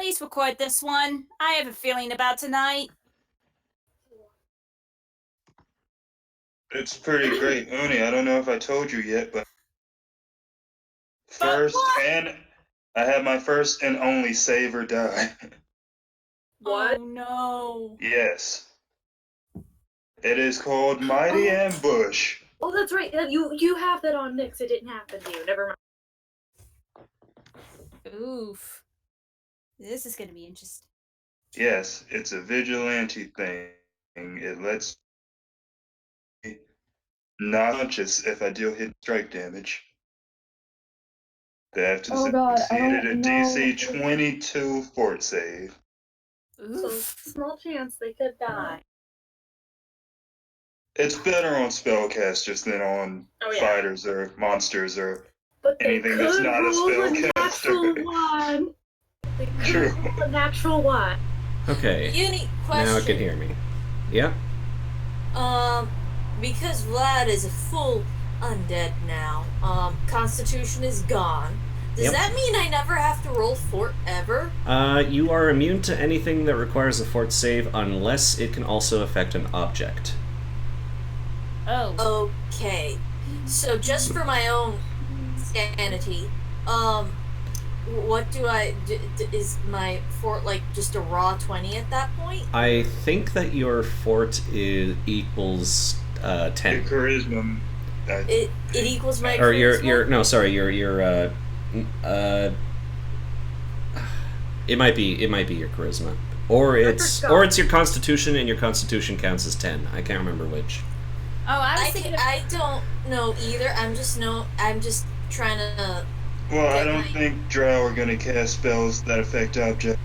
Please record this one. I have a feeling about tonight. It's pretty great, Uni. I don't know if I told you yet, but I had my first and only save or die. What? Oh no. Yes. It is called Mighty Ambush. Oh, that's right. You have that on Nyx. It didn't happen to you. Never mind. Oof. This is gonna be interesting. Yes, it's a vigilante thing. It lets me not conscious if I deal hit strike damage. They have to succeed at a DC 22 fort save. So, small chance they could die. It's better on spellcasters than on fighters or monsters or anything that's not a spellcaster. True. A natural one. Okay. Unique question. Now it can hear me. Yeah? Because Vlad is a full undead now, Constitution is gone. Does that mean I never have to roll fort ever? You are immune to anything that requires a fort save unless it can also affect an object. Oh. Okay. So just for my own sanity, what do I... is my fort like just a raw 20 at that point? I think that your fort equals 10. Your charisma. It equals my or charisma? It might be your charisma. Or it's your constitution, and your constitution counts as 10. I can't remember which. Oh, I don't know either. I'm just trying to... Well, I don't think Drow are gonna cast spells that affect objects.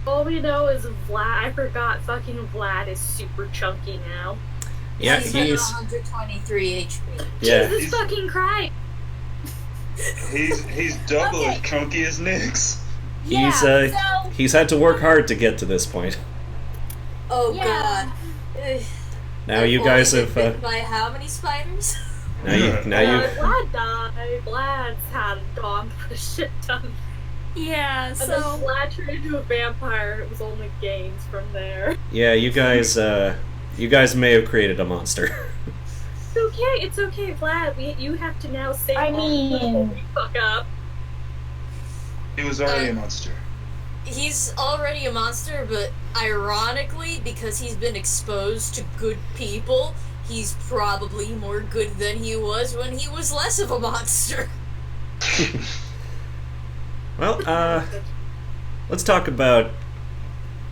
All we know is Vlad. I forgot fucking Vlad is super chunky now. Yeah, he's 123 HP. Yeah. Jesus fucking Christ! He's double as chunky as Nyx. He's had to work hard to get to this point. Oh god. Now you guys have bitten by how many spiders? Vlad died. Vlad's had gone for a shit ton. Yeah, and then Vlad turned into a vampire. It was only gains from there. Yeah, you guys may have created a monster. It's okay, Vlad. You have to now save fuck up. He was already a monster. He's already a monster, but ironically, because he's been exposed to good people, he's probably more good than he was when he was less of a monster. Well, let's talk about...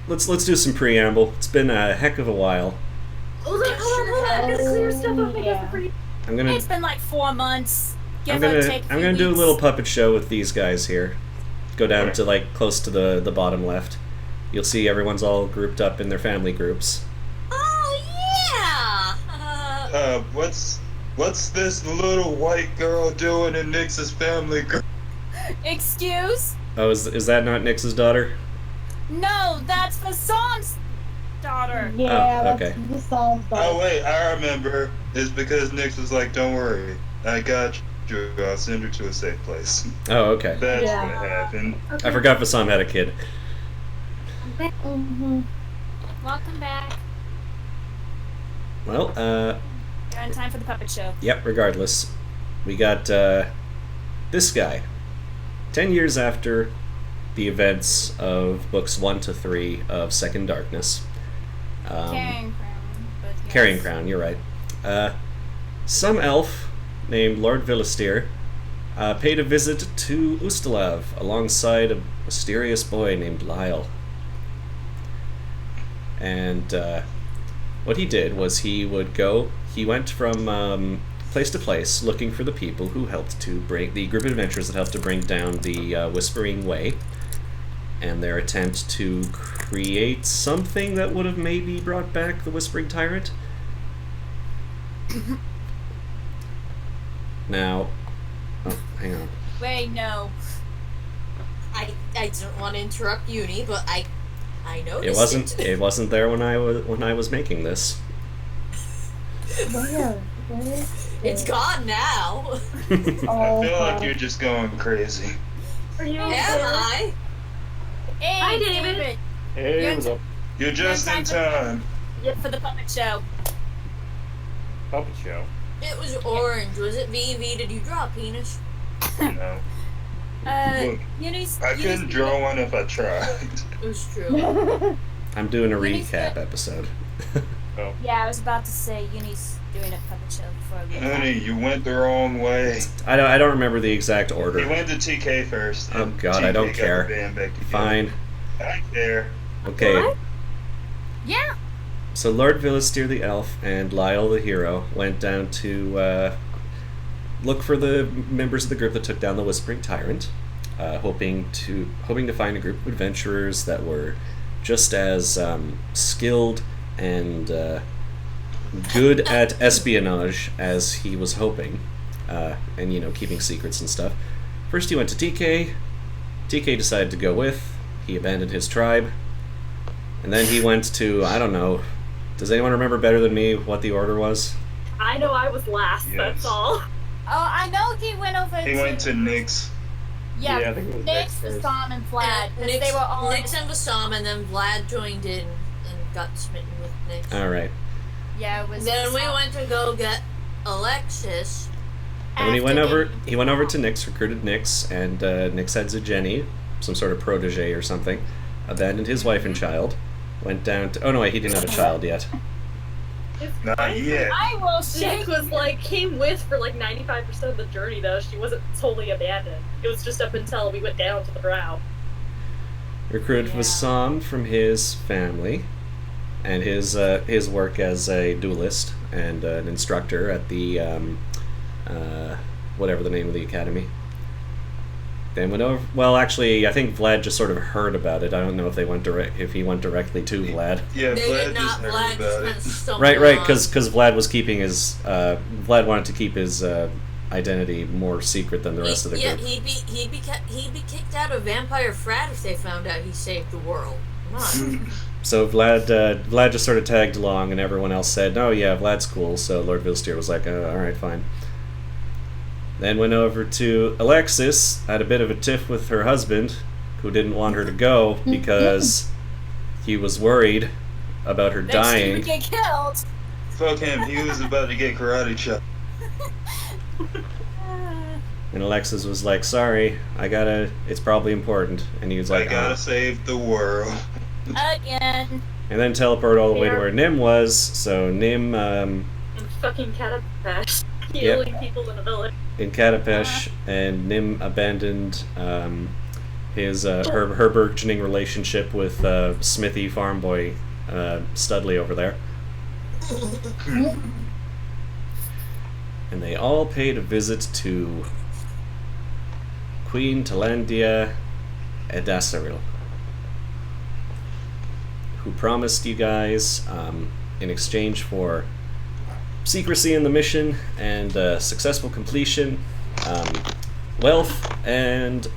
Let's do some preamble. It's been a heck of a while. Hold on. I'm gonna clear stuff up again for you. It's been like 4 months. I'm gonna do a little puppet show with these guys here. Go down to like close to the bottom left. You'll see everyone's all grouped up in their family groups. Oh yeah. What's this little white girl doing in Nyx's family group? Excuse? Oh, is that not Nyx's daughter? No, that's Vasan's daughter. Yeah, okay. That's Vasan's daughter. Oh wait, I remember. It's because Nyx was like, "Don't worry, I got you. I'll send her to a safe place." Oh, okay. That's what happened. I forgot Vasan had a kid. Welcome back. Well, You're on time for the puppet show. Yep, regardless. We got this guy. 10 years after the events of books 1 to 3 of Second Darkness. Carrying Crown. Carrying Crown, you're right. Some elf named Lord Villastir paid a visit to Ustalav alongside a mysterious boy named Lyle. And what he did was he went from place to place looking for the people who helped to bring the group of adventurers that helped to bring down the Whispering Way and their attempt to create something that would have maybe brought back the Whispering Tyrant. Now, hang on. Wait, no. I don't want to interrupt Uni, but I noticed it wasn't there when I was making this. It's gone now. I feel like you're just going crazy. Are you Am I? Hey, Hi, David. Hey, You're what's up? You're just in time. For the puppet show. Puppet show. It was orange. Was it VV? Did you draw a penis? No. Look, Eunice, I couldn't draw one if I tried. It was true. I'm doing a Eunice, recap episode. Yeah, I was about to say Eunice doing a puppet show before we Honey, you went the wrong way. I don't remember the exact He order. went to TK first. Oh, and God, I TK don't got care. the band back together. Fine. I care. Okay. What? Yeah. So Lord Villastir the elf and Lyle the hero went down to look for the members of the group that took down the Whispering Tyrant, hoping to find a group of adventurers that were just as skilled and good at espionage as he was hoping, and keeping secrets and stuff. First, he went to TK. TK decided to go with. He abandoned his tribe, and then he went to, I don't know. Does anyone remember better than me what the order was? I know I was last, Yes. that's all. Oh, I know he went over He went to Nyx. Yeah, Yeah, I think it was Nyx, Nyx first. Vasam, and Vlad. And 'cause Nyx, they were all Nyx and Vasam, and then Vlad joined in and got smitten with Nyx. All right. Yeah, it was. Then we Vasam. went to go get Alexis. And when he went After over, they- he went over to Nyx, recruited Nyx, and Nyx had Zageni, some sort of protege or something, abandoned his wife and child, went down to. Oh no, wait, he didn't have a child yet. Not yet. I will She shake. was like, came with for like 95% of the journey though. She wasn't totally abandoned. It was just up until we went down to the brow. Recruited Yeah. Vasam from his family, and his work as a duelist and an instructor at the whatever the name of the academy. Then went over. Well, actually, I think Vlad just sort of heard about it. I don't know if they went if he went directly to Vlad. Yeah, They Vlad did just not. heard Vlad just about kind it. of stumbled Right, on. because Vlad was keeping his Vlad wanted to keep his identity more secret than the rest of the Yeah, group. he'd be kicked out of Vampire Frat if they found out he saved the world. Come on. So Vlad just sort of tagged along, and everyone else said, "Oh yeah, Vlad's cool." So Lord Villastir was like, "All right, fine." Then went over to Alexis, had a bit of a tiff with her husband, who didn't want her to go because he was worried about her That she would dying. get killed. Fuck him. He was about to get karate chop. And Alexis was like, "Sorry, it's probably important." And he was I like, gotta save the world. Again. and then teleport all the way to Yeah. where Nim was. So Nim And fucking Catapash healing people in a village. in Katapesh, and Nim abandoned his her burgeoning relationship with Smithy farm boy Studley over there, and they all paid a visit to Queen Talandia Edasaril, who promised you guys, in exchange for secrecy in the mission and successful completion, wealth and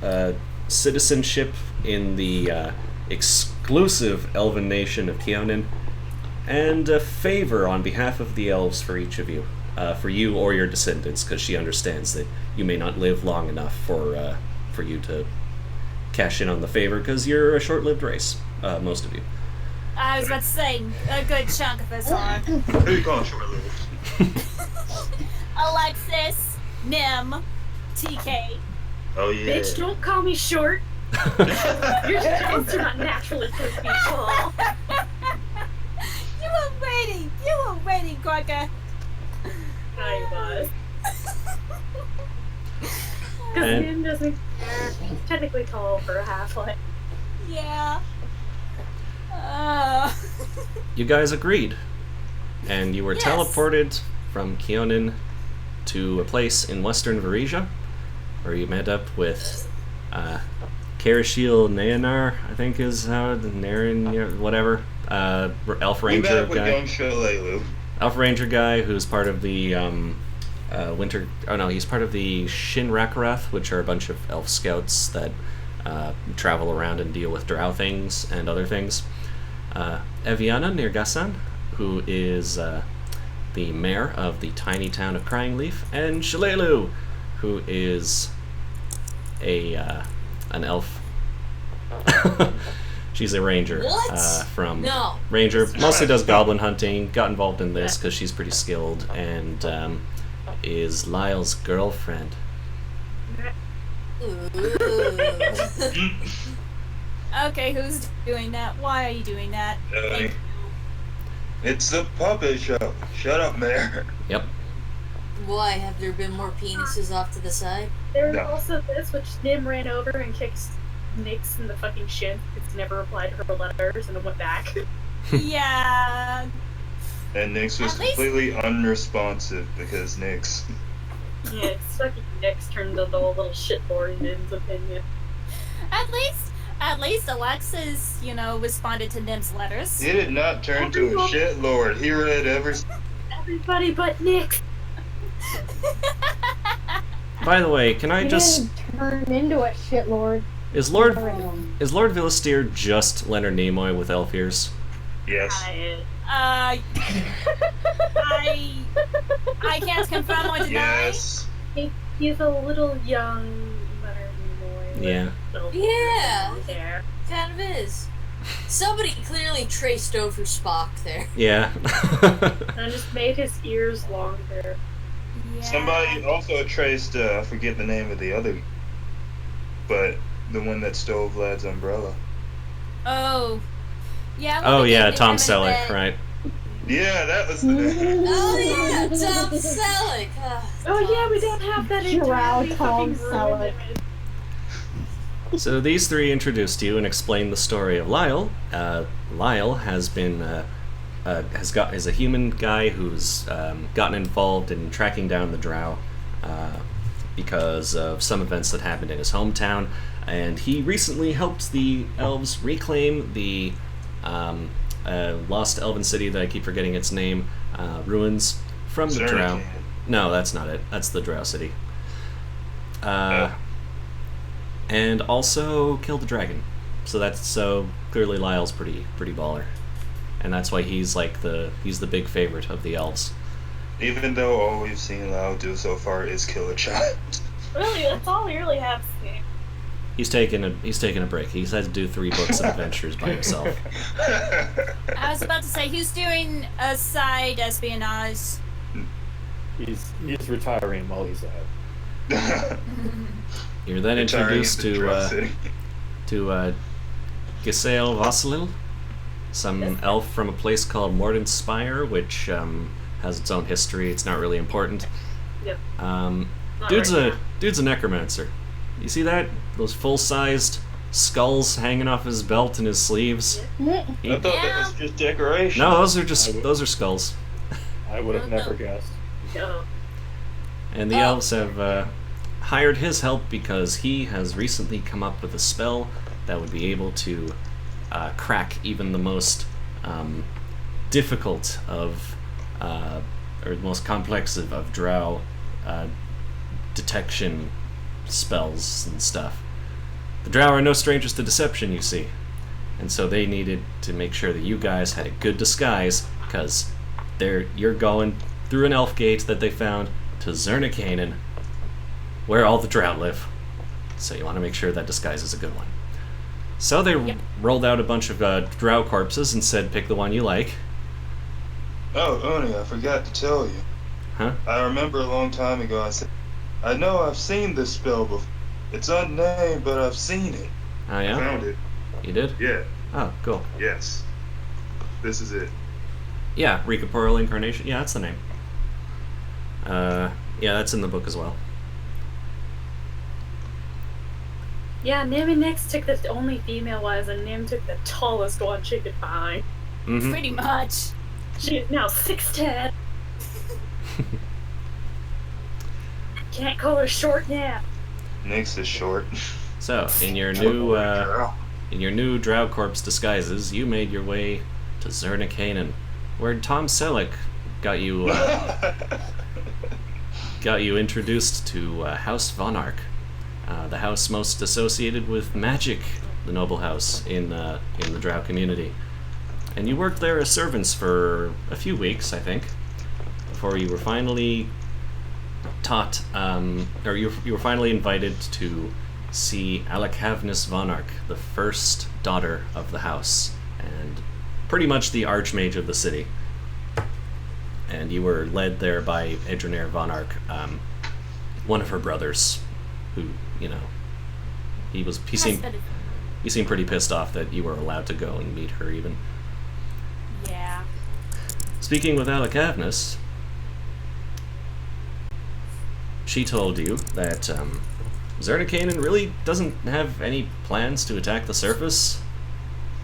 citizenship in the exclusive elven nation of Keonin, and a favor on behalf of the elves for each of you, for you or your descendants, because she understands that you may not live long enough for you to cash in on the favor, because you're a short-lived race, most of you. I was about to say, a good chunk of us are. Who you calling short-lived? Alexis, Nim, TK. Oh yeah. Bitch, don't call me short. Your giants are not naturally supposed to be tall. You were waiting, Gorka. I was. Because And- Nim doesn't care. He's technically tall for a halfling. Yeah. You guys agreed, and you were Yes. teleported from Keonin to a place in western Varesia, where you met up with Karashiel Nayanar, I think is how Naren, whatever, Elf We Ranger back with guy. young Shalelu. Elf Ranger guy who's part of the Winter. Oh no, he's part of the Shin Rakarath, which are a bunch of elf scouts that travel around and deal with drow things and other things. Eviana Nirgasan, who is the mayor of the tiny town of Crying Leaf, and Shalelu, who is an elf She's a ranger. What? From No. Ranger, mostly does goblin hunting, got involved in this because she's pretty skilled, and is Lyle's girlfriend. Ooh. Okay, who's doing that? Why are you doing that? Thank you. It's the puppet show. Shut up, Mayor. Yep. Why, have there been more penises off to the side? There was No. also this, which Nim ran over and kicked Nyx in the fucking shin because he never replied to her letters and it went back. Yeah. And Nyx was At least- completely unresponsive because Nyx. Yeah, it's fucking Nyx turned into the little shitlord in Nim's opinion. At least Alexis, responded to Nim's letters. He did not turn to a shit lord. He read Everybody but Nyx! By the way, can I He just didn't turn into a shitlord. is Lord Everyone. Villisteer just Leonard Nimoy with elf ears? Yes. I can't confirm or deny. Yes. He's a little young Leonard Nimoy. Yeah. Yeah. There. Kind of is. Somebody clearly traced over Spock there. Yeah. And just made his ears longer. Yeah. Somebody also traced, I forget the name of the other, but the one that stole Vlad's umbrella. Oh. Yeah. Oh well, yeah, they Tom did have Selleck, it. right? Yeah, that was the name. Oh yeah, Tom Selleck. Ah, Oh yeah, Tom we don't have that Drow entirely Tom fucking Selleck. ruined image. So these three introduced you and explained the story of Lyle. Lyle has been is a human guy who's gotten involved in tracking down the Drow because of some events that happened in his hometown, and he recently helped the elves reclaim the lost elven city that I keep forgetting its name, ruins from the Drow. Zernican. No, that's not it. That's the Drow city. Oh. And also killed the dragon. So clearly Lyle's pretty baller, and that's why he's he's the big favorite of the elves. Even though all we've seen Lau do so far is kill a child. Really, that's all we really have seen. He's taken a break. He's had to do 3 books of adventures by himself. I was about to say, who's doing a side espionage? He's retiring while he's out. You're then introduced to Gisael Vassalil, some elf from a place called Mordant Spire, which has its own history. It's not really important. Yep. Not right now. dude's a necromancer. You see that? Those full-sized skulls hanging off his belt and his sleeves. I thought that was just decoration. No, those are skulls. I would have never guessed. No. And the elves have hired his help because he has recently come up with a spell that would be able to crack even the most difficult of, or the most complex of drow detection spells and stuff. The drow are no strangers to deception, you see. And so they needed to make sure that you guys had a good disguise, because you're going through an elf gate that they found to Zernicanen, where all the drow live. So you want to make sure that disguise is a good one. So they rolled out a bunch of drow corpses and said, pick the one you like. Oh, Oni, I forgot to tell you. Huh? I remember a long time ago I said, I know I've seen this spell before. It's unnamed, but I've seen it. Oh I yeah? found it. You did? Yeah, Oh, cool. yes. This is it. Yeah, Recorporeal Incarnation. Yeah, that's the name. Yeah, that's in the book as well. Yeah, Nim and Nyx took the only female was, and Nim took the tallest one she could find. Mm-hmm. Pretty much. She is now 6'10". Can't call her short now. Nyx is short. So, in your new Drow Corpse disguises, you made your way to Zernicanen, where Tom Selleck got you introduced to House Von Arch, the house most associated with magic, the noble house in the Drow community. And you worked there as servants for a few weeks, I think, before you were finally taught, or you were finally invited to see Alakavnis Vonarch, the first daughter of the house, and pretty much the archmage of the city. And you were led there by Edrenair Vonarch, one of her brothers, who, you know, he seemed pretty pissed off that you were allowed to go and meet her even. Yeah. Speaking with Alakavnis, she told you that Zernikanen really doesn't have any plans to attack the surface.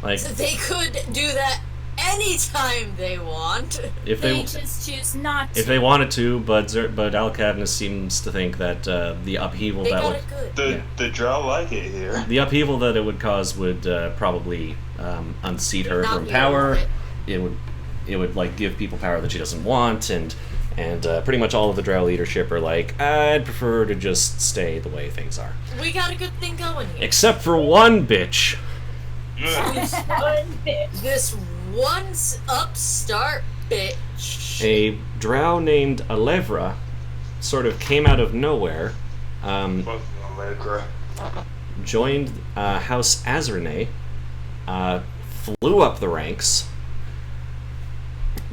Like, So they could do that anytime they want. if They they just choose not to. if they wanted to, but Alakavnis seems to think that the upheaval They that got would it good. The drow like it here. the upheaval that it would cause would probably unseat her Not from be power. right. It would like give people power that she doesn't want, and pretty much all of the drow leadership are like, I'd prefer to just stay the way things are, We got a good thing going here. except for one bitch. One bit. This one's upstart bitch. A drow named Alevra sort of came out of nowhere, joined House Azrene, flew up the ranks,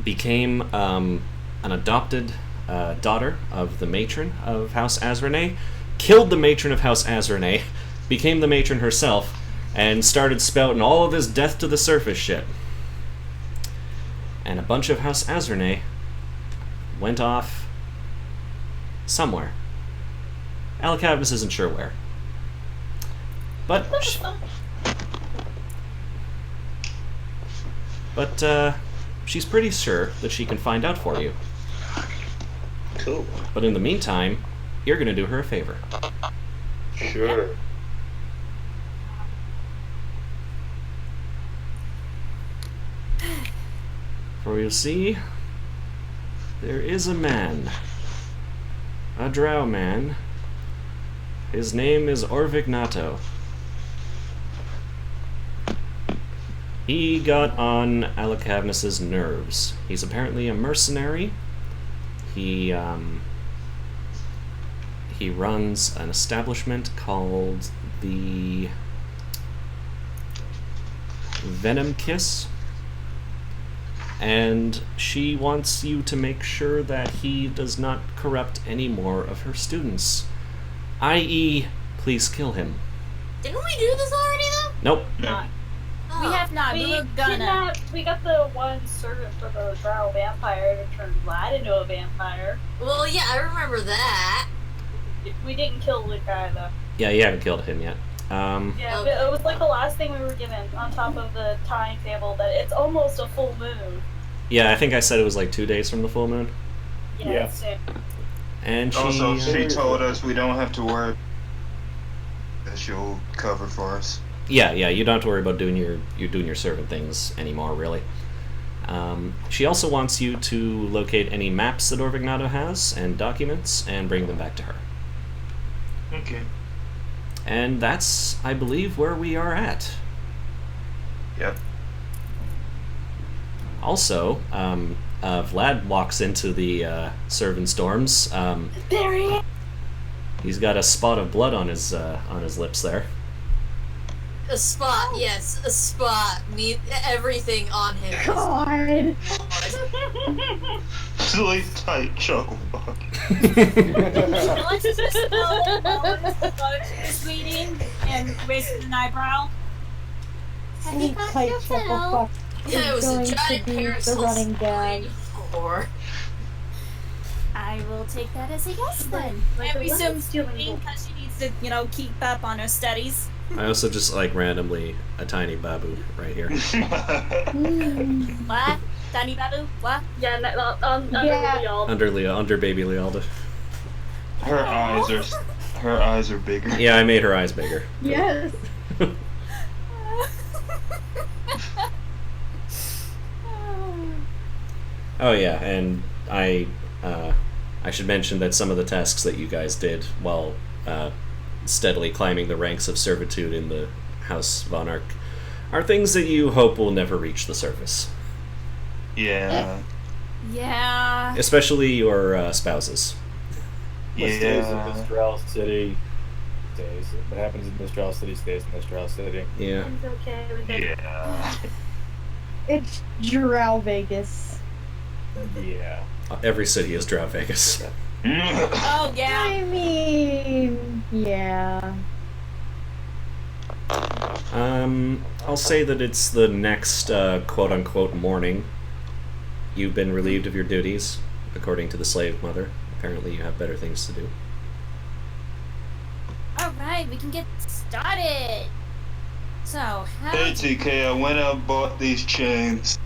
became an adopted daughter of the matron of House Azrene, killed the matron of House Azrene, became the matron herself, and started spouting all of his death to the surface shit. And a bunch of House Azrene went off somewhere. Alakavnis isn't sure where. But she's pretty sure that she can find out for you. Cool. But in the meantime, you're gonna do her a favor. Sure. For you see, there is a man. A drow man. His name is Orvignato. He got on Alakavnis's nerves. He's apparently a mercenary. He runs an establishment called the Venom Kiss. And she wants you to make sure that he does not corrupt any more of her students. I.e., please kill him. Didn't we do this already though? Nope. No. Oh. We have not. We We were gonna. kidnapped. We got the one servant for the drow vampire to turn Vlad into a vampire. Well, yeah, I remember that. We didn't kill the guy though. Yeah, you haven't killed him yet. Yeah, Okay. but it was like the last thing we were given on top of the timetable that it's almost a full moon. Yeah, I think I said it was like 2 days from the full moon. Yeah. Yeah. It's soon. And she... Also, she told us we don't have to worry that she'll cover for us. Yeah, you don't have to worry about doing your servant things anymore, really. She also wants you to locate any maps that Orvignato has and documents and bring them back to her. Okay. And that's, I believe, where we are at. Yep. Also, Vlad walks into the servant storms. There he is. He's got a spot of blood on his lips there. A spot, yes, a spot. Everything on him. is God. blood. Sleep tight, Chucklebuck. Alex is just is reading and raises an eyebrow. Have you Sleep got tight, your triple fill? fuck. Yeah, it was a Going to giant be the parasol running gag. whore. I will take that as a yes then. Like I a presume lemon stealing stealing book. because she needs to, keep up on her studies. I also just like randomly a tiny babu right here. Mm. What? Tiny Babu? What? Yeah, Yeah. Under baby Lealda. Her eyes are bigger. Yeah, I made her eyes bigger. Yes. Oh yeah, and I should mention that some of the tasks that you guys did while steadily climbing the ranks of servitude in the House Vonarch are things that you hope will never reach the surface. Yeah. Yeah. Especially your spouses. What stays in this Yeah. Drow city stays. What happens in Mistral City stays in Mistral City. Yeah. It's okay with it. Yeah. It's Drow Vegas. Yeah. Every city is Drow Vegas. Oh yeah. I mean, yeah. I'll say that it's the next quote-unquote morning. You've been relieved of your duties, according to the slave mother. Apparently you have better things to do. Alright, we can get started. So how Hey do, TK, I went out and bought these chains.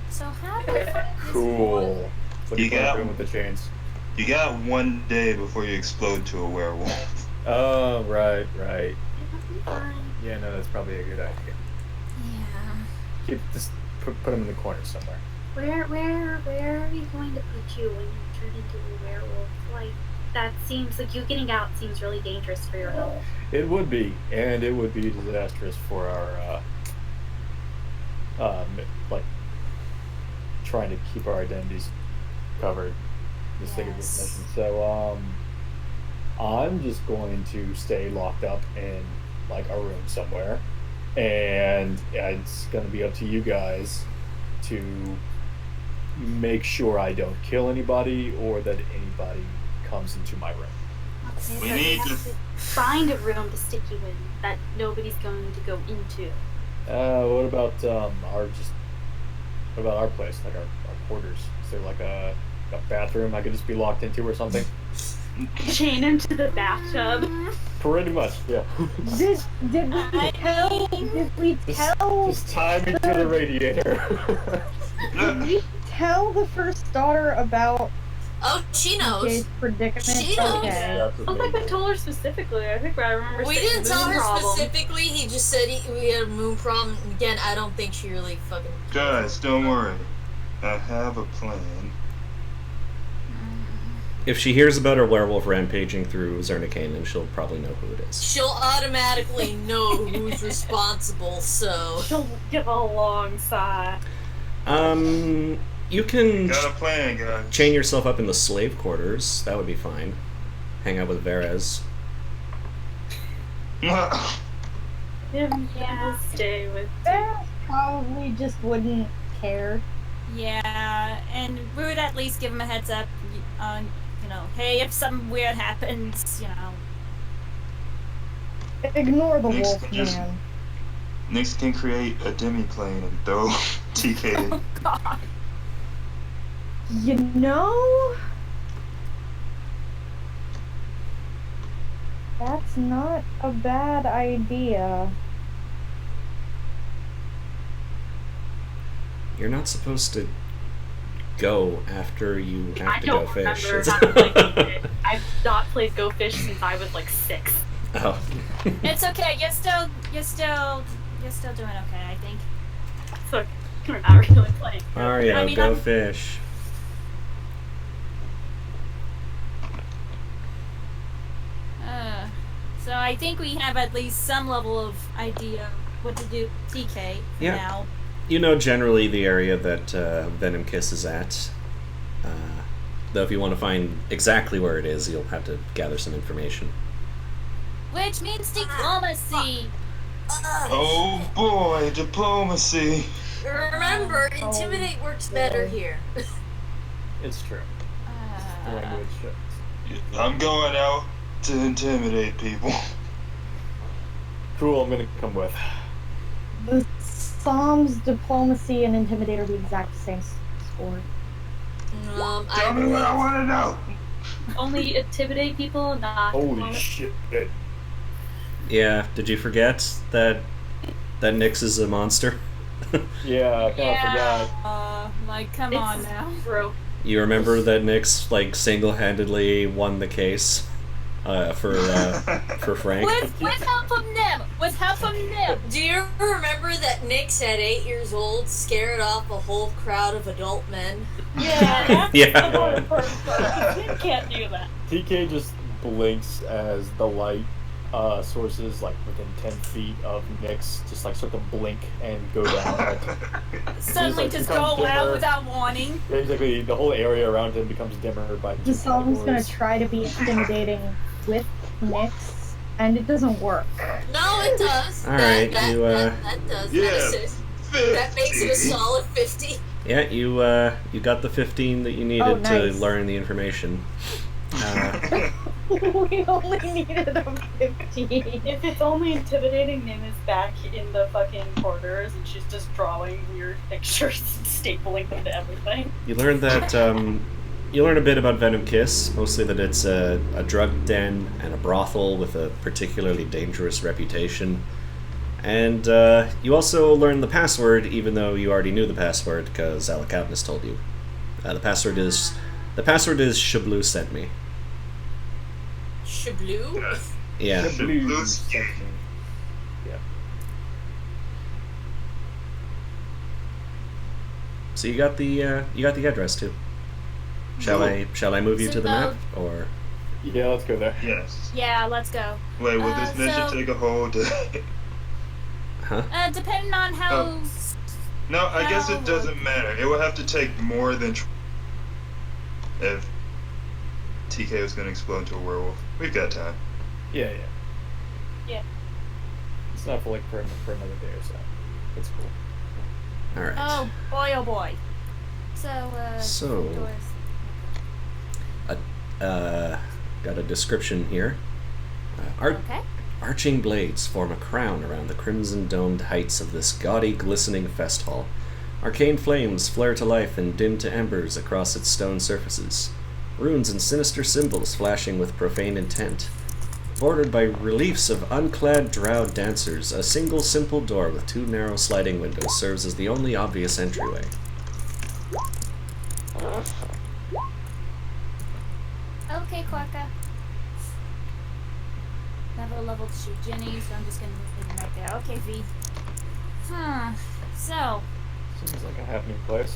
so how do we find this Cool. What do You you plan got- on doing with the chains? You got 1 day before you explode to a werewolf. Oh, right. It'll be fine. Yeah, no, that's probably a good idea. Yeah. Put them in the corner somewhere. Where are we going to put you when you turn into a werewolf? Like, that seems like you getting out seems really dangerous for your health. It would be, and it would be disastrous for our, like, trying to keep our identities covered. The sake of this Yes. mission. So, I'm just going to stay locked up in, like, a room somewhere, and it's going to be up to you guys to make sure I don't kill anybody or that anybody comes into my room. Okay, We so need have to- to find a room to stick you in that nobody's going to go into. What about what about our place, like our quarters? Is there like a bathroom I could just be locked into or something? Chain him to the bathtub. Pretty much, yeah. Did we tell Just tie me to the radiator. did we tell the first daughter about Oh, she knows. Jade's predicament? She knows. Okay. I don't think I told her specifically. I think I remember We saying didn't tell moon her problem. specifically. He just said we had a moon problem. Again, I don't think she really fucking. Guys, don't worry. I have a plan. If she hears about a werewolf rampaging through Zernicane, then she'll probably know who it is. She'll automatically know who's responsible. So She'll get a long sigh. You can Got a plan, guys. chain yourself up in the slave quarters. That would be fine. Hang out with Varez. Yeah. Stay with. Barrett probably just wouldn't care. Yeah, and we would at least give him a heads up on, you know, hey, if something weird happens, you know. Ignore the Next, wolf just- man. Nix can create a demi-plane and throw TK. Oh god. You know, that's not a bad idea. You're not supposed to go after you have I to don't go fish. remember how to play Go Fish. I've not played Go Fish since I was like 6. Oh. It's okay, you're still doing okay, I think. So we're not really playing. Mario, I mean, go I'm- fish. So I think we have at least some level of idea what to do TK for Yeah. now. You know generally the area that Venom Kiss is at. Though if you want to find exactly where it is, you'll have to gather some information. Which means diplomacy. Oh boy, diplomacy. remember, intimidate works better here. It's true. Uh, Language. I'm going out to intimidate people. Cool, I'm gonna come with. The Psalms, diplomacy, and intimidate are the exact same score. Tell me what I want to know. Only intimidate people, not. Holy diplomacy. shit. Yeah, did you forget that Nyx is a monster? Yeah, I kinda forgot. like come It's on now. True. You remember that Nyx like single-handedly won the case for Frank? With help from Nim. With help from Nim. Do you remember that Nyx at 8 years old scared off a whole crowd of adult men? Yeah, that's Yeah. the one part. You can't do that. TK just blinks as the light sources, like within 10 feet of Nyx, just like start to blink and go down. Like, Suddenly like, just becomes go out dimmer. without warning. basically, the whole area around him becomes dimmer by The two Psalm's gonna categories. try to be intimidating with Nyx, and it doesn't work. No, it does. All right, that, you, that does. Yeah, That makes it a 50. solid 50. Yeah, you got the 15 that you needed Oh, nice. to learn the information. We only needed a 15. If it's only intimidating, Nim is back in the fucking corners and she's just drawing weird pictures and stapling them to everything. You learned that you learn a bit about Venom Kiss, mostly that it's a drug den and a brothel with a particularly dangerous reputation. And you also learned the password, even though you already knew the password because Alacatnus told you. The password is Shablu sent me. Shablu? Yeah. Shablu. Yeah. So you got the address too. Shall I move you to the map or? Yeah, let's go there. Yes. Yeah, let's go. Wait, will this mission so- take a whole day? Huh? Depending on how. No, I guess How- it doesn't matter. It will have to take more than if TK was going to explode into a werewolf. We've got time. Yeah. Yeah. It's not for like for another day or so. It's cool. All right. Oh boy. So. So- Got a description here. Okay. Arching blades form a crown around the crimson-domed heights of this gaudy, glistening fest hall. Arcane flames flare to life and dim to embers across its stone surfaces. Runes and sinister symbols flashing with profane intent. Bordered by reliefs of unclad drow dancers, a single simple door with two narrow sliding windows serves as the only obvious entryway. Okay, Quacka. Never leveled to shoot Jenny, so I'm just gonna move him right there. Okay, V. So. Seems like a happening place.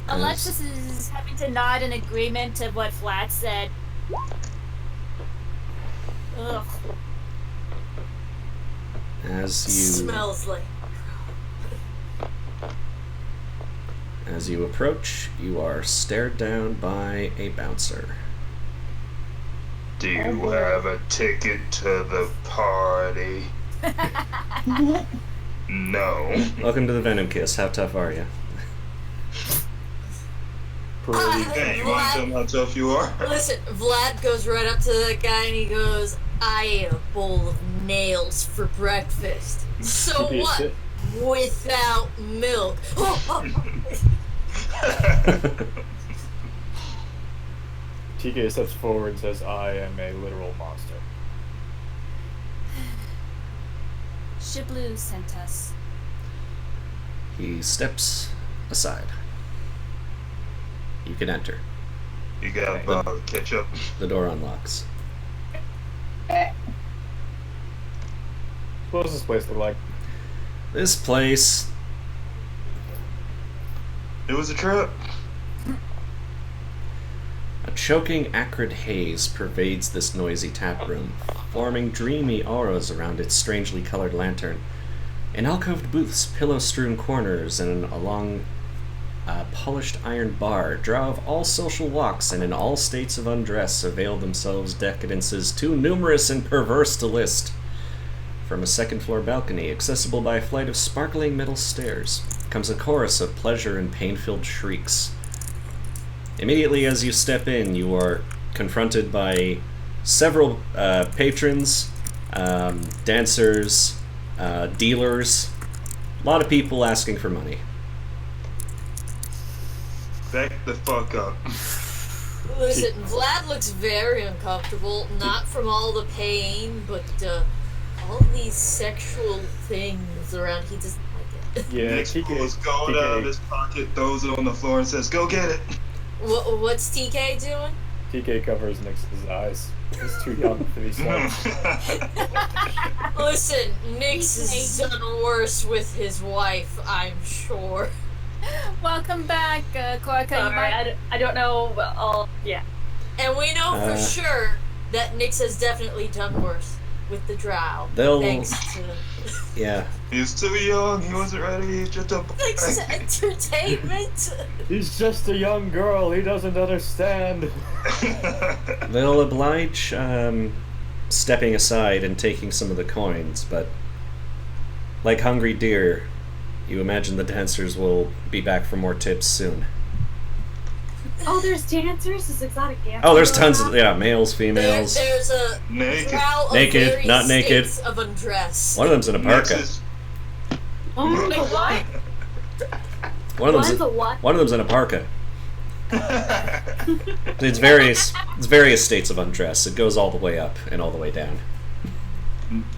Alexis is having to nod in agreement to what Flat said. Ugh. Smells like. As you approach, you are stared down by a bouncer. Do you have a ticket to the party? No. Welcome to the Venom Kiss. How tough are you? Pretty. Hey, you want to tell me how tough you are? Listen, Vlad goes right up to that guy and he goes, I ate a bowl of nails for breakfast. So Piece what? it. Without milk. TK steps forward and says, I am a literal monster. Shiblu sent us. He steps aside. You can enter. You got a bottle of ketchup? The door unlocks. What does this place look like? This place, It was a trip. a choking acrid haze pervades this noisy tap room, forming dreamy auras around its strangely colored lantern. In alcoved booths, pillow-strewn corners, and along a polished iron bar, drow of all social walks and in all states of undress avail themselves decadences too numerous and perverse to list. From a second-floor balcony, accessible by a flight of sparkling metal stairs, comes a chorus of pleasure and pain-filled shrieks. Immediately as you step in, you are confronted by several patrons, dancers, dealers, a lot of people asking for money. Back the fuck up. Listen, Vlad looks very uncomfortable, not from all the pain, but all these sexual things around. He doesn't like it. Yeah, Nick pulls gold out of his pocket, throws it on the floor, and says, "Go get it." What's TK doing? TK covers Nick's eyes. He's too young for these things. Listen, Nyx has done worse with his wife, I'm sure. Welcome back, Quacka. You Sorry, might- I don't know. Yeah. And we know for sure that Nyx has definitely done worse. with the drow. They'll- Thanks to Yeah. He's too young. He wasn't ready. Just a thanks to entertainment. He's just a young girl. He doesn't understand. They'll oblige stepping aside and taking some of the coins, but like hungry deer, you imagine the dancers will be back for more tips soon. Oh, there's dancers. There's exotic dancers. Oh, there's tons of males, females. There's a Naked. drow of Naked, various not naked. states of undress. One of them's in a parka. Nexus. Oh, the what? One of One's them's a what? one of them's in a parka. It's various states of undress. It goes all the way up and all the way down.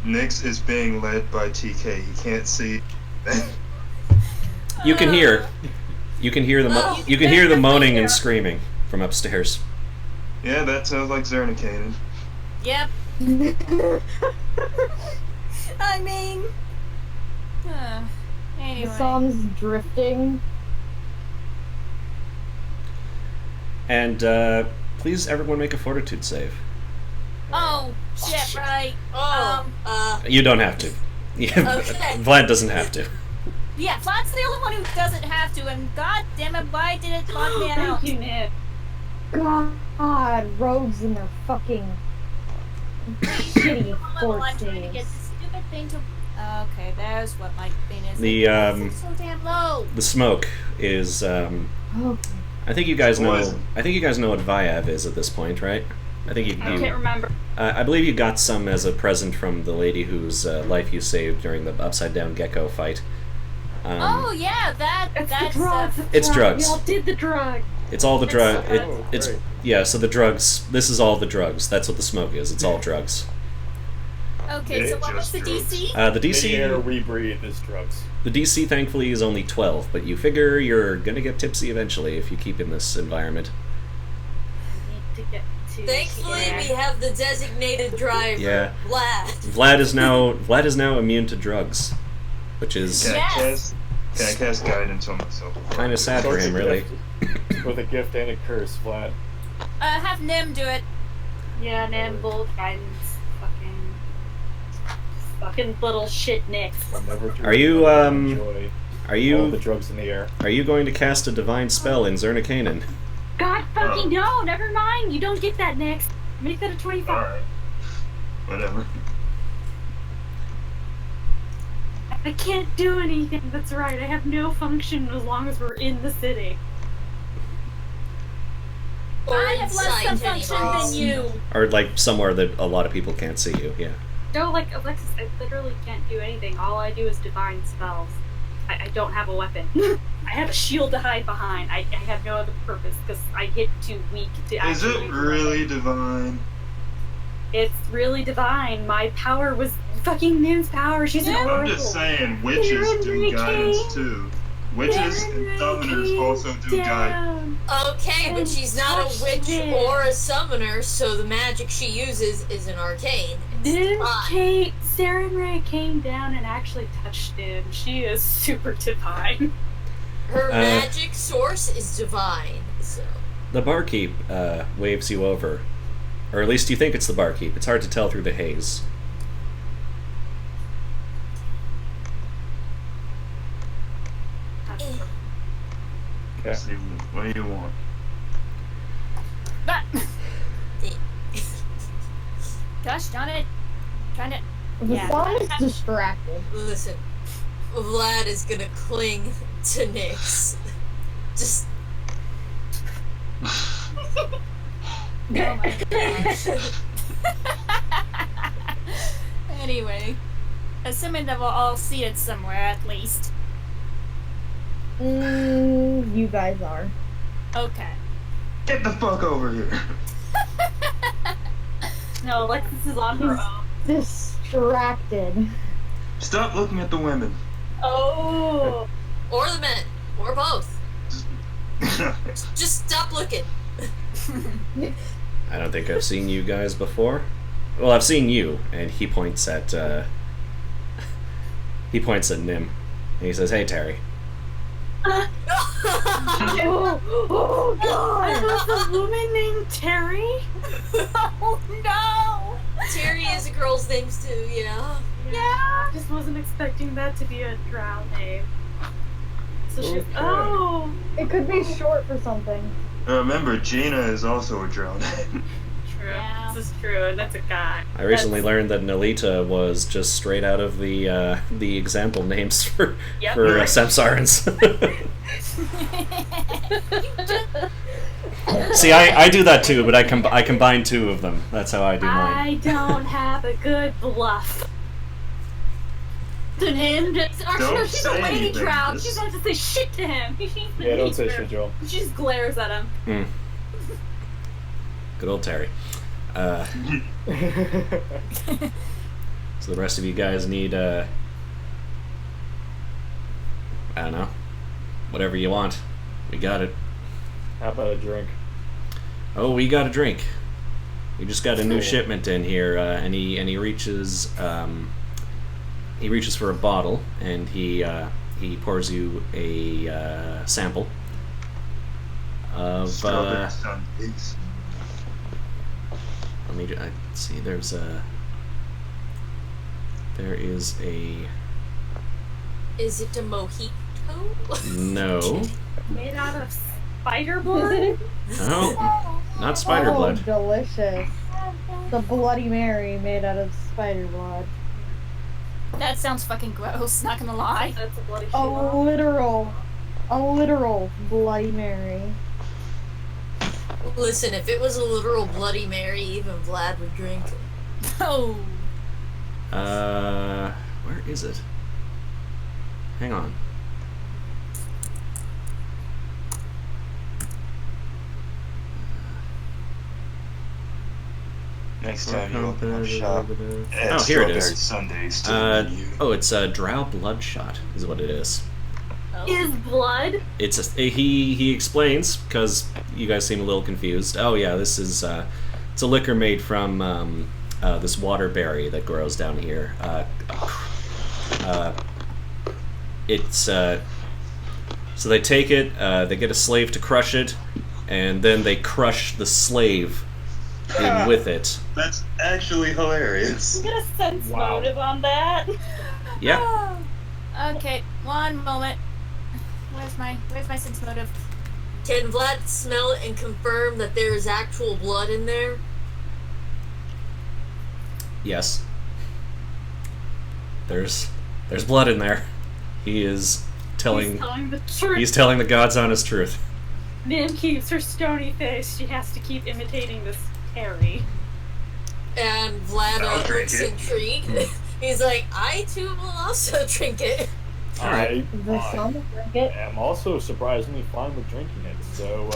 Nyx is being led by TK. He can't see. You can hear the moaning and screaming from upstairs. Yeah, that sounds like Zernikanen. Yep. I mean. The Anyway. Psalm's drifting. And please, everyone, make a fortitude save. Oh, shit, right. Oh, You don't have to. Yeah, Okay. Vlad doesn't have to. Yeah, Vlad's the only one who doesn't have to, and god damn it, why did it lock me out? Thank you, Nick. God, rogues and their fucking shitty Level, fort I'm trying to get saves. this stupid thing to. Okay, there's what my thing is. The, It's so damn low. The smoke is. Okay. I think you guys know. Poison. I think you guys know what Vyav is at this point, right? I think you. I can't remember. I believe you got some as a present from the lady whose life you saved during the upside down gecko fight. Oh yeah, It's that's the drugs. It's drugs. Y'all did the drug. It's all the drug. Oh, It's great. yeah. So the drugs. This is all the drugs. That's what the smoke is. It's all drugs. Okay, so It what was the just DC? The The air DC. we breathe is drugs. The DC thankfully is only 12, but you figure you're gonna get tipsy eventually if you keep in this environment. I need to get to. thankfully, here. we have the designated driver, Yeah. Vlad. Vlad is now immune to drugs, which is Can Yes. I cast guidance on myself? kind of sad for Starts him, a really. gift- With a gift and a curse, Vlad. Have Nim do it. Yeah, Nimble, guidance, fucking little shit Nick. Never to Are you, enjoy Are all the you drugs in the air. going to cast a divine spell in Zernikanen? God fucking no, never mind. You don't get that next. Make that a 25. Alright. Whatever. I can't do anything. That's right. I have no function as long as we're in the city. Or I have less inside function anyways. than you. Or like somewhere that a lot of people can't see you? Yeah. No, like Alexis, I literally can't do anything. All I do is divine spells. I don't have a weapon. I have a shield to hide behind. I have no other purpose because I hit too weak to Is actually. it really divine? It's really divine. My power was fucking Nim's power. She's an I'm oracle. just saying, witches do guidance too. Witches and summoners also do guidance. Okay, but she's not a witch Touched it. or a summoner, so the magic she uses is an arcane. Nim fine. came, Saren Ray came down and actually touched him. She is super divine. Her magic source is divine, so. The barkeep waves you over, or at least you think it's the barkeep. It's hard to tell through the haze. Okay. See, what do you want? But gosh darn it. Trying to The Yeah. song is distracted. Listen, Vlad is gonna cling to Nyx. Just. Oh my gosh. Anyway. Assuming that we're all seated somewhere at least. You guys are. Okay. Get the fuck over here. No, Alexis is on her own. Distracted. Stop looking at the women. Oh. Or the men. Or both. Just stop looking. I don't think I've seen you guys before. Well, I've seen you, and he points at Nim, and he says, "Hey, Terry." Oh, I was a woman named Terry. Oh no! Terry is a girl's name too, yeah. Yeah. I just wasn't expecting that to be a drow name. So she's It could be short for something. Remember, Gina is also a drow name. true. Yeah. This is true, and that's a guy. I recently learned that Nolita was just straight out of the example names for Yep. Samsarans. See, I do that too, but I combine two of them. That's how I do mine. I don't have a good bluff. To him, Don't she's say a lady anything. drow. This- She's not to say shit to him. Yeah, don't say shit, Joel. She just glares at him. Good old Terry. So the rest of you guys need I don't know, whatever you want. We got it. How about a drink? Oh, we got a drink. We just got a new Cool. shipment in here, and he reaches for a bottle, and he pours you a sample of. Strawberry sundaes. Let me see. There is a Is it a mojito? no. Made out of spider blood? No, not spider Oh, blood. delicious. The Bloody Mary made out of spider blood. That sounds fucking gross, not gonna lie. That's a bloody A literal Bloody Mary. Listen, if it was a literal Bloody Mary, even Vlad would drink it. Oh. Where is it? Hang on. Next time you open up shop, add Oh, here it strawberry is. sundaes to the menu. Oh, it's a Drow Bloodshot, is what it is. Is blood? It's he explains, because you guys seem a little confused. Oh yeah, this is it's a liquor made from this waterberry that grows down here. It's so they take it, they get a slave to crush it, and then they crush the slave in with it. That's actually hilarious. Get a sense Wow. motive on that. Yeah. Okay, one moment. Where's my sense motive? Can Vlad smell it and confirm that there is actual blood in there? Yes. There's blood in there. He is telling He's telling the truth. he's telling the God's honest truth. Nim keeps her stony face. She has to keep imitating this Terry. And Vlad I'll drink looks it. intrigued. He's like, I too will also drink it. I The sun will drink it. am also surprisingly fine with drinking it, so,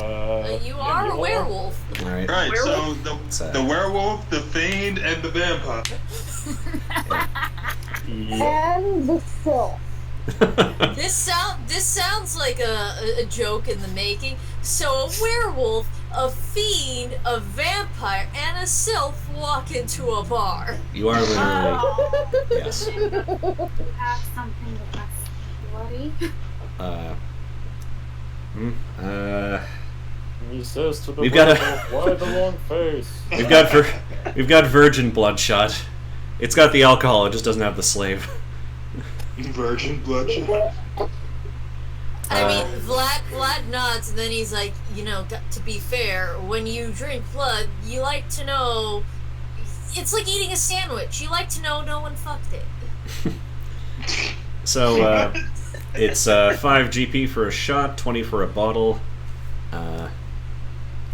You are a werewolf. All right. Right, so So- the werewolf, the fiend, and the vampire. Yeah. And the sylph. This sounds like a joke in the making. So a werewolf, a fiend, a vampire, and a sylph walk into a bar. You are literally Oh, yes. Have something less bloody. He says to the We've got a- werewolf, why the long face? We've got virgin bloodshot. It's got the alcohol, it just doesn't have the slave. Virgin bloodshot. I mean, Vlad nods, and then he's like, to be fair, when you drink blood, you like to know. It's like eating a sandwich. You like to know no one fucked it. So it's 5 GP for a shot, 20 for a bottle.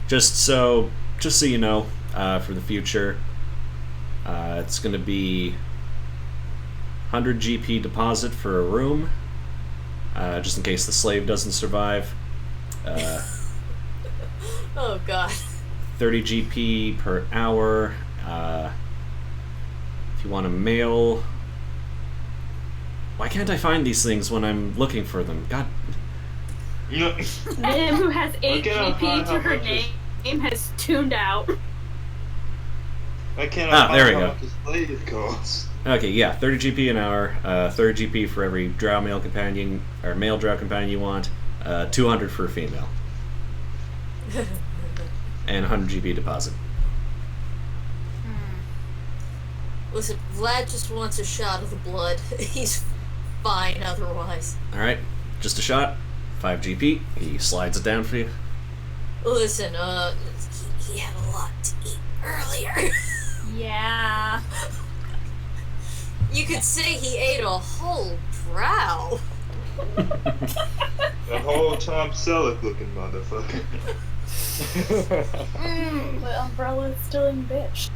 Just so you know, for the future, it's going to be 100 GP deposit for a room, just in case the slave doesn't survive. Oh god. 30 GP per hour. If you want a male... Why can't I find these things when I'm looking for them? God. You know, Nim, who has 8 Look at GP to how her much is- name, has tuned out. I can't there we find go. how much a slave costs. Okay, yeah, 30 GP an hour, 30 GP for every drow male companion, or male drow companion you want, 200 for a female, and 100 GP deposit. Listen, Vlad just wants a shot of the blood. He's fine otherwise. Alright, just a shot. 5 GP. He slides it down for you. Listen, he had a lot to eat earlier. Yeah. You could say he ate a whole brow. The whole Tom Selleck looking motherfucker. The Umbrella's stealing bitch.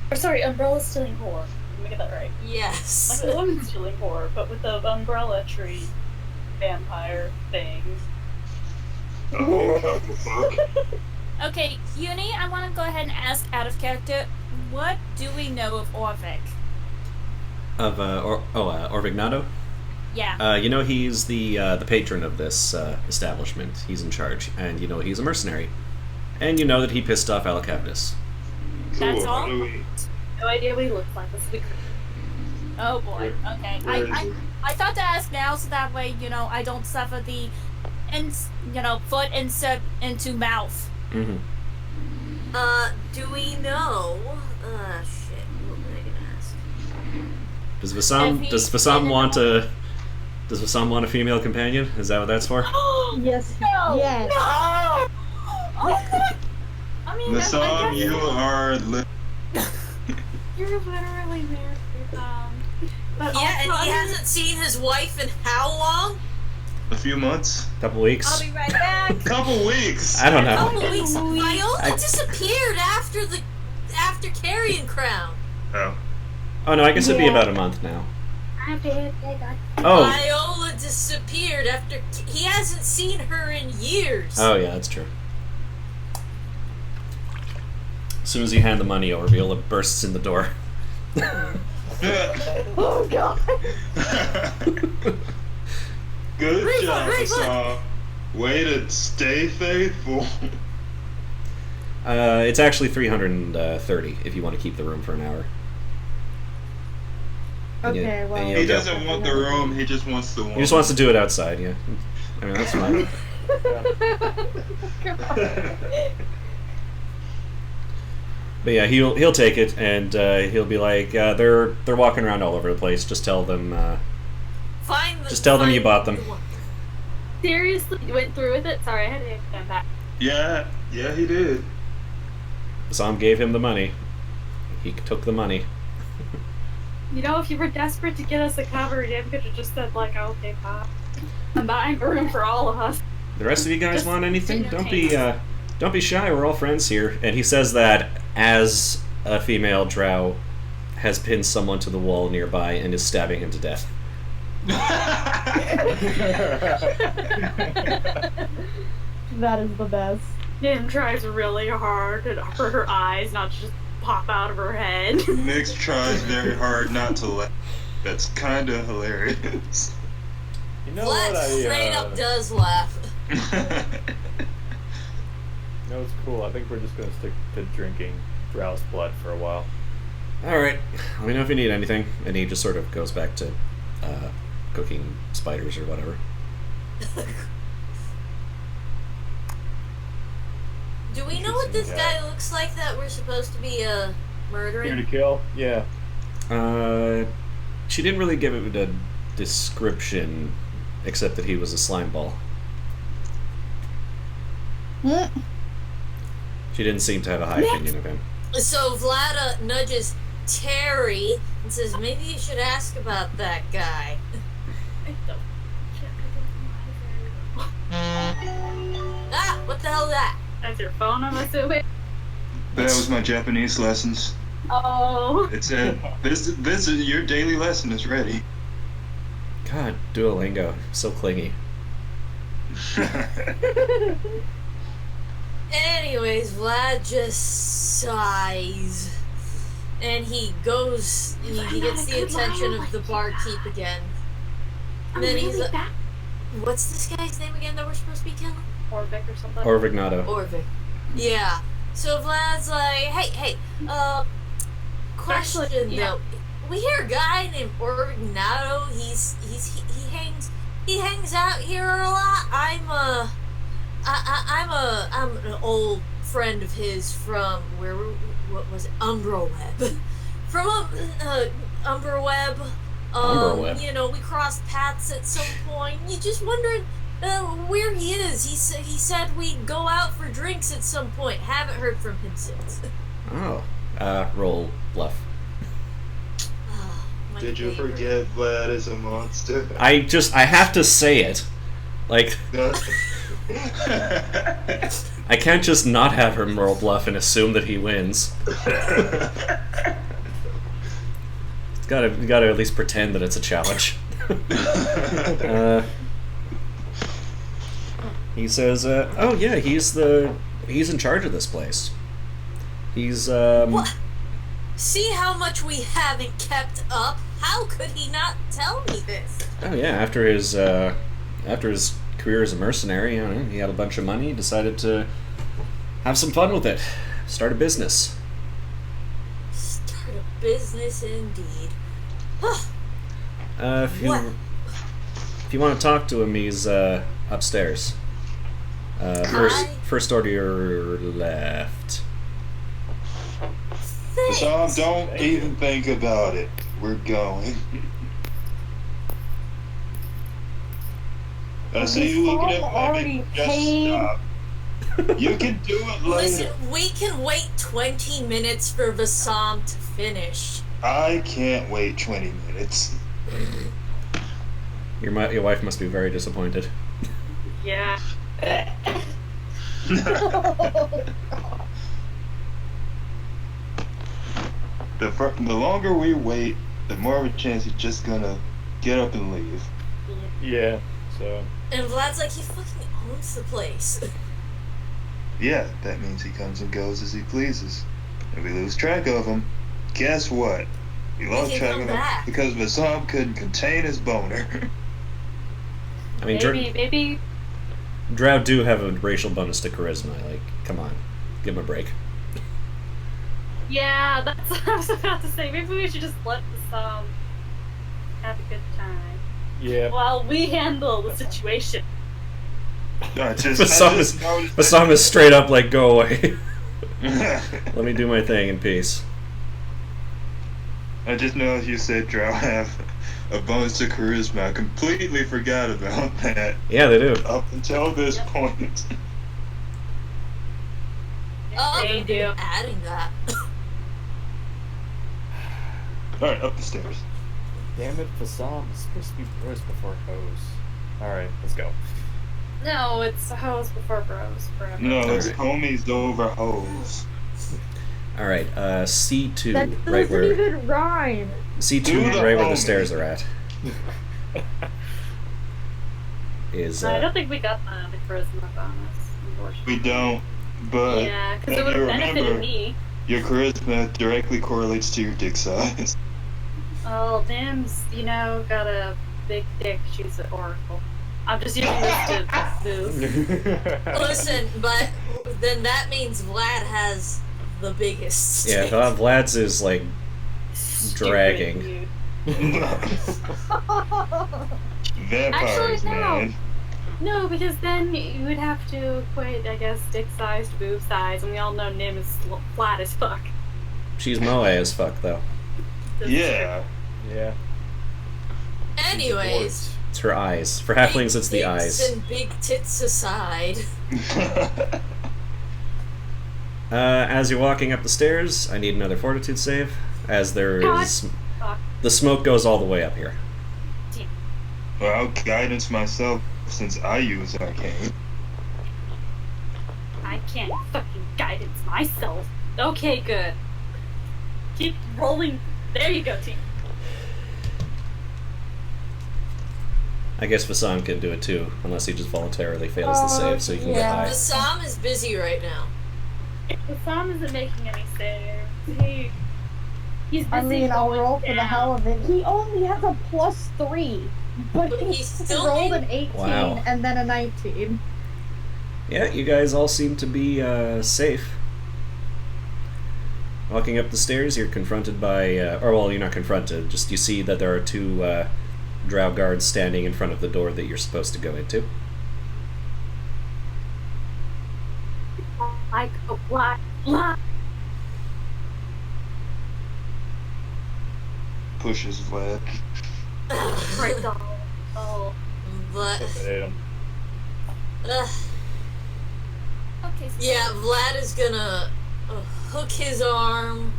Or sorry, Umbrella's stealing whore. Let me get that right. Yes. Like the woman stealing whore, but with the umbrella tree vampire thing. Oh, fuck. Okay, Uni, I want to go ahead and ask out of character, what do we know of Orvik? Of, Orvignado? Yeah. You know he's the patron of this establishment. He's in charge. And you know he's a mercenary. And you know that he pissed off Alacavdus. That's Cool. all? How do we- No idea what he looks like. This will be Oh boy. Okay. Where is it? I thought to ask now so that way, I don't suffer the, foot insert into mouth. Mm-hmm. Do we know? Shit. What was I gonna ask? Does If Vassam he- does Vassam want a a female companion? Is that what that's for? Yes. No! Yes. No! Oh, I mean, Vassam, you are You're literally married. But Yeah, and also, he I mean, hasn't seen his wife in how long? a few months. Couple weeks. I'll be right back. Couple weeks. I don't A know. couple weeks. Viola I- disappeared after Carrion Crown. Oh. Oh no, I guess it'd be Yeah. about a month now. I did. I got. Oh. Viola disappeared after he hasn't seen her in years. Oh yeah, that's true. As soon as you hand the money over, Viola bursts in the door. Oh god. Good Refund, job, refund. Vassam. Way to stay faithful. It's actually 330 if you want to keep the room for an hour. And you- Okay, and well. you'll He get- doesn't want the room, he just wants the one. He just wants to do it outside, yeah. I mean, that's fine. But yeah, he'll take it, and he'll be like, they're walking around all over the place. Just tell them, just tell them you bought them. seriously, you went through with it? Sorry, I had to come back. Yeah, he did. Sam gave him the money. He took the money. You know, if you were desperate to get us a cover, you could have just said, like, okay, fine. I'm buying a room for all of us. The rest of you guys Just want anything? entertain Don't be shy. We're all friends here. And he says that as a female drow has pinned someone to the wall nearby and is stabbing him to death. That is the best. Nim tries really hard for her eyes not to just pop out of her head. Nyx tries very hard not to laugh. That's kinda hilarious. You know what Vlad straight I up does laugh. No, it's cool. I think we're just gonna stick to drinking Drow's blood for a while. All right. Let me know if you need anything. And he just sort of goes back to cooking spiders or whatever. Do we know what this guy looks like that we're supposed to be Here to murdering? kill? Yeah. She didn't really give it a description, except that he was a slime ball. Mm. She didn't seem to have a high opinion of him. So Vlada nudges Terry and says, maybe you should ask about that guy. I don't. Ah, what the hell is that? That's your phone, I'm assuming. That was my Japanese lessons. Oh. It said, this is your daily lesson is ready. God, Duolingo, so clingy. Anyways, Vlad just sighs. And he goes, he gets the attention of the barkeep again. And then he's like, what's this guy's name again that we're supposed to be killing? Orvik or something. Or Vignado. Orvik. Yeah. So Vlad's like, hey, question Actually, yeah. though. We hear a guy named Orvignado. He hangs out here a lot. I'm an old friend of his from what was it? Umbroweb. From Umbroweb. Umbroweb. You know, we crossed paths at some point. You just wondering where he is. He said we'd go out for drinks at some point. Haven't heard from him since. Oh. Roll bluff. My Did you favorite. forget Vlad is a monster? I have to say it. Like, I can't just not have him roll bluff and assume that he wins. You gotta at least pretend that it's a challenge. He says, oh yeah, he's in charge of this place. He's, What? See how much we haven't kept up? How could he not tell me this? Oh yeah, after his career as a mercenary, you know, he had a bunch of money, decided to have some fun with it, start a business. Start a business indeed. If What? you want to talk to him, he's upstairs. First door to your left. Thanks. Tom, don't even think about it. We're going. I see you looking at Tom me. already Just paid. stop. You can do it later. Listen, we can wait 20 minutes for Vassam to finish. I can't wait 20 minutes. Your wife must be very disappointed. Yeah. The longer we wait, the more of a chance he's just gonna get up and leave. Yeah, so. And Vlad's like, he fucking owns the place. Yeah, that means he comes and goes as he pleases. If we lose track of him, guess what? We lost can track come of him back. because Vassam couldn't contain his boner. I mean, Maybe Drow do have a racial bonus to charisma. Like, come on, give him a break. yeah, that's what I was about to say. Maybe we should just let the have a good time Yeah. while we handle the situation. Vassam is straight up like, go away. Let me do my thing in peace. I just know you said Drow have a bonus to charisma. I completely forgot about that Yeah, they do. up until this point. Oh, They do. adding that. Alright, up the stairs. Damn it, Vassam is supposed to be bros before hoes. Alright, let's go. No, it's hoes before bros forever. No, it's Alright. homies over hoes. Alright, C2, That right doesn't where... even rhyme. C2, Do the right where the homie. stairs are at. Is, I don't think we got the charisma bonus, unfortunately. We don't, but Yeah, because it if would you have benefited remember, me. your charisma directly correlates to your dick size. Oh, Nim's, got a big dick. She's an oracle. I'm just using this to move. Listen, but then that means Vlad has the biggest. Yeah, Vlad's is, like, dragging. Stupid, Vampires, Actually, no. man. No, because then you would have to equate, I guess, dick size to boob size, and we all know Nim is flat as fuck. She's moe as fuck, though. That's Yeah. Yeah. Anyways, It's her eyes. For halflings, it's the big eyes. tits and big tits aside. As you're walking up the stairs, I need another fortitude save, as there God. is... Fuck. The smoke goes all the way up here. Well, I'll guidance myself since I use arcane. I can't fucking guidance myself. Okay, good. Keep rolling. There you go, team. I guess Vassam can do it too, unless he just voluntarily fails the save so he can get yeah. high. Vassam is busy right now. Vassam isn't making any saves. He's busy I mean, I'll going roll for the down. hell of it. He only has a +3, but But he he's still rolled in- an 18 Wow. and then a 19. Yeah, you guys all seem to be safe. Walking up the stairs, you're confronted by, you're not confronted, just you see that there are two drow guards standing in front of the door that you're supposed to go into. I go Lie. Pushes Vlad. Right doll. Oh. But Intimidate him. Okay. So yeah, Vlad is gonna hook his arm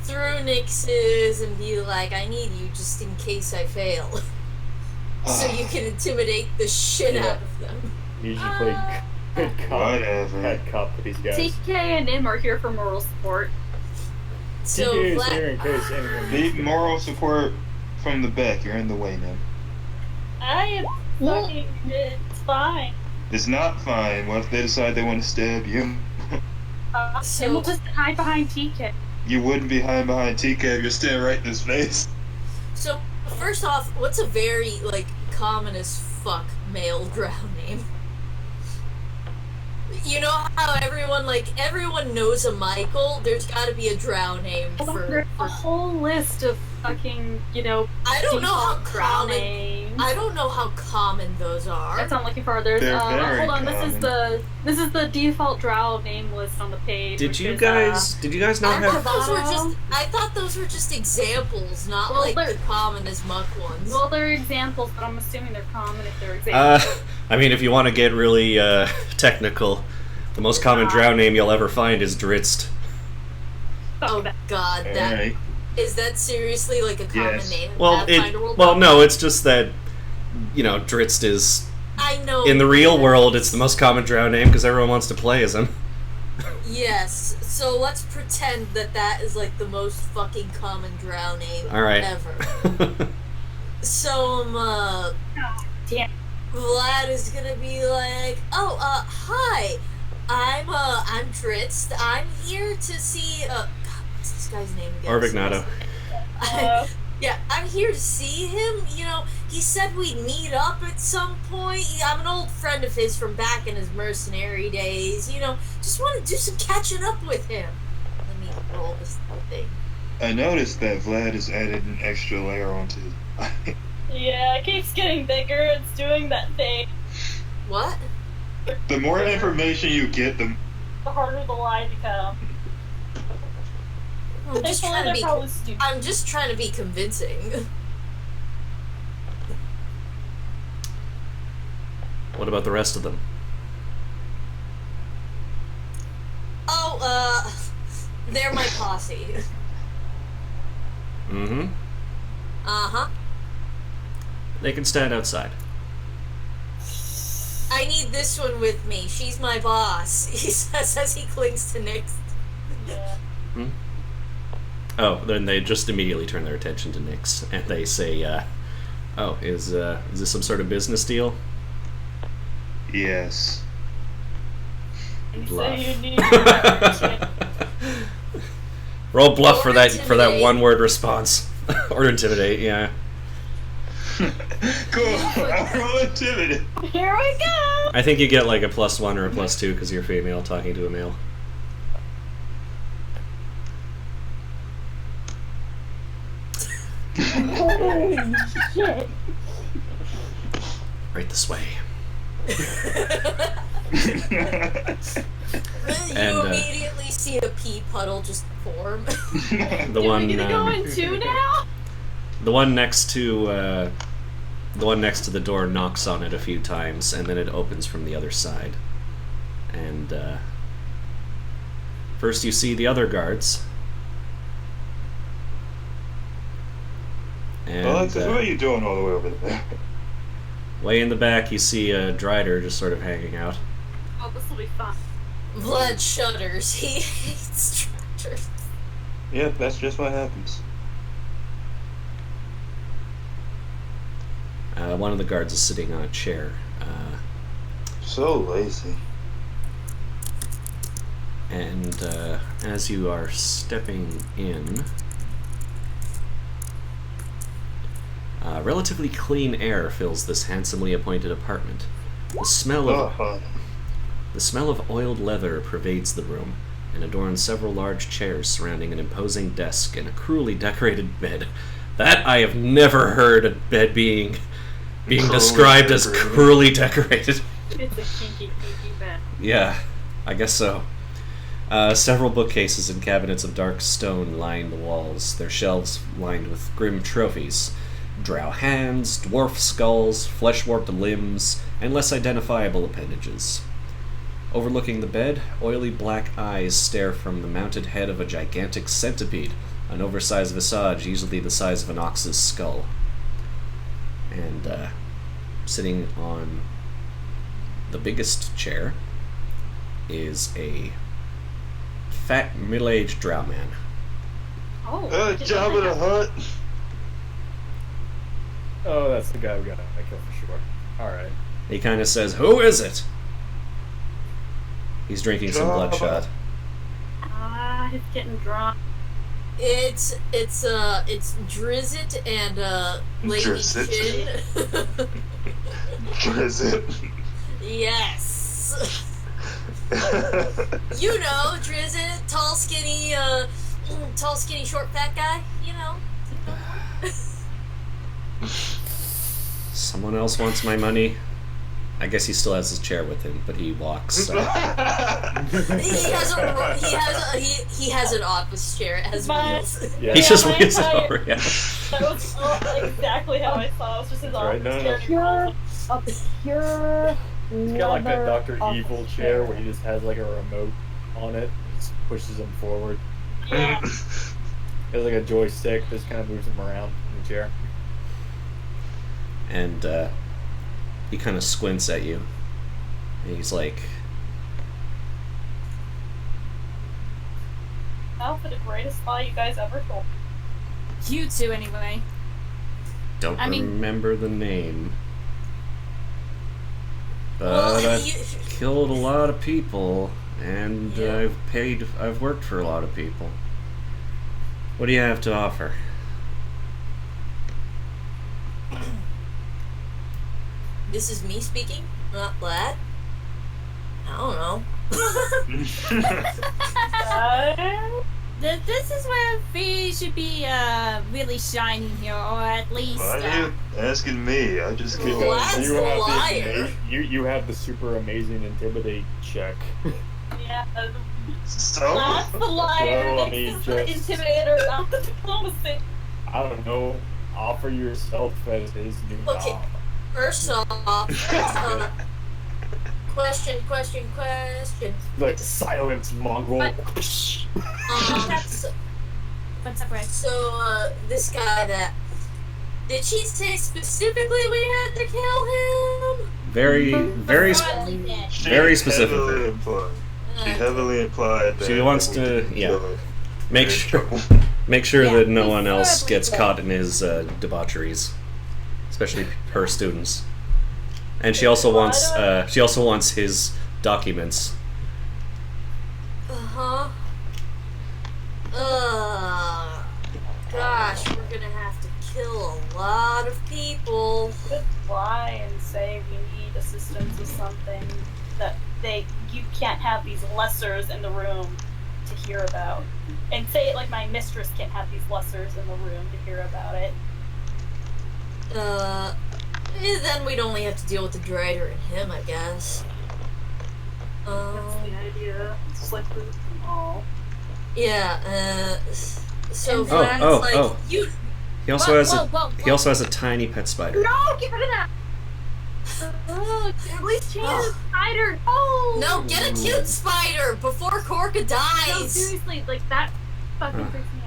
through Nix's and be like, "I need you just in case I fail," so you can intimidate the shit out of them. Usually play good cop, Whatever. bad cop with these guys. TK and Nim are here for moral support. So TK is Vlad, here in case anyone Need moral support from the back. You're in the way now. I am fucking. It's fine. It's not fine. What if they decide they want to stab you? So- And we'll just hide behind TK. You wouldn't be hiding behind TK if you're staring right in his face. so first off, what's a very like common as fuck male drow name? You know how everyone knows a Michael? There's got to be a drow name There's a whole list of fucking, I don't know how default drow common. names. I don't know how common those are. That's what I'm looking for. There's They're very hold on. common. This is the default drow name list on the page. Did which you is, guys not I have? thought those were just examples, not Well, like they're- the common as muck ones. Well, they're examples, but I'm assuming they're common if they're examples. I mean, if you want to get really technical, the most common drow name you'll ever find is Dritzt. Oh god, that Alright. is that seriously like a common Yes. name? in Well, Pathfinder World? no, it's just that Dritzt is I know. in the real world. It's the most common drow name because everyone wants to play as him. Yes, so let's pretend that is like the most fucking common drow name All right. ever. So, Damn. Vlad is gonna be like, "Oh, hi, I'm Dritz. I'm here to see, God, what's this guy's name again? Orvignado. Yeah, I'm here to see him. He said we'd meet up at some point. I'm an old friend of his from back in his mercenary days. Just want to do some catching up with him." Let me roll this thing. I noticed that Vlad has added an extra layer onto his eye. Yeah, it keeps getting bigger. It's doing that thing. What? The more information you get, the The harder the lie become. I'm just Thankfully, trying to they're be. probably stupid. I'm just trying to be convincing. What about the rest of them? Oh, they're my posse. Mm-hmm. Uh-huh. They can stand outside. I need this one with me. She's my boss. He says as he clings to Nick. Yeah. Oh, then they just immediately turn their attention to Nyx, and they say, "Oh, is this some sort of business deal?" yes. Bluff. So you need Roll bluff Or for that intimidate. one-word response, or intimidate. Yeah. Cool. I'll roll intimidate. Here we go. I think you get like a +1 or a +2 because you're female talking to a male. Holy shit. Right this way. You And, immediately see a pea puddle just form. The Are one. we gonna go in two now? The one next to the door knocks on it a few times, and then it opens from the other side. And first you see the other guards. And Alexis, what are you doing all the way over there? way in the back you see Dryder just sort of hanging out. Oh, this will be fun. Vlad shudders. He hates tractors. Yep, that's just what happens. One of the guards is sitting on a chair. So lazy. And as you are stepping in, relatively clean air fills this handsomely appointed apartment. The smell of oiled leather pervades the room and adorns several large chairs surrounding an imposing desk and a cruelly decorated bed. That I have never heard a bed being Cruelly described as decorated. cruelly decorated. It's a kinky bed. Yeah, I guess so. Several bookcases and cabinets of dark stone line the walls, their shelves lined with grim trophies. Drow hands, dwarf skulls, flesh-warped limbs, and less identifiable appendages. Overlooking the bed, oily black eyes stare from the mounted head of a gigantic centipede, an oversized visage easily the size of an ox's skull. And sitting on the biggest chair is a fat, middle-aged drow man. Oh, Jabba the Hutt. Oh, that's the guy we gotta kill for sure. Alright. He kind of says, "Who is it?" He's drinking some bloodshot. he's getting drunk. It's Drizzt and Lady Drizzt. Chin. Drizzt. Yes. You know, Drizzt, tall, skinny, short, fat guy. You know. Someone else wants my money. I guess he still has his chair with him, but he walks. He has an office chair. It has wheels. Yeah. He just my leans entire- over. Yeah. That was exactly how I saw it. It was just his Right, office no, no. chair. A pure It's got like that leather Dr. office Evil chair where he just has like a remote on it, and just pushes him forward. Yeah. He has like a joystick, just kind of moves him around in the chair. And he kind of squints at you. And he's like, Now for the greatest lie you guys ever told. You two, anyway. "Don't I mean- remember the name. But Well, I've killed a lot of people, and Yeah. I've worked for a lot of people. What do you have to offer?" This is me speaking, not Vlad. I don't know. This is where we should be really shining here, or at least. Why are you asking me? I just killed Vlad's you the have liar. you have the super amazing intimidate check. Yeah, So that's the liar. Well, I mean, This is the just- intimidator, not the diplomacy. I don't know. Offer yourself as his new Okay. dom. First off, question. Like silence, Mongol. What's up, Red? So, this guy that... Did she say specifically we had to kill him? Very Broadly dead. She Very heavily specifically. implied- She heavily implied that She wants we to- need yeah. kill her. Make We're in sure trouble. make sure Yeah, that no one else preferably gets dead. caught in his debaucheries, especially her students. And she also wants his documents. Uh-huh. Gosh, we're gonna have to kill a lot of people. Could lie and say we need assistance with something that you can't have these lessers in the room to hear about. And say it like my mistress can't have these lessers in the room to hear about it. Then we'd only have to deal with the Drider and him, I guess. That's the idea. It's like all. Yeah, so And- Vlad's Oh, like, oh. you... He also Whoa, has whoa, a whoa, he whoa. also has a tiny pet spider. No, get rid of that. At least change the spider. Oh No, get a cute spider before Korka No, dies! seriously, like that fucking Uh. freaks me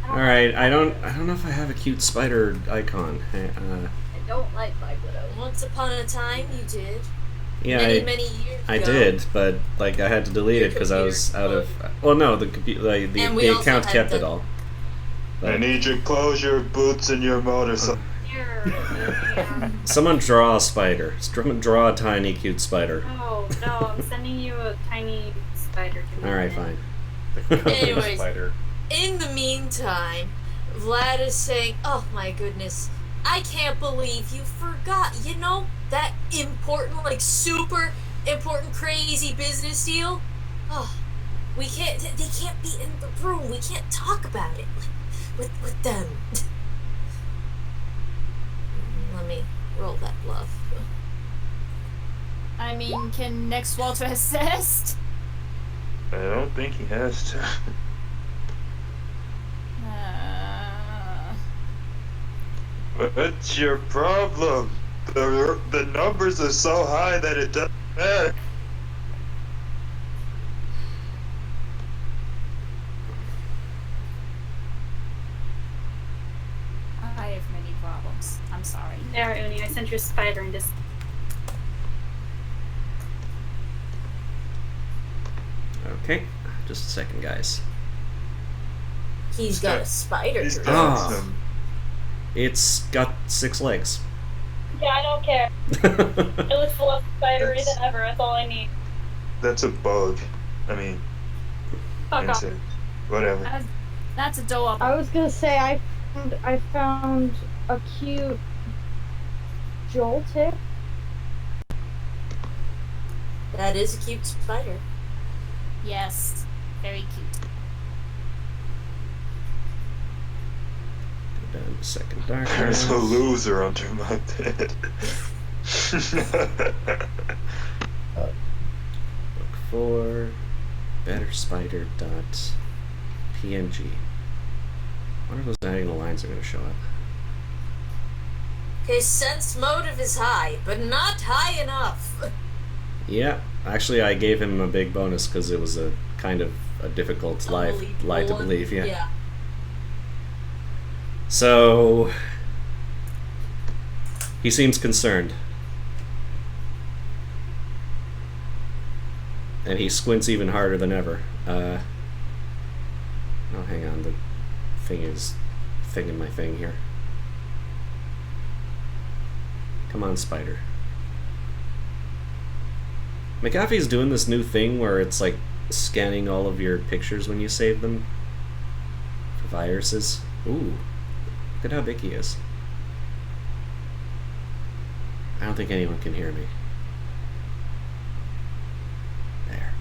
out. All right, I don't know if I have a cute spider icon. I don't like Black Widow. Once upon a time, you did. Yeah, Many years I ago. did, but like I had to delete Your it because I was computer out of. Well, no, the And we the also account had kept the- it all. I But need your clothes, your boots, and your motorcycle. Yeah. someone draw a spider. Someone draw a tiny cute spider. Oh no, I'm sending you a tiny spider. All right, fine. Anyways. Spider. In the meantime, Vlad is saying, "Oh my goodness, I can't believe you forgot, you know, that important, like super important, crazy business deal? Oh, they can't be in the room, we can't talk about it with them." Let me roll that bluff. I mean, can next Walter assist? I don't think he has to. What's your problem? The numbers are so high that it doesn't matter. I have many problems. I'm sorry. There, Uni, I sent you a spider and just. Okay, just a second, guys. He's got a spider He's dream. got Ah. some. It's got 6 legs. Yeah, I don't care. It looks less spidery than ever. That's all I need. That's a bug. I mean, Fuck off. insect. Whatever. That's adorable. I was gonna say I found a cute Joltik. That is a cute spider. Yes, very cute. Go down to second There's darkness. a loser under my bed. Look for betterspider.png. I wonder if those diagonal lines are going to show up. His sense motive is high, but not high enough. Yeah, actually, I gave him a big bonus because it was a kind of a difficult lie to Unbelievable one. believe. Yeah. So he seems concerned, and he squints even harder than ever. Oh, hang on, the thing is thinging my thing here. Come on, spider. McAfee's doing this new thing where it's like scanning all of your pictures when you save them for viruses. Ooh, look at how big he is. I don't think anyone can hear me. There.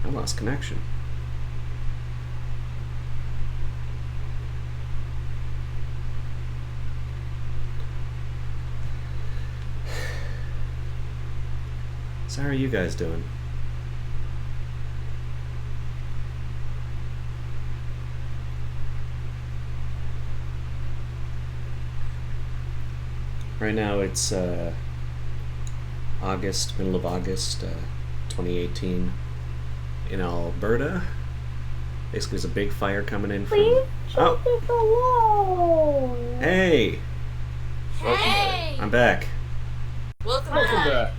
I lost connection. So how are you guys doing? Right now it's August, middle of August, 2018 in Alberta. Basically there's a big fire coming in from... Please Oh, Joltik alone. hey! Hey! I'm back. Welcome Welcome back. back.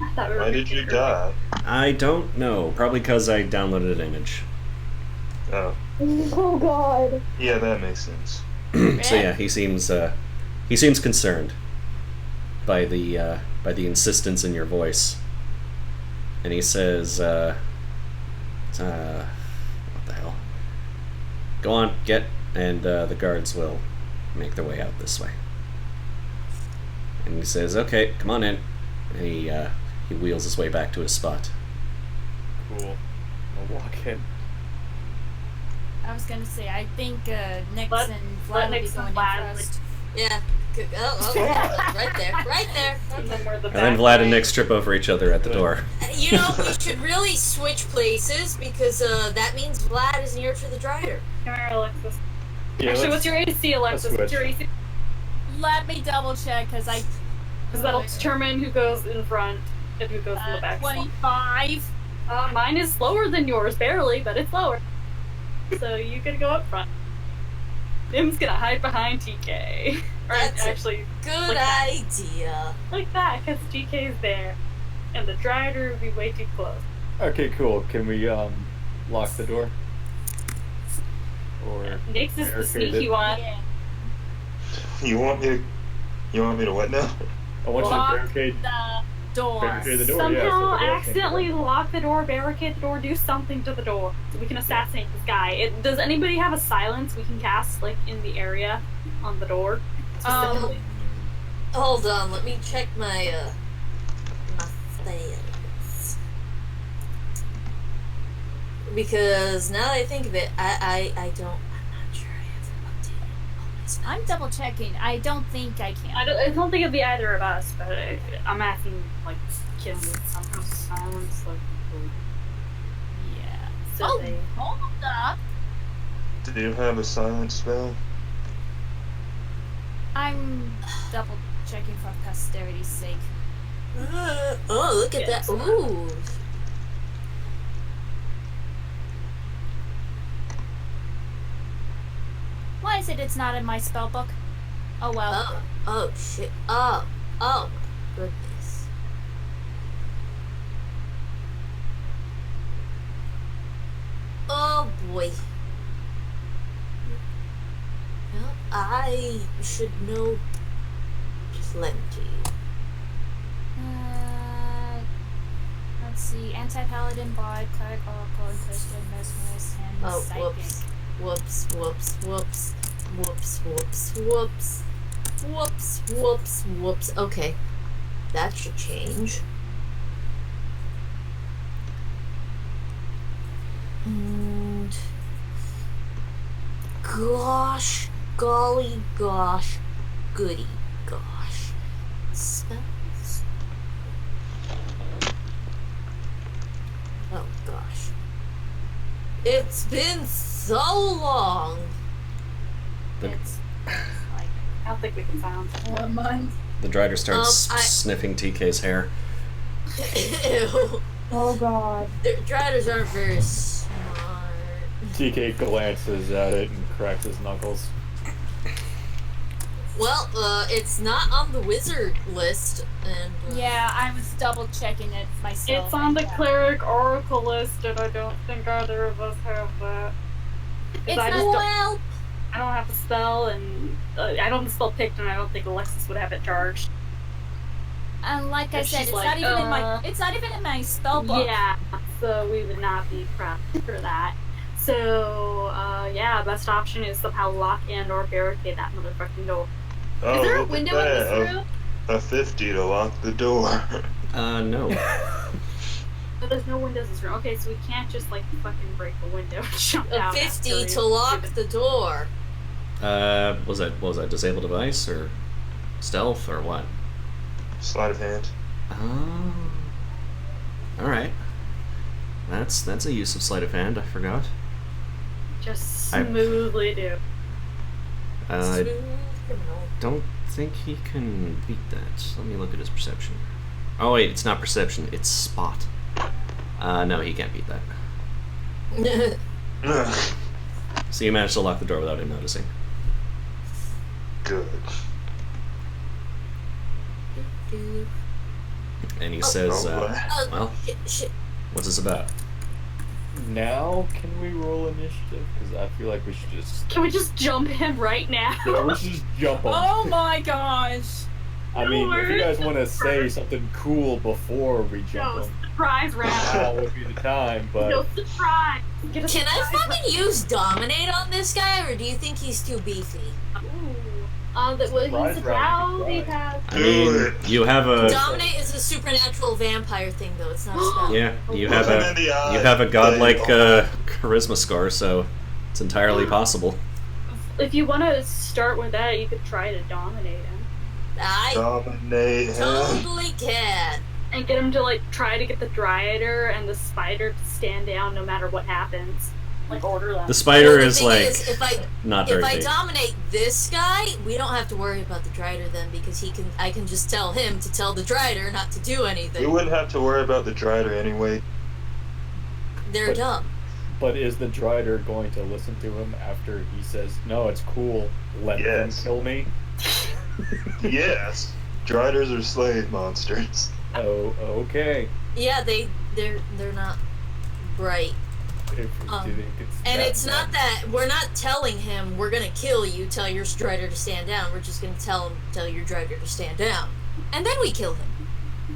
I thought we were Why did you die? I don't know. Probably because I downloaded an image. Oh, Oh god. yeah, that makes sense. So yeah, he seems concerned by the insistence in your voice, and he says, "What the hell? Go on, get," and the guards will make their way out this way. And he says, "Okay, come on in," and he wheels his way back to his spot. Cool. I'll walk in. I was gonna say, I think Nix Let- and let Vlad will be Nix going and in Vlad, first. Yeah. Oh, right there. Right there. And then we're the And then back Vlad and way. Nix trip over each other at the door. You know, we should really switch places because that means Vlad is near to the Drider. Come here, Alexis. Yeah, Actually, let's- what's your AC, Alexis? What's your AC? Let me double check, because Because that'll determine who goes in front and who goes in the back. 25. Mine is slower than yours, barely, but it's lower. So you gotta go up front. Nim's gonna hide behind TK. Or That's a actually, Good like that. idea. Like that, because TK's there. And the Drider would be way too close. Okay, cool. Can we lock the door? Or Nix is the barricade sneaky it? one. Yeah. You want me to what now? I want you to Lock barricade. the door. Barricade the door. Yeah, so the Somehow door can't get accidentally in. lock the door, barricade the door, do something to the door. So we can assassinate this guy. Does anybody have a silence we can cast, like, in the area on the door? Specifically? Hold on, let me check my my fails. Because now that I think of it, I'm not sure I ever updated all my spells. I'm double checking. I don't think I can. I don't think it'd be either of us, but I'm asking like kill me with some silence, like Yeah. so Oh, they. hold up. Do you have a silent spell? I'm double checking for posterity's sake. Oh, look at Yes. that. Ooh. Why is it it's not in my spell book? Oh well. Oh, shit. Oh, my goodness. Oh, boy. Well, I should know plenty. Let's see. Anti-paladin, bard, cleric, oracle, and Christian, mesmerist, and Oh, psychic. whoops. Whoops, whoops, whoops. Whoops, whoops, whoops. Whoops, whoops, whoops. Okay. That should change. And... gosh, golly gosh, goody gosh. Spells? Oh gosh. It's been so long! It's like I don't think we can find 1 month. The Drider starts I- sniffing TK's hair. Ew. Oh god. The Driders aren't very smart. TK glances at it and cracks his knuckles. Well, it's not on the wizard list, and... yeah. I was double checking it myself. It's on the cleric oracle list, and I don't think either of us have that. 'Cause It's I not- just don't, Well, I don't have the spell, and I don't have the spell picked, and I don't think Alexis would have it charged. And like I If said, she's it's like, not even in my. uh, It's not even in my spell book. Yeah, so we would not be prepped for that. So, yeah, best option is somehow lock and or barricade that motherfucking door. Oh, Is there a look at window in this that. room? A 50 to lock the door. No. No, there's no windows in this room. Okay, so we can't just like fucking break the window and jump a out. 50 after to we- lock the door. What was that disable device or stealth or what? Sleight of hand. Oh. Alright. That's a use of sleight of hand, I forgot. Just I- smoothly do. I Smooth criminal. don't think he can beat that. Let me look at his perception. Oh wait, it's not perception, it's spot. No, he can't beat that. So you managed to lock the door without him noticing. Good. And he says, Oh, boy. well, Shit. what's this about? Now, can we roll initiative? Because I feel like we should just. Can we just jump him right now? Yeah, we should just jump on. Oh my gosh. I mean, if you guys want to say First. something cool before we jump No, on, surprise now round. would be the time. No But surprise. Get a Can I surprise fucking use Dominate on this guy, or do you think he's too beefy? Ooh. That well, Surprise he's round, proud. He you can has. I mean, you have a Dominate is a supernatural vampire thing, though. It's not a spell. yeah, you Look have him a in the eye. you have a godlike Say, charisma score, so it's entirely possible. If you want to start with that, you could try to dominate him I Dominate him. totally can. and get him to like try to get the Dryader and the Spider to stand down no matter what happens. Like order them. The spider Well, the is thing like is, not very if I big. dominate this guy, we don't have to worry about the Drider then, because I can just tell him to tell the Drider not to do We anything. wouldn't have to worry about the Drider anyway. They're But- dumb. But is the Drider going to listen to him after he says, "No, it's cool. Let them Yes. kill me"? Yes. Driders are slave monsters. Oh, okay. Yeah, they're not bright. If you Um, think it's And that it's not bad. that we're not telling him we're gonna kill you, tell your Strider to stand down. We're just gonna tell your Drider to stand down. And then we kill him.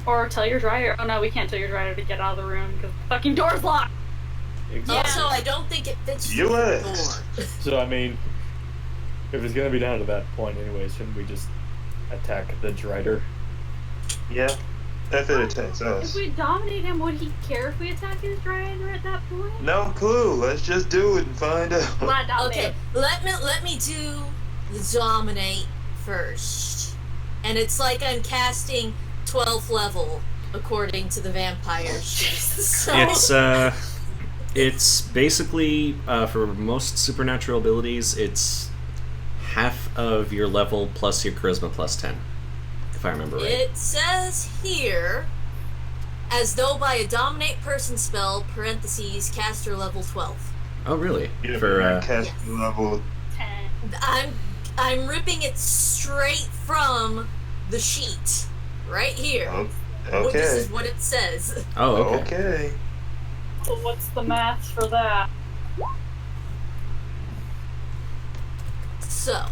Or tell your Dryader. Oh no, we can't tell your Dryader to get out of the room because the fucking door's locked. Exactly. Also, I don't think it fits through US. the door. So I mean, if it's gonna be down to that point anyway, shouldn't we just attack the Drider? Yeah. If it attacks If us. we dominate him, would he care if we attack his Dryander at that point? No clue. Let's just do it and find out. Not dominate. Okay, let me do the dominate first. And it's like I'm casting 12th level according to the vampire sheet. So It's basically for most supernatural abilities, it's half of your level plus your charisma plus 10, if I remember right. it says here, as though by a dominate person spell, parentheses, caster level 12. Oh, really? Yeah, For cast level. 10. I'm ripping it straight from the sheet. Right here. Oh, This okay. is what it says. oh, okay. Okay. So what's the math for that? So,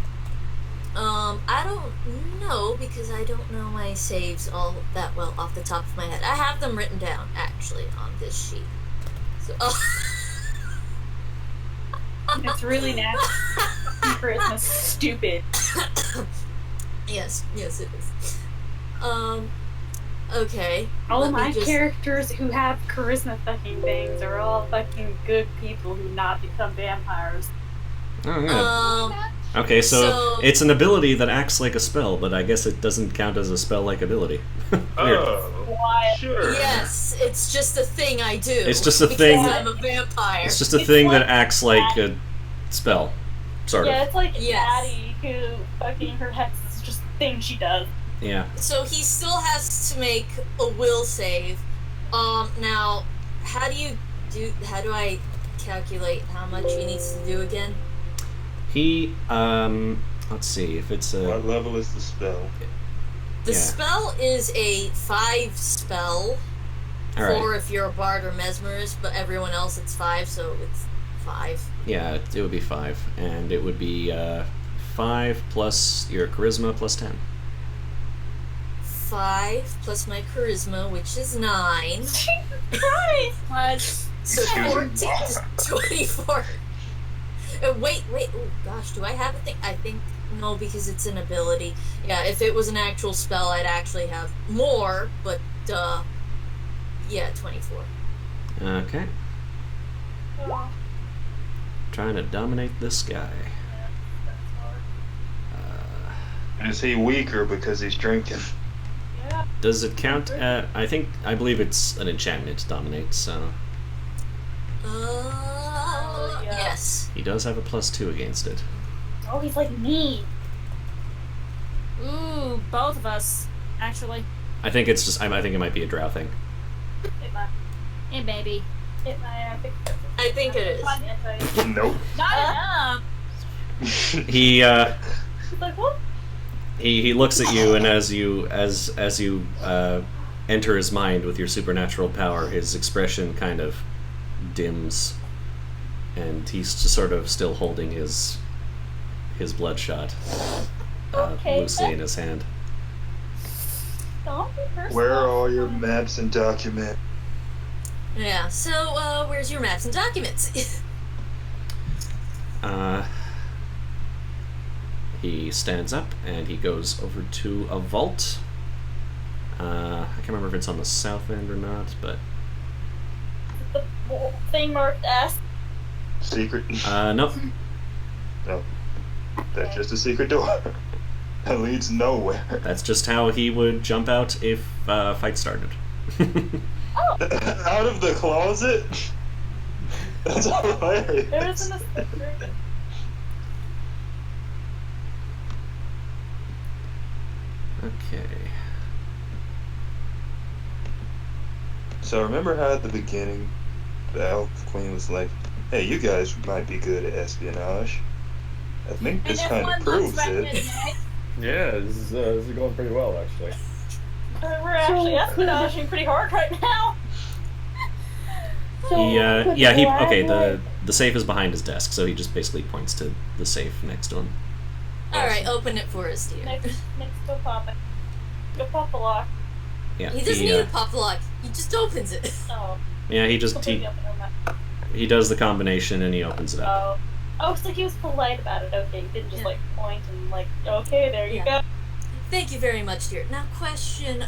I don't know because I don't know my saves all that well off the top of my head. I have them written down actually on this sheet. So, It's really nasty. Charisma's stupid. yes, it is. Okay. All let me my just- characters who have charisma fucking things are all fucking good people who not become vampires. Oh, yeah. Okay, so so- it's an ability that acts like a spell, but I guess it doesn't count as a spell-like ability. Weird. Oh, Why? sure. Yes, it's just a thing I do. It's just a because thing- I'm a vampire. It's just a It's thing like that acts like a spell, sort Yeah, of. it's like Yes. Addie who fucking her hex is just a thing she does. Yeah. So he still has to make a will save. Now, how do I calculate how much he needs to do again? He, let's see, if it's a... What level is the spell? The Yeah. spell is a 5 spell. Alright. 4 if you're a bard or mesmerist, but everyone else it's 5, so it's 5. Yeah, it would be 5. And it would be, 5 plus your charisma plus 10. 5 plus my charisma, which is 9. Christ! What? So Excuse me, 14 what? to 24. Wait, oh gosh, do I have a thing? I think, no, because it's an ability. Yeah, if it was an actual spell, I'd actually have more, but, yeah, 24. Okay. Trying to dominate this guy. Is he weaker because he's drinking? Yeah. Does it count at... I believe it's an enchantment to dominate, so... yeah. Yes. He does have a +2 against it. Oh, he's like me. Ooh, both of us, actually. I think it's just... I think it might be a drow thing. It might. It may be. It might. I think it is. Nope. Not enough. He, He's like, what? he looks at you, and as you enter his mind with your supernatural power, his expression kind of dims, and he's just sort of still holding his bloodshot Okay. loosely in his hand. Don't be personal. Where are all your maps and documents? Yeah, so, where's your maps and documents? He stands up and he goes over to a vault. I can't remember if it's on the south end or not, but The thing marked S. Secret? nope. No. That's just a secret door. That leads nowhere. That's just how he would jump out if fight started. Out of the closet? That's hilarious. There isn't a secret. Okay. So remember how at the beginning the Elf Queen was like, hey, you guys might be good at espionage. I think this kind of proves it. Yeah, this is going pretty well, actually. We're actually espionaging pretty hard right now. So, could He you okay, elaborate? the safe is behind his desk, so he just basically points to the safe next to him. Alright, open it for us, dear. Next, go pop it. Go pop the lock. Yeah. He doesn't need to pop the lock, he just opens it. Oh. Yeah, he just Completely open on that. he does the combination and he opens it up. Oh, so he was polite about it. Okay, he didn't just like point and like, okay, there you go. Thank you very much, dear. Now, question,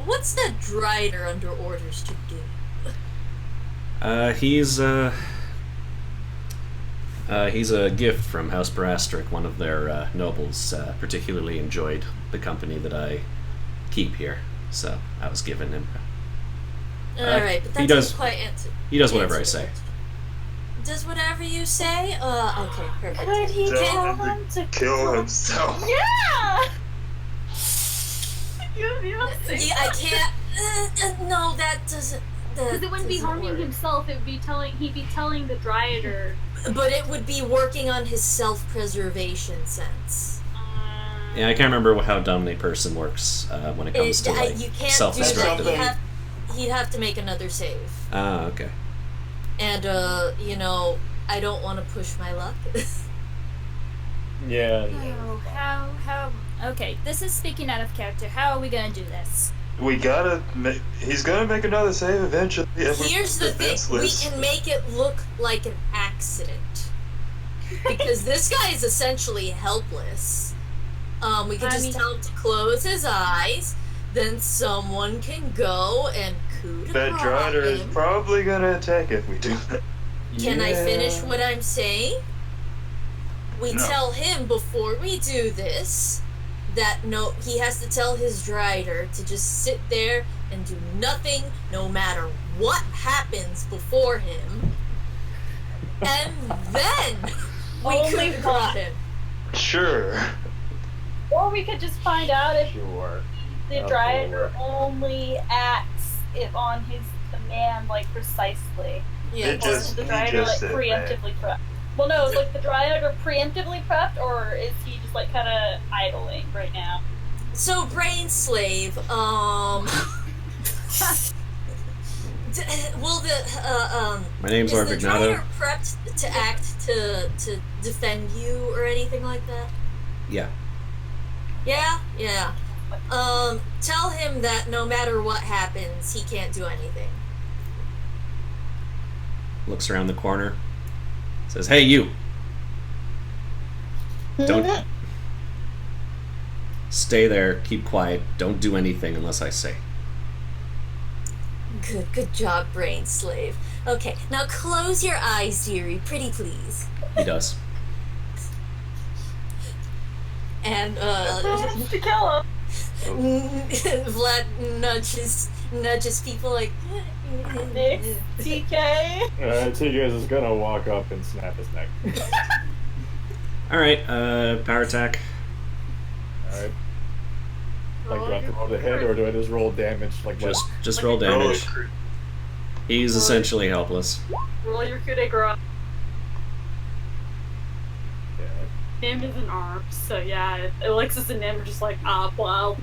what's that Drider under orders to do? He's a gift from House Barastric. One of their nobles particularly enjoyed the company that I keep here, so I was given him. Alright, but that he doesn't does- quite answer. He does whatever I answer say. it. Does whatever you say? Okay, perfect. Could he Tell tell him them to Kill himself. Yeah! You don't say Yeah, I can't. No, that doesn't. Because it wouldn't be doesn't harming work. himself. It would be he'd be telling the Dryader. But it would be working on his self-preservation sense. Yeah, I can't remember how dominate person works when it comes to like you can't do that. self-destructive. He'd have to make another save. Ah, okay. And I don't want to push my luck. Yeah. Oh, how? Okay, this is speaking out of character. How are we gonna do this? We gotta make. He's gonna make another save eventually. Here's the thing: we can make it look like an accident because this guy is essentially helpless. We could just tell him to close his eyes. Then someone can go and coup de That grace Drider is him. probably gonna attack if we do that. Can I finish what I'm saying? We No. tell him before we do this that he has to tell his Drider to just sit there and do nothing no matter what happens before him. And then we Only could got him. Sure. Or we could just find out if Sure. the Okay. Drider only acts if on his command, like precisely. Yeah. It Or just- is the he Drider just like said preemptively prepped? Well, no, is like the Drider preemptively prepped, or is he just like kind of idling right now? So brain slave, will My name's is Lord the Vignato. Drider prepped to act to defend you or anything like that? Yeah. Yeah? Yeah. Tell him that no matter what happens, he can't do anything. Looks around the corner. Says, "Hey, you! Don't stay there. Keep quiet. Don't do anything unless I say." Good job, brain slave. Okay, now close your eyes, dearie, pretty please. He does. And To kill him. Vlad nudges people like. Nix, TK. Tigers is gonna walk up and snap his neck. All right. Power attack. Alright. Like, do I have to roll the hit, or do I just roll damage? Like, what? Just roll damage. He's essentially helpless. Roll your coup de grace. Yeah. Nim is an arm, so yeah, Alexis and Nim are just like, wow.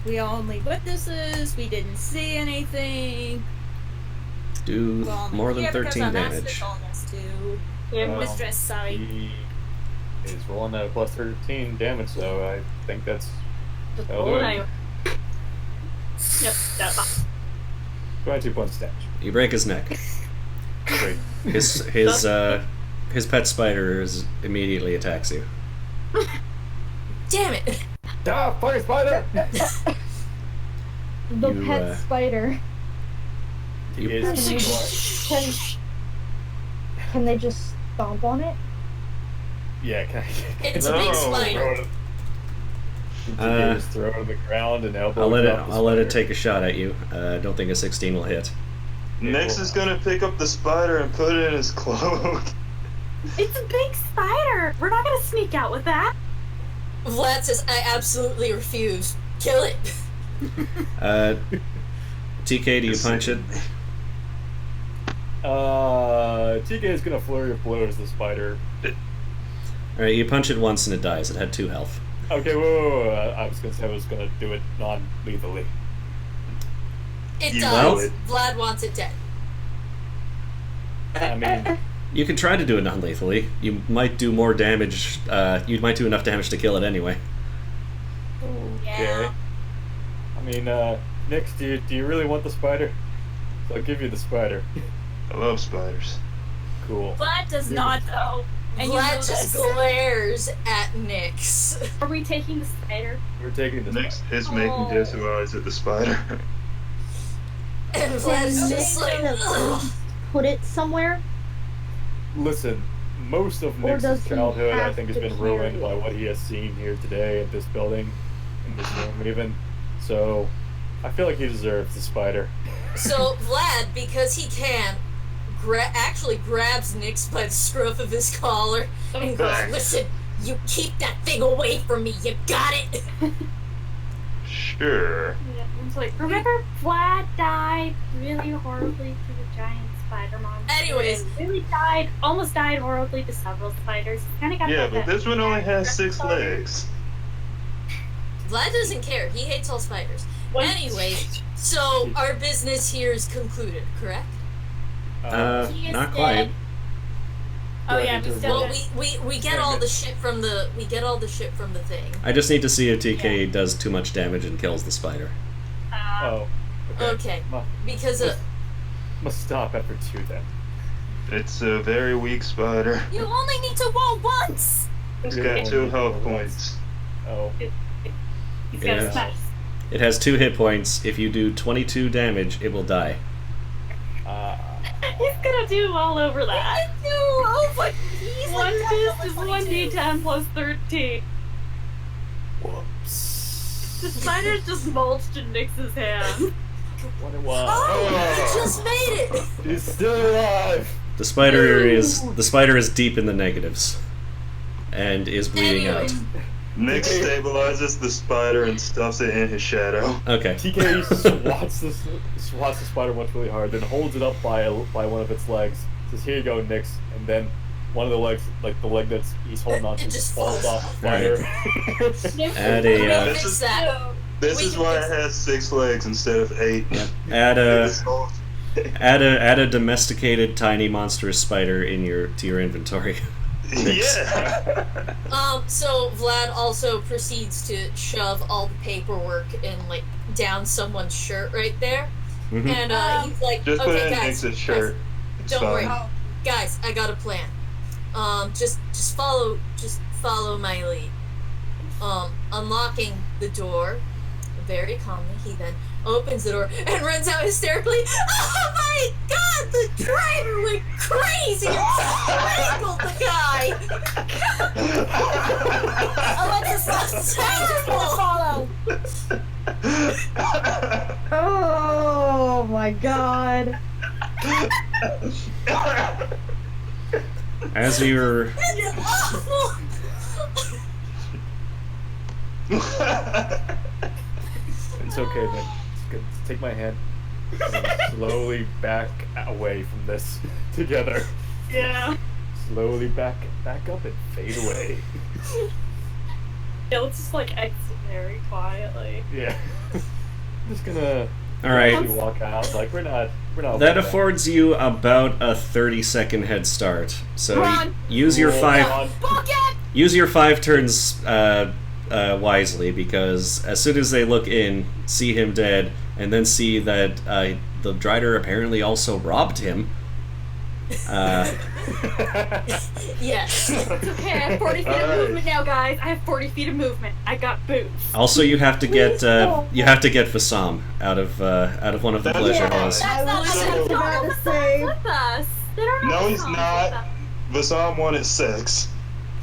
We only witnesses. We didn't see anything. Do We're only more than here because 13 our master damage. told us to. Yeah, Well, Mistress, sorry. He is rolling at a plus 13 damage, so I think that's. just That'll roll do it it. anyway. Yep, that's 22 points damage. You break his neck. Great. His pet spider immediately attacks you. Damn it! Ah, fire spider! The You, pet spider. You, Is Can they just stomp on it? yeah, can I? It's a big spider. Just throw it on the ground and elbow. I'll let it. drop the I'll let it spider. take a shot at you. I don't think a 16 will hit. Nix is gonna pick up the spider and put it in his cloak. It's a big spider! We're not gonna sneak out with that! Vlad says, I absolutely refuse. Kill it. TK, do you punch it? TK is gonna flurry of blows the spider. All right, you punch it once and it dies. It had 2 health. Okay, whoa. I was gonna say I was gonna do it non-lethally. It You does. will. Vlad wants it dead. I mean, You can try to do it non-lethally. You might do more damage. You might do enough damage to kill it anyway. okay. I mean, Nix, do you really want the spider? So I'll give you the spider. I love spiders. Cool. Vlad does not, though. And you Vlad know just this. glares at Nyx. Are we taking the spider? We're taking this. Next is making desert eyes at the spider. And Vlad's Can just like, Nick ugh. put it somewhere? Listen, most of Or does Nick's he childhood, I have think, has to been ruined carry by it? what he has seen here today in this building, in this room even. So, I feel like he deserves the spider. So Vlad, because he can, actually grabs Nyx by the scruff of his collar and goes, Thanks. "Listen, you keep that thing away from me. You got it." Sure. Yeah, it's like, remember Vlad died really horribly to the giant spider monster? Anyways. And really almost died horribly to several spiders. Kind of got Yeah, that. but this one only has 6 spider. legs. Vlad doesn't care. He hates all spiders. What? Anyway, so our business here is concluded, correct? He is Not dead. quite. Oh Do I yeah, need we to still Well, got- we get all the shit from the thing. I just need to see if TK does too much damage and kills the spider. Oh. Okay, Mu- because Must stop after 2 then. It's a very weak spider. You only need to roll once. It's Yeah. got 2 health points. Oh. He's got Yeah. a smash. It has 2 hit points. If you do 22 damage, it will die. He's gonna do well over that. Oh, but he's One like fist that is for 1d10 plus 13. Whoops. The spider's just mulched in Nyx's hand. What it was. oh, you just made it. He's still alive! The spider is deep in the negatives, and is bleeding Anyway. out. Nick stabilizes the spider and stuffs it in his shadow. Okay. TK swats the spider once really hard, then holds it up by one of its legs. Says, "Here you go, Nyx." And then one of the legs, like the leg that's he's holding on to, It just falls falls off the spider. Add We a This fix is- that. This We is can why fix it has 6 legs instead of 8. add a This whole- add a domesticated tiny monstrous spider to your inventory. Yeah. So Vlad also proceeds to shove all the paperwork in down someone's shirt right there, Mhm. and he's like, Just put "Okay, it in guys, Nick's shirt. guys, It's don't worry, fine. guys, I got a plan. Just follow my lead. Unlocking the door very calmly, he then opens the door and runs out hysterically. Oh my god, the driver went crazy and strangled the guy! Alexis lost That's follow. Oh my god. As you're awful! It's okay, man. It's good. Take my hand. And slowly back away from this together. Yeah. Slowly back up and fade away. Yeah, let's just exit very quietly. Yeah. I'm just gonna all right. quietly walk out. We're not. That affords you about a 30-second head start. So Run. use your Hold 5 on. use your 5 turns wisely, because as soon as they look in, see him dead, and then see that the Drider apparently also robbed him. Yes. It's okay, I have 40 feet of Alright. movement now, guys. I have 40 feet of movement. I got boots. Also, you have to get Please don't. Vassam out of one of the That's pleasure right. halls. I was So- just about to say, With us. They don't No, know he's what's not. wrong Vasam wanted sex.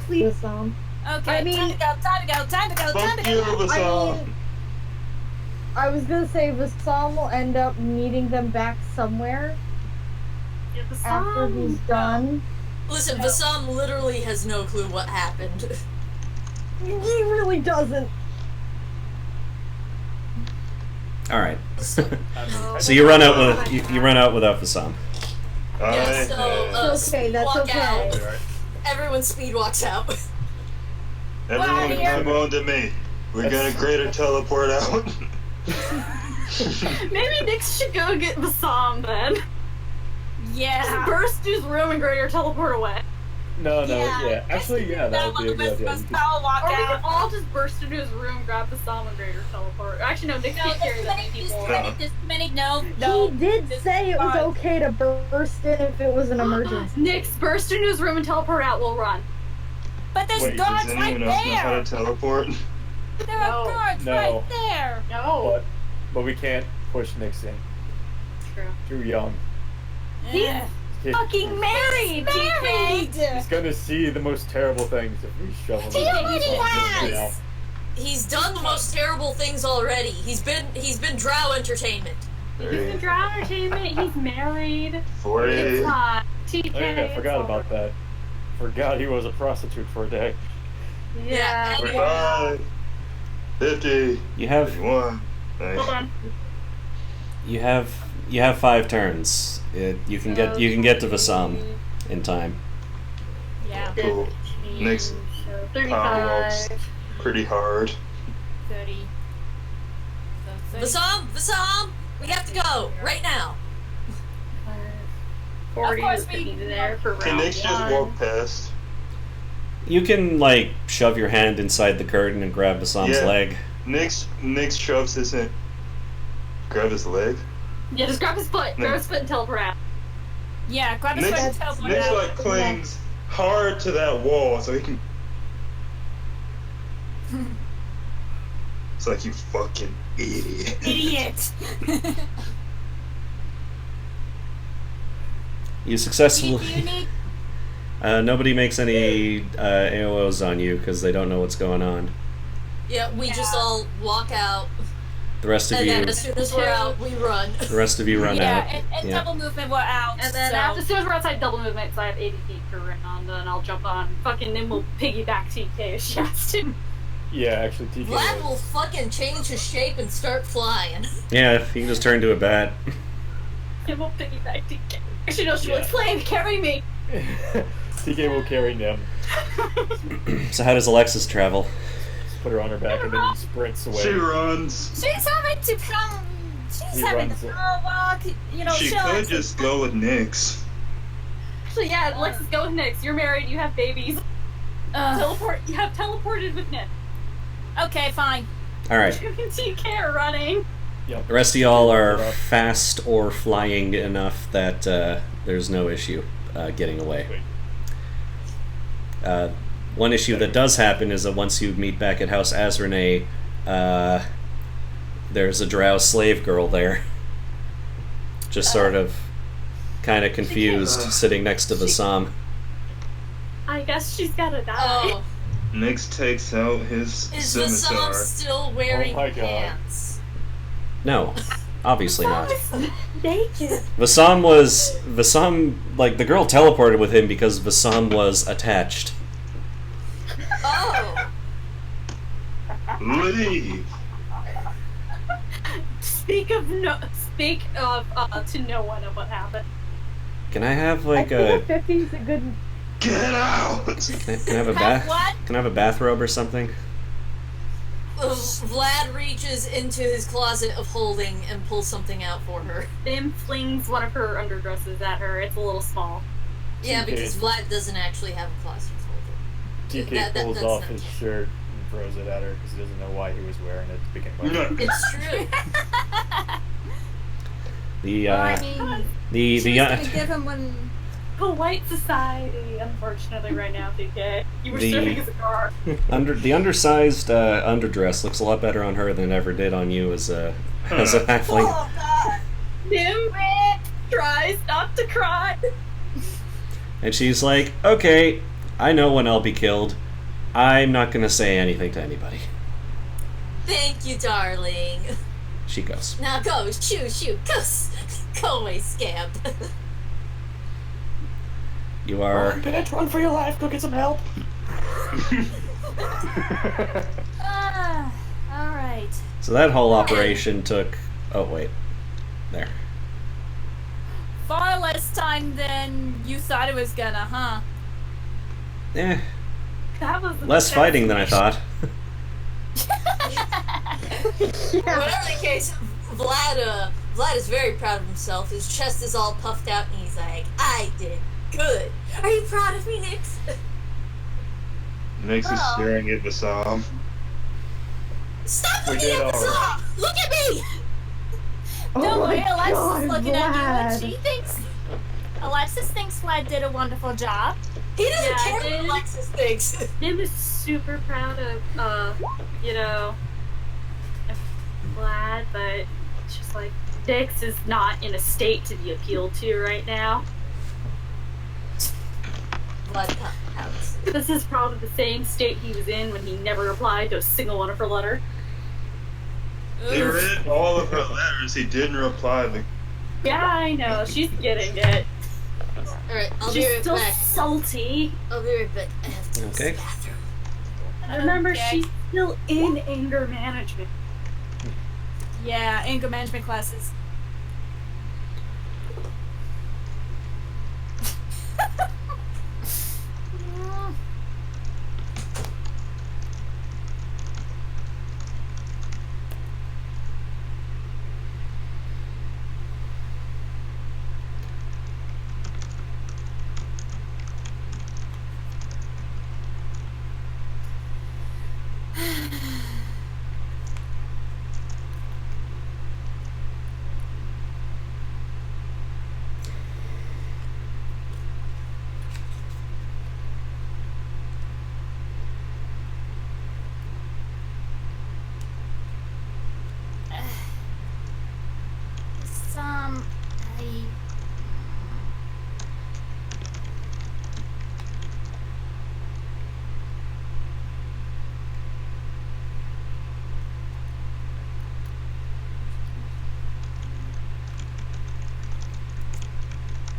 please, Sam. Okay, I mean- time to go, time to go, time to go, time to Fuck you, go. Vasam. I was gonna say Vassam will end up meeting them back somewhere with them. Yeah, the after song. he's done. Listen, Vassam literally has no clue what happened. He really doesn't. All right. I'm- So you run out with you run out without Vassam. Yeah, so, It's okay, that's walk okay. out. Alright. Everyone speed walks out. Everyone here. come on to me. We're gonna greater teleport out. Maybe Nyx should go get the Psalm then. Yeah. Burst through the room and greater teleport away. No, actually, yeah, that would be a good idea. You could- Or we could all just burst into his room, grab the Salamander, teleport. Actually, no, Nick can't carry that many people. No. He did this say it was fine. okay to burst in if it was an emergency. Nick's burst into his room and teleport out. We'll run. But there's Wait, guards does right anyone else know how there. to teleport? There are No. guards No. right there. No. But we can't push Nyx in. True. Too young. Yeah. Fucking married, Married. He's gonna see the most terrible things if we shove him. He in. already has. He's done the most terrible things already. He's been drow entertainment. He's in drow entertainment. He's married. 40. It's hot. TK. Oh, yeah, I forgot it's about that. Forgot he was a prostitute for a day. Yeah. 45. 50. You have 51. Hold Nice. on. you have 5 turns. You can get to Vasam in time. Yeah. Cool. Next, So power walks 35. pretty hard. 30. So 30. Vasam, we have to go right now. 40 Of course is we- getting there for Can round Nick just one. walk past? You can like shove your hand inside the curtain and grab Vasam's Yeah. leg. Nick shoves his in. Grab his leg. Yeah, just grab his foot. Grab his foot and teleport out. Yeah, grab his Nick's, foot and teleport Nick's out. like clings hard to that wall so he can. It's like, you fucking idiot. Idiot. You Do successfully. you need? Nobody makes any AOs on you because they don't know what's going on. Yeah, we just all walk out, The rest of and you, then as soon as we're out, we run. the rest of you run Yeah, out. and Yeah. double movement, we're out. And then so. after, as soon as we're outside double movement, so I have 80 feet per round, and I'll jump on. Fucking then we'll piggyback TK if she has to. Yeah, actually, TK. Vlad was- will fucking change his shape and start flying. Yeah, you can just turn to a bat. And we'll piggyback TK. Actually, no, she Yeah. will flame, carry me. TK will carry Nim, So how does Alexis travel? put her on her back, and then he sprints away. She runs. She's having to come. She's He having runs to it. walk. You know, She she'll could actually- just go with Nyx. Actually, yeah, Alexis, go with Nyx. You're married, you have babies. Teleport. You have teleported with Nyx. Okay, fine. All right. You and TK are running. Yep. The rest of y'all are fast or flying enough that there's no issue getting away. One issue that does happen is that once you meet back at House Azrene, there's a drow slave girl there. Just sort of kind of confused, sitting next to Vasam. I guess she's gotta die. Oh, Nyx takes out his is Vasam scimitar. still wearing Oh my God. pants? No, obviously not. Naked. Vasam, like, the girl teleported with him because Vasam was attached. Oh, Leave. Speak of to no one of what happened. Can I have, I like, think a... a 50 is a good. Get out! Can I have a Have bath? what? Can I have a bathrobe or something? Vlad reaches into his closet of holding and pulls something out for her. Bim flings one of her underdresses at her. It's a little small. Yeah, Okay. because Vlad doesn't actually have a closet holder. TK pulls that's off not his true. shirt and throws it at her because he doesn't know why he was wearing it to begin with. No. It's true. The, I mean, the, she's gonna give him one. Polite society, unfortunately, right now, TK. You were The- serving as a car. the undersized underdress looks a lot better on her than it ever did on you as a halfling. Oh, God. Nim tries not to cry. And she's like, okay, I know when I'll be killed. I'm not gonna say anything to anybody. Thank you, darling. She goes. Now go, shoo, go away, scamp. You are... Bitch, run for your life, go get some help! Alright. So that whole operation took... Oh, wait. There. Far less time than you thought it was gonna, huh? Eh, That was less fighting than I thought. Whatever the case, Vlad is very proud of himself. His chest is all puffed out, and he's like, I did good. Are you proud of me, Nix? Nix is Oh. staring at Bassam. Stop We looking did at the alright. song! Look at me! Don't Oh worry, my Alexis God, is looking at you and Vlad. she thinks Alexis thinks Vlad did a wonderful job. He doesn't Yeah, I care did. what Alexis thinks. Nim is super proud of, Vlad, but it's just like, Nix is not in a state to be appealed to right now. Blood pouts. This is probably the same state he was in when he never replied to a single one of her letters. He read all of her letters. He didn't reply. Yeah, I know. She's getting it. Alright, I'll be She's right still back. salty. I'll be right back. I have to use Okay. the bathroom. Remember, Okay. she's still in anger management. Yeah, anger management classes. I...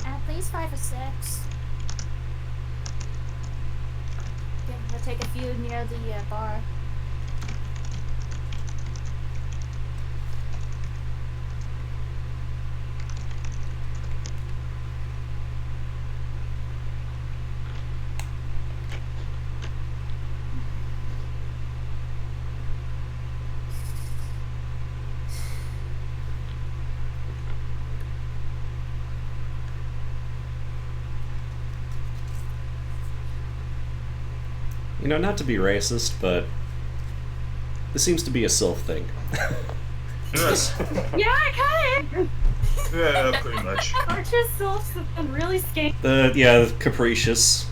At least 5 or 6. Yeah, we'll take a few near the bar. You know, not to be racist, but this seems to be a sylph thing. Yes. Yeah, kind of. Yeah, pretty much. Aren't your sylphs have been really skanky? Yeah, capricious.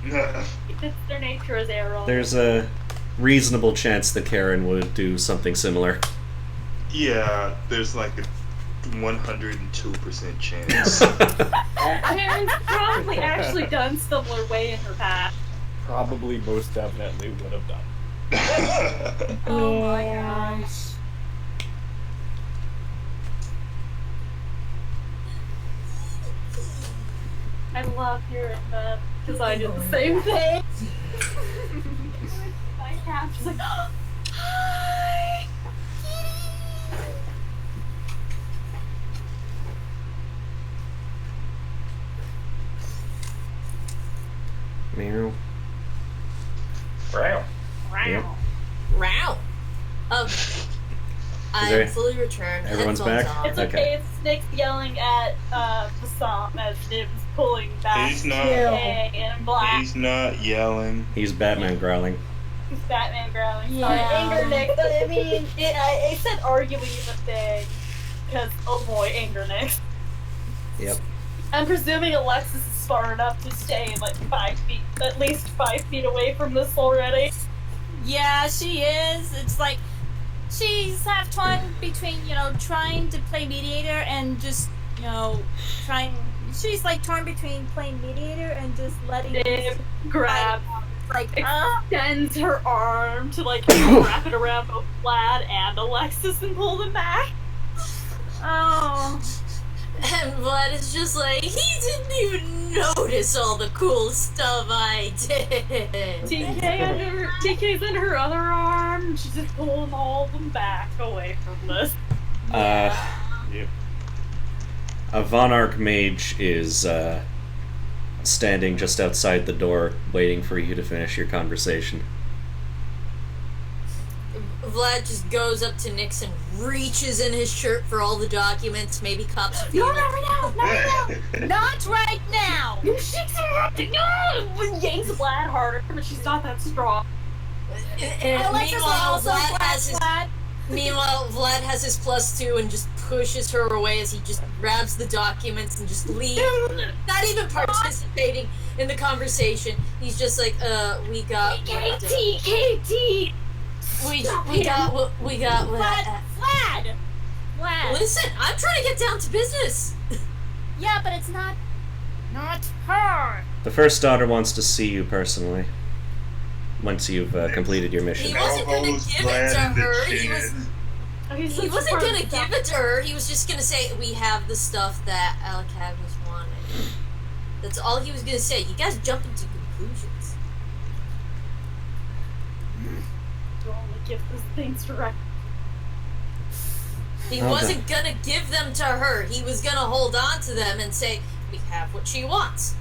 It's their nature as Errol. There's a reasonable chance that Karen would do something similar. Yeah, there's like a 102% chance. Karen's probably actually done similar way in her past. Probably most definitely would have done. Oh my gosh. I love hearing that because I did the same thing. My cat was like, hi, kitty. Meow. Wow. Yep. Row. I'm there- fully returned. everyone's Headphones back? on. It's Okay. okay. It's Nick yelling at Bassam as Nibs pulling back. He's not. Hey, and Black. He's not yelling. He's Batman growling. He's Batman growling. Yeah. Sorry, anger Nick. I mean, I said arguing is a thing because oh boy, anger Nick. Yep. I'm presuming Alexis is far enough to stay like 5 feet, at least 5 feet away from this already. Yeah, she is. It's like she's half torn between, trying to play mediator and just, trying. She's like torn between playing mediator and just letting. Nib grabs, Like, extends her arm to like wrap it around both Vlad and Alexis and pull them back. oh. And Vlad is just like, he didn't even notice all the cool stuff I did. TK's in her other arm. She's just pulling all of them back away from this. A Von Archmage is standing just outside the door, waiting for you to finish your conversation. Vlad just goes up to Nix and reaches in his shirt for all the documents, maybe cops a few. No, not right now. Not right now. You shakes her yanks Vlad harder, but she's not that strong. And Alexis will also Vlad. Meanwhile, Vlad has his +2 and just pushes her away as he just grabs the documents and just leaves, not even participating in the conversation. He's just like, we got KT! we got Vlad! Listen, I'm trying to get down to business. Yeah, but it's not her. The first daughter wants to see you personally. Once you've completed your mission. He wasn't gonna Elbows give it Vlad to in the her. chin. He wasn't gonna give it to her. He was just gonna say, we have the stuff that Alcavus wanted. That's all he was gonna say. You guys jump into conclusions. You only give those things direct. He Okay. wasn't gonna give them to her. He was gonna hold on to them and say, we have what she wants.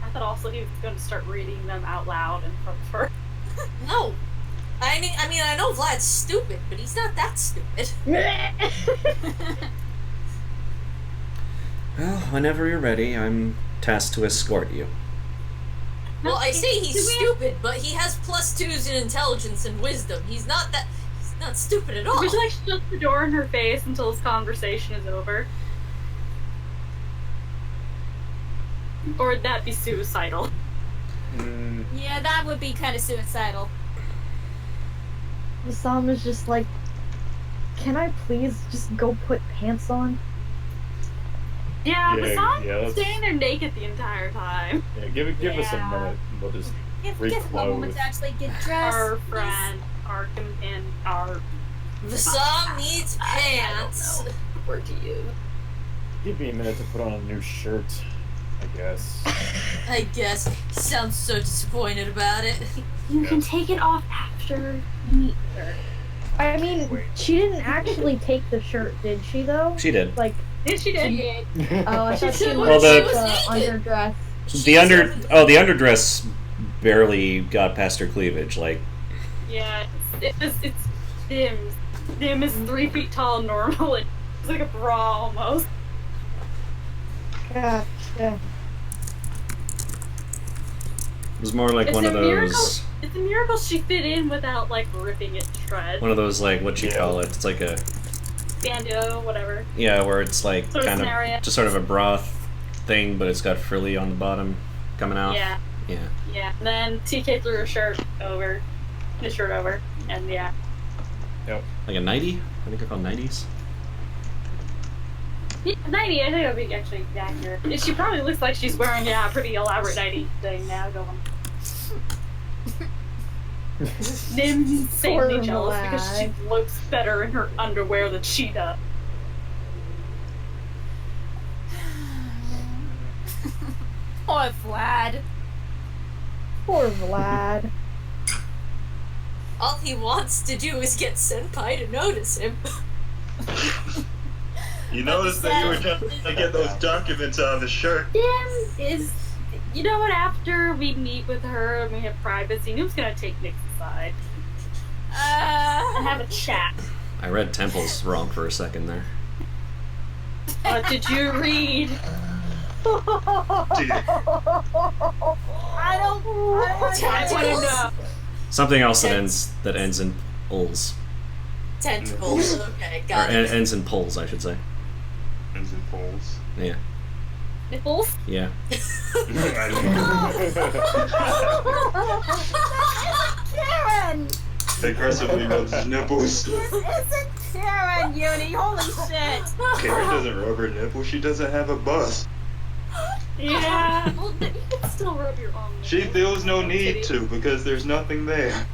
I thought also he was going to start reading them out loud in front of her. No. I mean, I know Vlad's stupid, but he's not that stupid. Well, whenever you're ready, I'm tasked to escort you. Well, I say he's stupid, but he has +2s in intelligence and wisdom. He's not stupid at all. We should like shut the door in her face until this conversation is over. Or would that be suicidal? Yeah, that would be kind of suicidal. Sam is just like, can I please just go put pants on? Yeah, but Sam's let's- staying there naked the entire time. Yeah, give us a Yeah. minute. We'll just Give a moment to actually get dressed. Our friend, our companion, our... Vasam needs pants. I don't know. Word to use. give me a minute to put on a new shirt, I guess. I guess. He sounds so disappointed about it. You can take it off after you meet her. I mean, she didn't actually take the shirt, did she, though? She did. Like, Did she did? oh, I thought she Well, was the- underdress. The underdress barely got past her cleavage. Like, Yeah, it's Dim's. Dim is 3 feet tall normally. It's like a bra almost. Gotcha. it was more like It's one a of miracle. those, It's a miracle she fit in without like ripping it to shreds. like what you Yeah. call it. It's like a Bandeau, whatever. yeah, where it's like Sort of kind scenario. of just sort of a bra thing, but it's got frilly on the bottom coming out. Yeah, Yeah. yeah. And then TK threw her shirt over, his shirt over, and yeah. Like a 90? I think they're called 90s. Yeah, 90, I think that would be actually accurate. She probably looks like she's wearing a pretty elaborate 90 thing now going. Nim's insanely Poor jealous because she Vlad. looks better in her underwear than she does. Poor Vlad. Poor Vlad. All he wants to do is get Senpai to notice him. You noticed that you were trying to get those documents out of the shirt. Dim is, you know what? After we meet with her and we have privacy, Nim's gonna take Nick's aside and have a chat. I read temples wrong for a second there. What did you read? I don't want I want to know. Something else that ends in pulls. Tentacles. Okay, Or got it. ends in pulls, I should say. Ends and poles. Yeah. Nipples? Yeah. Karen! Aggressively rubs his nipples. This isn't Karen, Uni. Holy shit. Karen doesn't rub her nipple, she doesn't have a bust. Yeah. Well, you can still rub your own. She nipples. feels no need to because there's nothing there.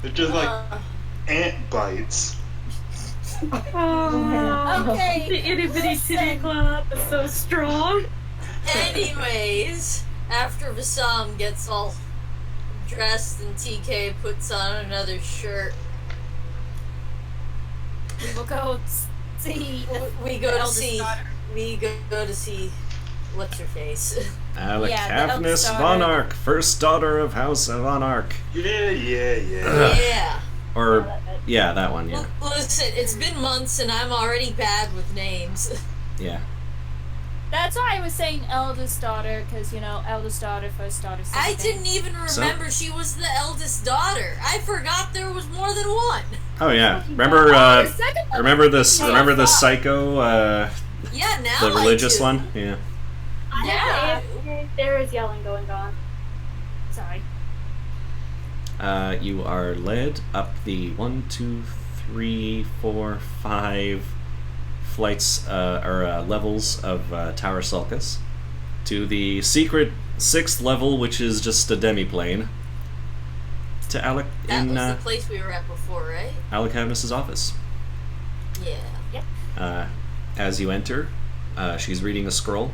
They're just like ant bites. Oh, Okay. the itty bitty titty club is so strong. Anyways, after Vasam gets all dressed and TK puts on another shirt, We will go see. we go to eldest see. daughter. We go to see. What's her face? Alacavnus eldest daughter. von Ark, first daughter of House of Von Ark. Yeah. Yeah. Or, yeah, that one, yeah. Listen, it's been months and I'm already bad with names. Yeah. That's why I was saying eldest daughter, because, eldest daughter, first daughter, second. I didn't even remember she was the eldest daughter. I forgot there was more than one. Oh yeah, remember the psycho, Yeah, now the religious I do. one? Yeah. Yeah. There is yelling going on. Sorry. You are led up the 1, 2, 3, 4, 5 flights or levels of Tower Sulcus to the secret 6th level, which is just a demiplane, to Alec That in was the place we were at before, right? Alec Havness's office. Yeah. As you enter, she's reading a scroll.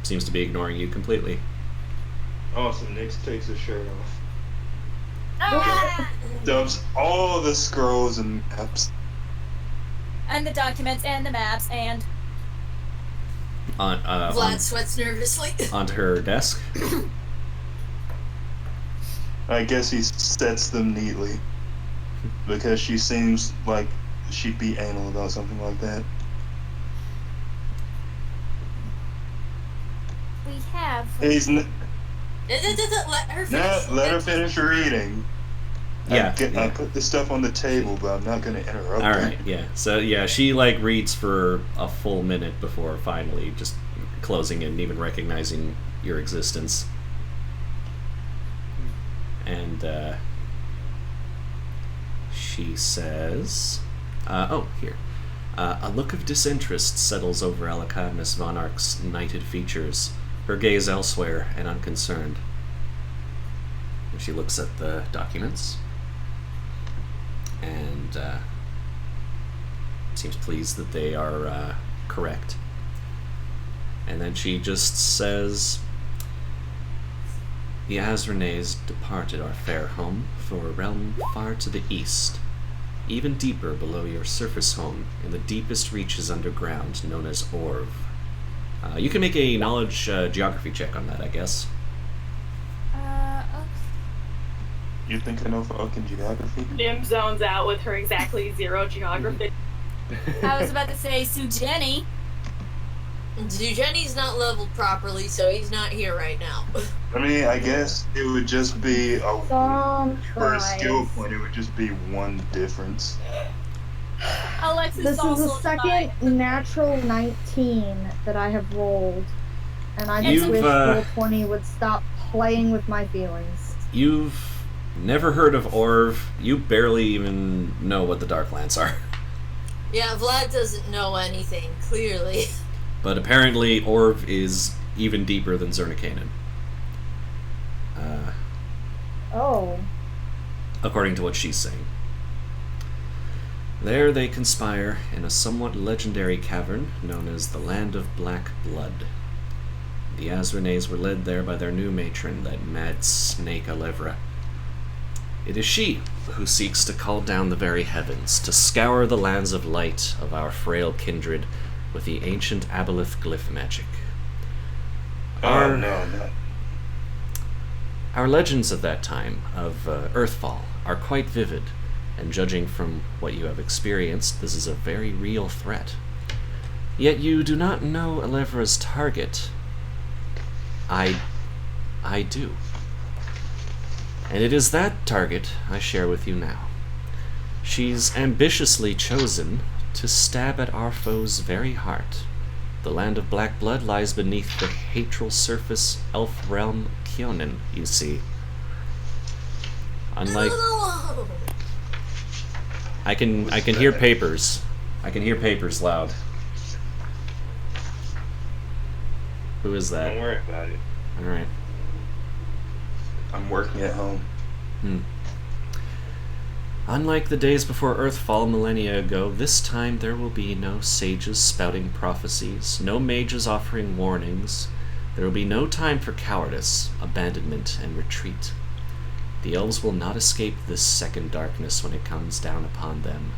Seems to be ignoring you completely. Awesome. Nix takes his shirt off. Ah! Dumps all the scrolls and maps. And the documents and the maps and Vlad sweats nervously. onto her desk. I guess he sets them neatly. Because she seems like she'd be anal about something like that. we have. He's Let her finish. let her finish reading. Yeah. I put the stuff on the table, but I'm not going to interrupt. All her. right, yeah. So yeah, she reads for a full minute before finally just closing and even recognizing your existence. And she says, here. A look of disinterest settles over Alakadness Von Ark's knighted features, her gaze elsewhere and unconcerned. And she looks at the documents and seems pleased that they are correct. And then she just says, "The Azranes departed our fair home for a realm far to the east, even deeper below your surface home, in the deepest reaches underground, known as Orv." You can make a knowledge geography check on that, I guess. Okay. You think I know fucking geography? Nim zones out with her exactly 0 geography. I was about to say Sue Jenny. Jenny's not leveled properly, so he's not here right now. I mean, I guess it would just be Some for a skill tries. point. It would just be one difference. Alexis This is also the second natural 19 that I have rolled, and I just You've, wish Roll20 would stop playing with my feelings. You've never heard of Orv. You barely even know what the Darklands are. Yeah, Vlad doesn't know anything, clearly. But apparently Orv is even deeper than Zernikanen. Oh. According to what she's saying. There they conspire in a somewhat legendary cavern known as the Land of Black Blood. The Azranes were led there by their new matron, that mad snake Alevra. It is she who seeks to call down the very heavens, to scour the lands of light of our frail kindred with the ancient Aboleth glyph magic. Oh, no. Our legends of that time, of Earthfall, are quite vivid, and judging from what you have experienced, this is a very real threat. Yet you do not know Alevra's target. I do. And it is that target I share with you now. She's ambitiously chosen to stab at our foe's very heart. The land of black blood lies beneath the hateful surface elf realm Kionin, you see. Unlike... Oh, I can hear papers. I can hear papers loud. Who is that? Don't worry about it. Alright. I'm working at home. Unlike the days before Earthfall millennia ago, this time there will be no sages spouting prophecies, no mages offering warnings. There will be no time for cowardice, abandonment, and retreat. The elves will not escape this second darkness when it comes down upon them.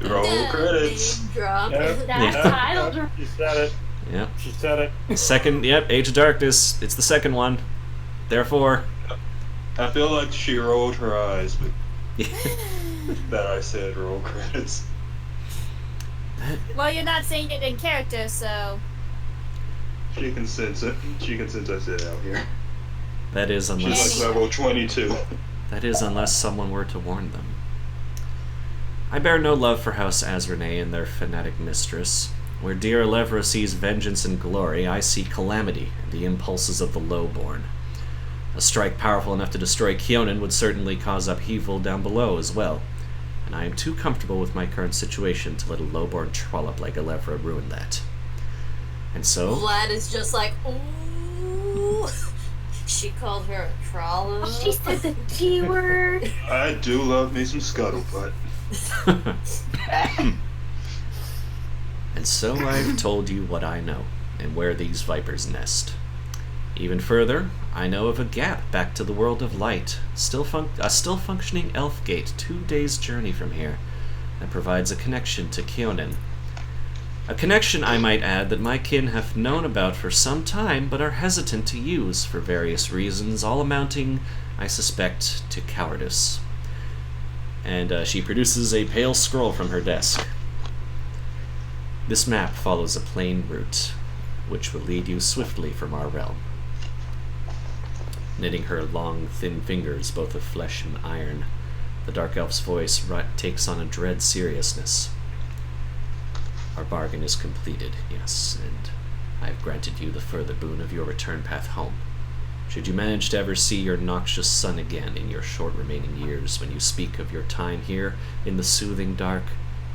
Roll credits. name drop. Yep. That's Yeah. titled. She said it. Yep. She said it. Second, yep, Age of Darkness. It's the second one. Therefore... I feel like she rolled her eyes, but that I said roll credits. Well, you're not saying it in character, so. She can sense it. She can sense I sit out here. That is She's unless like level 22. that is unless someone were to warn them. I bear no love for House Azrene and their fanatic mistress. Where dear Elevra sees vengeance and glory, I see calamity and the impulses of the lowborn. A strike powerful enough to destroy Kionin would certainly cause upheaval down below as well, and I am too comfortable with my current situation to let a lowborn trollop like Elevra ruin that. And so... Vlad is just like, ooh. She called her a trollop. Oh, she said the G word. I do love me some scuttlebutt. And so I've told you what I know, and where these vipers nest. Even further, I know of a gap back to the world of light, a still functioning elf gate 2 days' journey from here, that provides a connection to Kionin. A connection, I might add, that my kin have known about for some time, but are hesitant to use for various reasons, all amounting, I suspect, to cowardice. And she produces a pale scroll from her desk. This map follows a plain route, which will lead you swiftly from our realm. Knitting her long, thin fingers, both of flesh and iron, the Dark Elf's voice takes on a dread seriousness. Our bargain is completed, yes, and I have granted you the further boon of your return path home. Should you manage to ever see your noxious sun again in your short remaining years, when you speak of your time here in the soothing dark,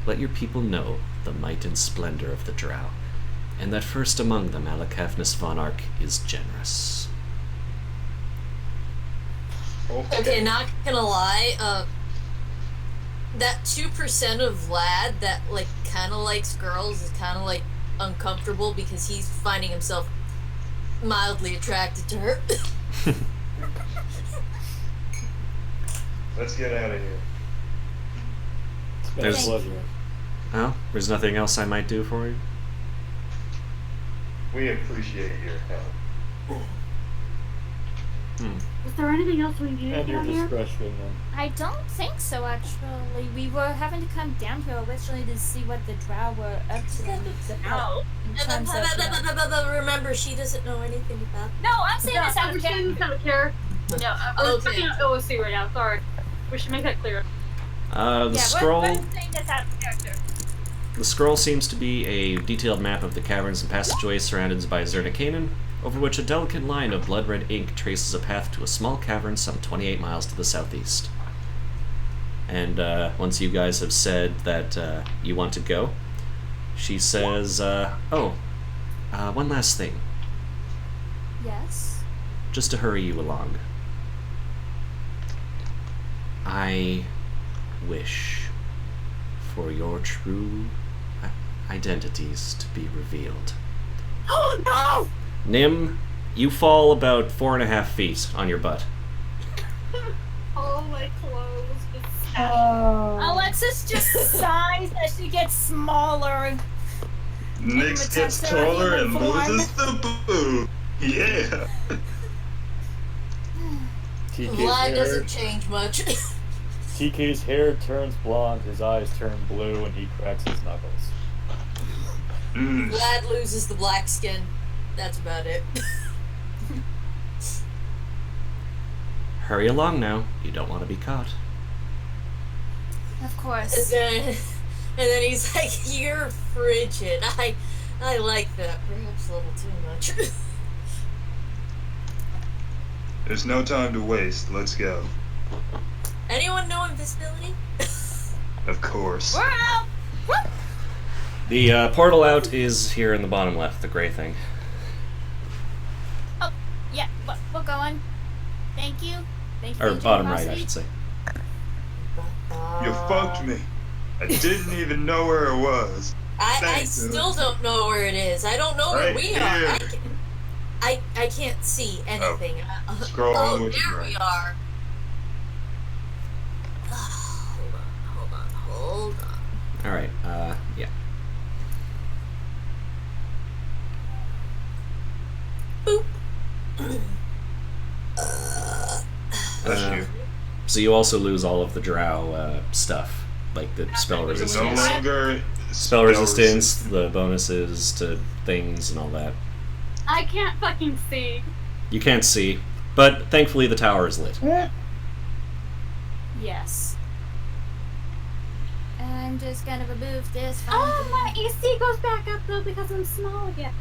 let your people know the might and splendor of the Drow, and that first among them, Alakafnis von Ark, is generous. Okay, not gonna lie, that 2% of Vlad that, like, kinda likes girls is kinda, like, uncomfortable because he's finding himself mildly attracted to her. Let's get out of here. It's been a There's- pleasure. Well, there's nothing else I might do for you? We appreciate your help. Was there anything else we needed At your down here? discretion, then. I don't think so, actually. We were having to come down here originally to see what the Drow were up to. In terms of, Remember, she doesn't know anything about no, I'm saying this out we're of saying character. this out of character. No, we're Okay. talking about OOC right now. Sorry, we should make that clear. The scroll... We're saying this out of character. The scroll seems to be a detailed map of the caverns and passageways surrounded by Zerna-Kanan, over which a delicate line of blood-red ink traces a path to a small cavern some 28 miles to the southeast. And once you guys have said that you want to go, she says, one last thing, Yes. just to hurry you along. I wish for your true identities to be revealed. Oh no! Nim, you fall about 4.5 feet on your butt. All my clothes just Oh. Alexis just sighs as she gets smaller. Nyx gets taller and loses the boo. Yeah. Vlad doesn't change much. TK's hair turns blonde, his eyes turn blue, and he cracks his knuckles. Vlad loses the black skin. That's about it. Hurry along now. You don't want to be caught. Of And course. then he's like, "You're frigid. I like that. Perhaps a little too much." There's no time to waste. Let's go. Anyone know invisibility? Of course. We're out! The portal out is here in the bottom left, the gray thing. Oh, yeah, we're going. Thank you. Thank you. Or for your bottom right, I generosity. should say. You fucked me. I didn't even know where it was. I Thanks, still don't know where it is. I don't know where Right we are. here. I can't see anything. Scroll all the way to there the we right. are. Hold on. Alright, yeah. That's you. So you also lose all of the drow stuff, like the spell Is it no resistance. longer Spell resistance, the bonuses to things and all that. I can't fucking see. You can't see, but thankfully the tower is lit. Yes. I'm just gonna remove this. Oh, my AC goes back up though because I'm small again.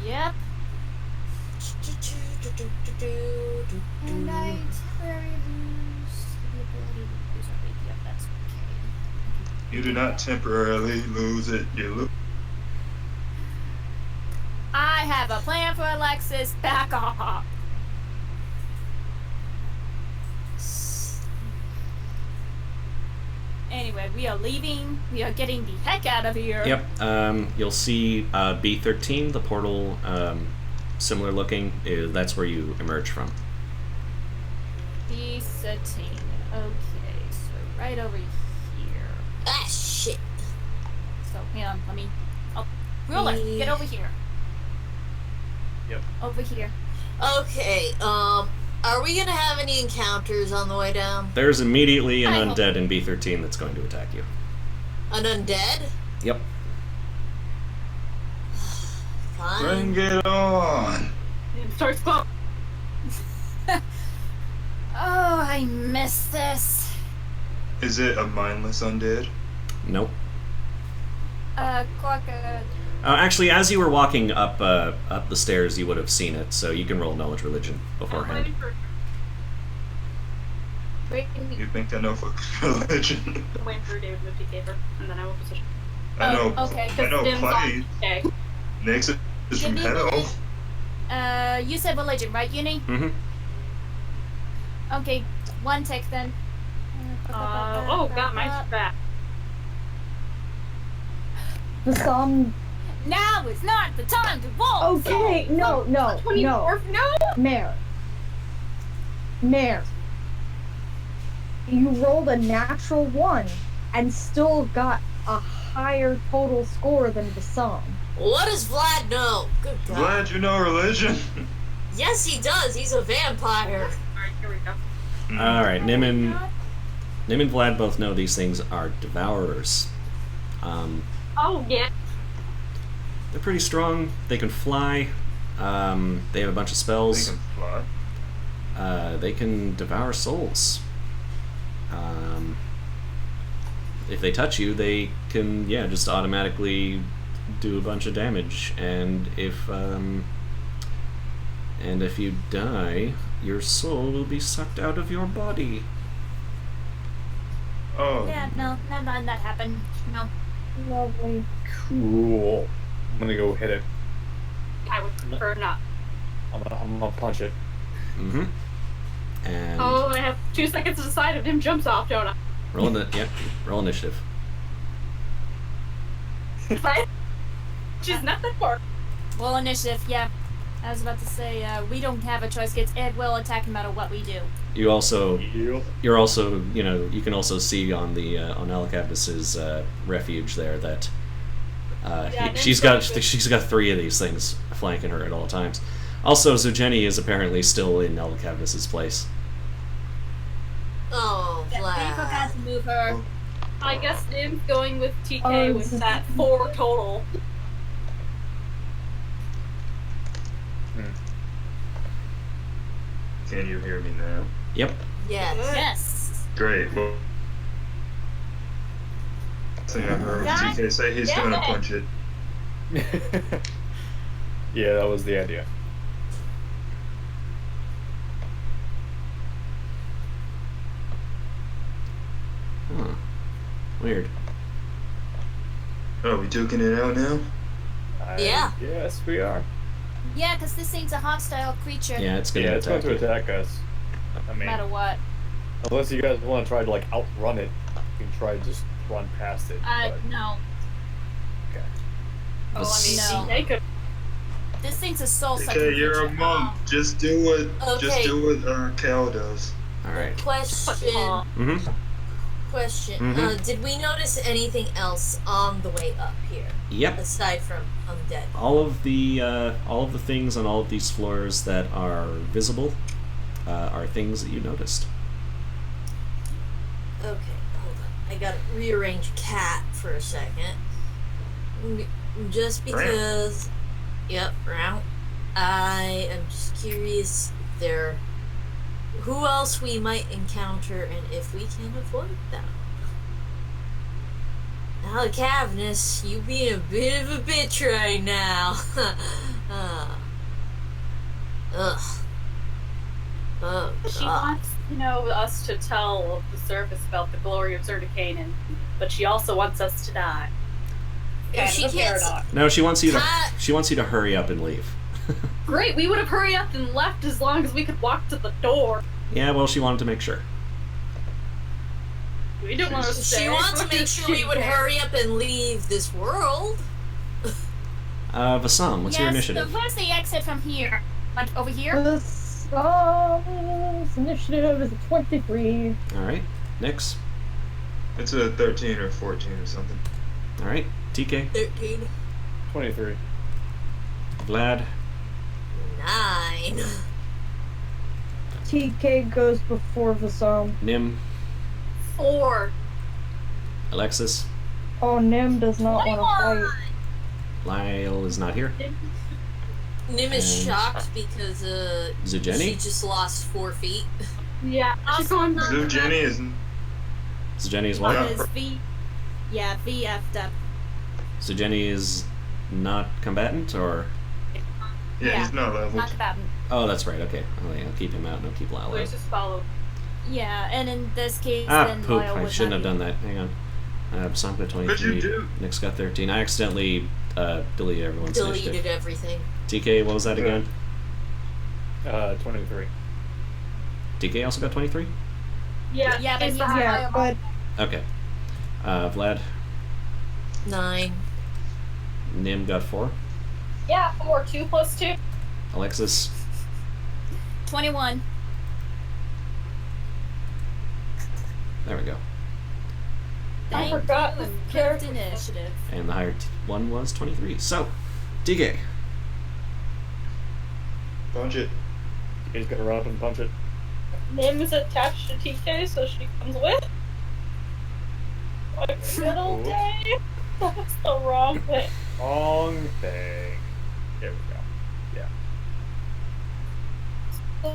Yep. And I temporarily lose the ability to use our yep, that's okay. You do not temporarily lose it. You lose. I have a plan for Alexis. Back off. Anyway, we are leaving. We are getting the heck out of here. Yep. You'll see B13, the portal, similar looking. That's where you emerge from. B13. Okay, so right over here. Ah, shit. So, hang on, let me... Oh, Ruler, get over here. Yep. Over here. Okay, are we gonna have any encounters on the way down? There's immediately an I hope- undead in B13 that's going to attack you. An undead? Yep. Fine. Bring it on. It starts going. Oh, I miss this. Is it a mindless undead? Nope. Quokka. Actually, as you were walking up up the stairs, you would have seen it, so you can roll knowledge religion beforehand. You think I know fucking religion? I'm waiting for David to move to Caper, and then I will position. I know. okay, I know Dim's on- plenty. Okay. Next is Give from me hell. You said religion, right, Uni? Mm-hmm. Okay, one tick then. Oh, got my back. The psalm. Now is not the time to roll. Okay, no. 24. No. Mare. You rolled a natural 1 and still got a higher total score than the psalm. What does Vlad know? Good God. Glad you know religion. Yes, he does. He's a vampire. Alright, here we go. Alright, Nim and Vlad both know these things are devourers. Oh, yeah. They're pretty strong. They can fly. They have a bunch of They spells. can fly. They can devour souls. If they touch you, they can, just automatically do a bunch of damage. And if you die, your soul will be sucked out of your body. Oh. Yeah, no, not that happened. No. Lovely. Cool. I'm gonna go hit it. I would prefer not. I'm gonna punch it. Mm-hmm. And Oh, I have 2 seconds to decide if him jumps off, don't I? roll initiative. Right? She's not that far. Roll initiative, yeah. I was about to say, we don't have a choice. Ed will attack no matter what we do. You also, Yep. you're also, you can also see on the on Alacabdus's refuge there that she's got 3 of these things flanking her at all times. Also, Zugeni is apparently still in Alacabdus's place. Oh, We forgot Vlad. to move her. I guess Dim's going with TK Oh, with that 4 total. Can you hear me now? Yep. Yes. Yes. Great. Well, I heard God TK say he's damn gonna it. punch it. Yeah, that was the idea. Huh. Weird. Oh, we duking it out now? Yeah. Yes, we are. Yeah, because this thing's a hostile creature. Yeah, it's gonna Yeah, it's going attack to you. attack us. I No mean, matter what. unless you guys want to try to like outrun it, you can try to just run past it. but- No. Okay. Oh, I mean, No. TK could. This thing's a soul sucking Okay, you're a creature. monk. Just do what Okay. Cal does. All right. Question. Mm-hmm. Question. Mhm. Did we notice anything else on the way up here Yep. aside from undead? All of the things on all of these floors that are visible are things that you noticed. Okay, hold on. I gotta rearrange cat for a second. Just because. Yep, round. I am just curious there. Who else we might encounter and if we can avoid them. Now, Cavness, you being a bit of a bitch right now. Ugh. Oh, She God. wants, us to tell the surface about the glory of Zerdicanan, but she also wants us to die. If she Kind of a can't. paradox. No, she wants you to. Cat- She wants you to hurry up and leave. Great, we would have hurried up and left as long as we could walk to the door. Yeah, well, she wanted to make sure. We didn't want to stay. She wants to make sure we would hurry up and leave this world. Vasam, what's your Yes, initiative? so where's the exit from here? Like over here? The Psalms initiative is a 23. All right, Nyx. It's a 13 or 14 or something. All right, TK, 13. 23. Vlad, 9. TK goes before the Psalm. Nim, 4. Alexis, Oh, Nim does not want to fight. Lyle is not here. Nim is And- shocked because she Zujeni? just lost 4 feet. Yeah, she's Also, on So Jenny is. Zujeni is Wow. what? Is V. Yeah, V effed up. Zujeni is not combatant, or? Yeah, he's not leveled. Not combatant. Oh, that's right. Okay, I'll keep him out and I'll keep Lyle out. Please just follow. Yeah, and in this case, Ah, then poop! Lyle I would shouldn't not have be- done that. Hang on. Vasam got What'd you 23. do? Nyx got 13. I accidentally deleted everyone's Deleted initiative. everything. TK, what was that Yeah. again? 23. TK also got 23? Yeah, Yeah, but she's he's the Yeah, higher but Okay. Vlad, 9. Nim got 4. Yeah, 4. 2 plus 2. Alexis, 21. there we go. I Thank forgot you, the improved character. initiative. And the higher one was 23. So, TK. Punch it. He's gonna run up and punch it. Nim is attached to TK, so she comes with. Like good old Oops. day. That was the wrong thing. Wrong thing. There we go. Yeah.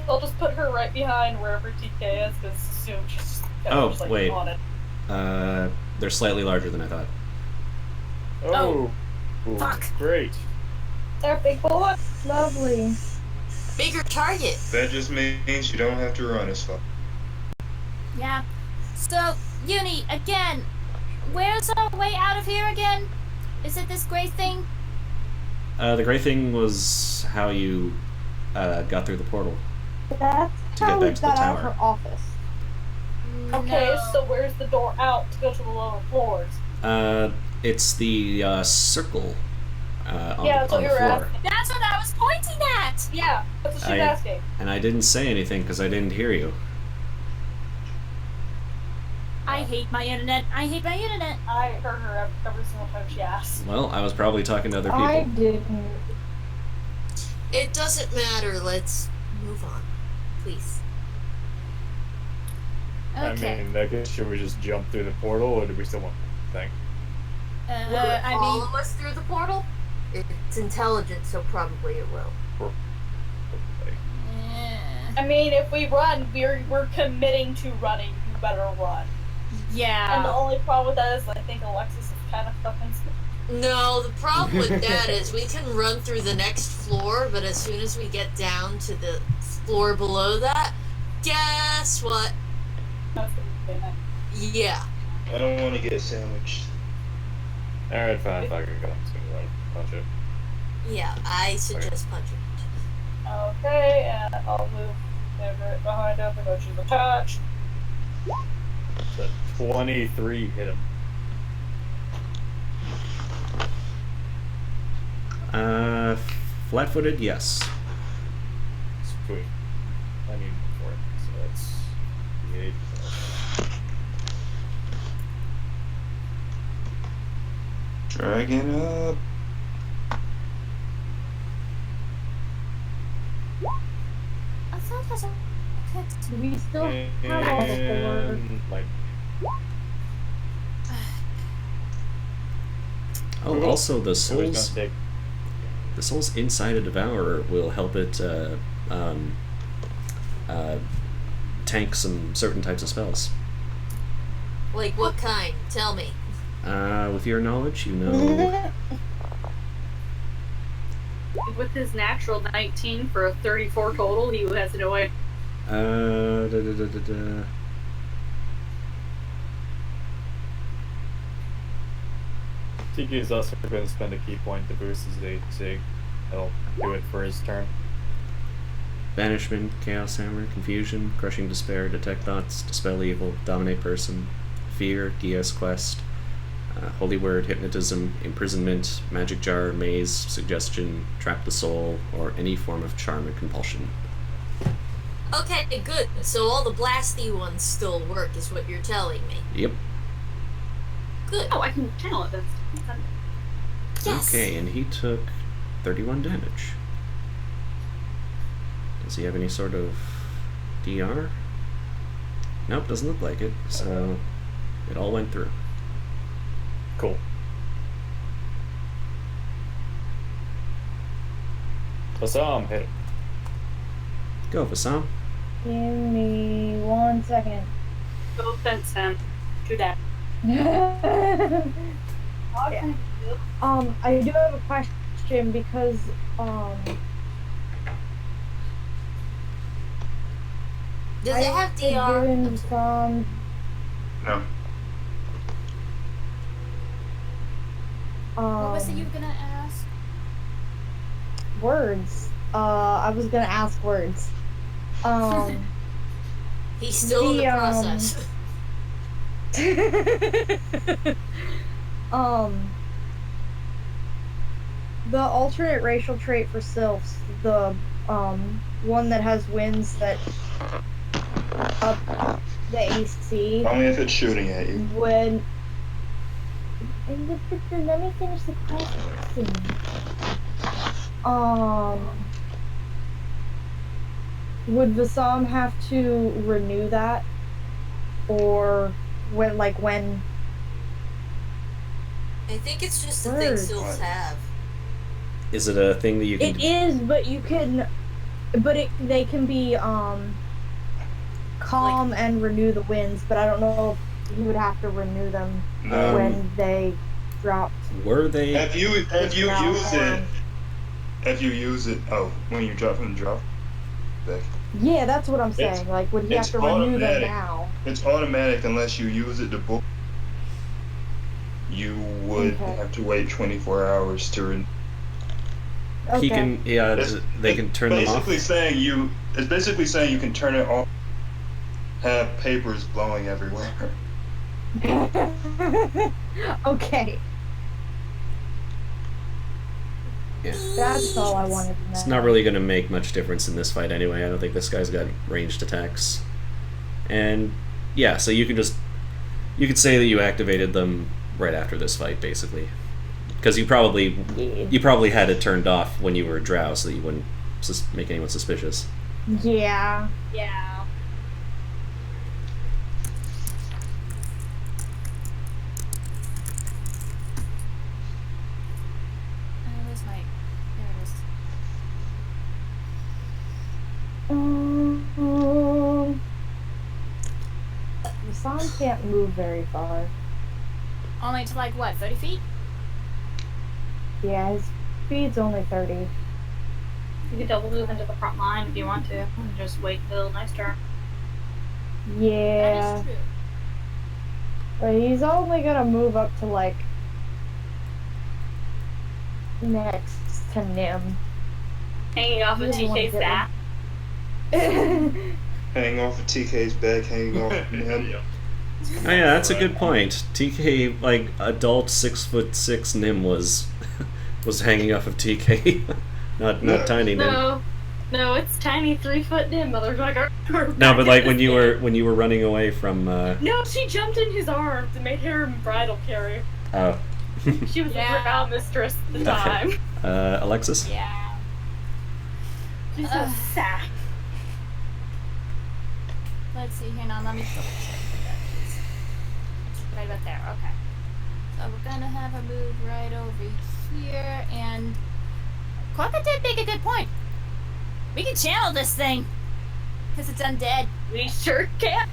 I'll just put her right behind wherever TK is, because assume she's just Oh, just, like, wait. on it. They're slightly larger than I thought. Oh. Ooh, Fuck. Great. They're big boy. lovely. Bigger target. That just means you don't have to run as far. Yeah. So, Uni, again, where's our way out of here again? Is it this great thing? The great thing was how you got through the portal. That's To how get we back to the got out of tower. her office. Okay, No. so where's the door out to go to the lower floors? It's the circle on, Yeah, that's on what the you were floor. asking. That's what I was pointing at! Yeah, that's what she's I- asking. And I didn't say anything because I didn't hear you. I hate my internet. I hate my internet. I heard her every single time she asked. Well, I was probably talking to other people. I didn't. It doesn't matter. Let's move on. Please. Okay. I mean, in that case, should we just jump through the portal, or do we still want the thing? Will it I follow mean, us through the portal? It's intelligent, so probably it will. Probably. I mean, if we run, we're committing to running. You better run. And the yeah. only problem with that is I think Alexis is kind of fucking stupid. No, the problem with that is we can run through the next floor, but as soon as we get down to the floor below that, guess what? That's the thing. Yeah. I don't want to get sandwiched. Alright, fine. Fuck it. I'm just gonna run punch it. Yeah, I suggest punching it. Okay, and I'll move Everett behind him because she's attached. The 23 hit him. Flat-footed, yes. Sweet. I mean, for it. So that's the 8. Dragging up. I thought I was okay. We still have all the fours. And, like, Oh, also the It was gonna souls. take. The souls inside a devourer will help it tank some certain types of spells. Like what kind? Tell me. With your knowledge, you know. With his natural 19 for a 34 total, he has no idea. TK is also going to spend a key point to boost his AC. He'll do it for his turn. Banishment, Chaos Hammer, Confusion, Crushing Despair, Detect Thoughts, Dispel Evil, Dominate Person, Fear, DS Quest, Holy Word, Hypnotism, Imprisonment, Magic Jar, Maze, Suggestion, Trap the Soul, or any form of charm and compulsion. Okay, good. So all the blasty ones still work, is what you're telling me. Yep. Good. Oh, I can channel it. That's Yes. Okay, and he took 31 damage. Does he have any sort of DR? Nope, doesn't look like it, so it all went through. Cool. Bassam, hit him. Go, Vassam. Give me 1 second. go fence him. Do that. Yeah. I do have a question because Does it have been DR? given some No. What was it you were gonna ask? words. I was gonna ask words. He's still in the the, process. The alternate racial trait for sylphs, the one that has winds that up the AC Only if it's shooting at you. when. Let me finish the question. Would Vassam have to renew that, or when I think it's just a thing Words. sylphs have. Is it a thing that you can It is, but you can, they can be calm and renew the winds, but I don't know if you would have to renew them when they dropped. Were they? If you use it, when you drop from the drop back, Yeah, that's what I'm saying. It's- Like, would he have it's to renew them automatic. now? it's automatic unless you use it to book. You would Okay. have to wait 24 hours to renew. Okay. He can. Yeah, they can turn them off. It's basically saying you can turn it off. Have papers blowing everywhere. Okay, Yeah. that's all I wanted to know. It's not really going to make much difference in this fight anyway. I don't think this guy's got ranged attacks. And yeah, so you could say that you activated them right after this fight, basically, because you probably had it turned off when you were drow, so that you wouldn't make anyone suspicious. Yeah. Yeah. Where's my? There it is. The sun can't move very far. Only to like what? 30 feet? Yeah, his speed's only 30. You can double move into the front line if you want to, and just wait till next turn. Yeah. That is true. But he's only gonna move up to like next to Nim. Hanging off of You don't wanna TK's get back. Hanging off of TK's back, hanging off of him. Oh yeah, that's a good point. TK, like adult 6'6" Nim was hanging off of TK, not Yeah. tiny Nim. No, it's tiny 3-foot nim, motherfucker. No, but like when you were running away from. No, she jumped in his arms and made her bridal carry. Oh. She was Yeah. a drow mistress at the time. Alexis. Yeah. She's so sad. Let's see here now. Let me double check where that is. Right about there. Okay. we're gonna have her move right over here, and Quokka did make a good point. We can channel this thing, because it's undead. We sure can.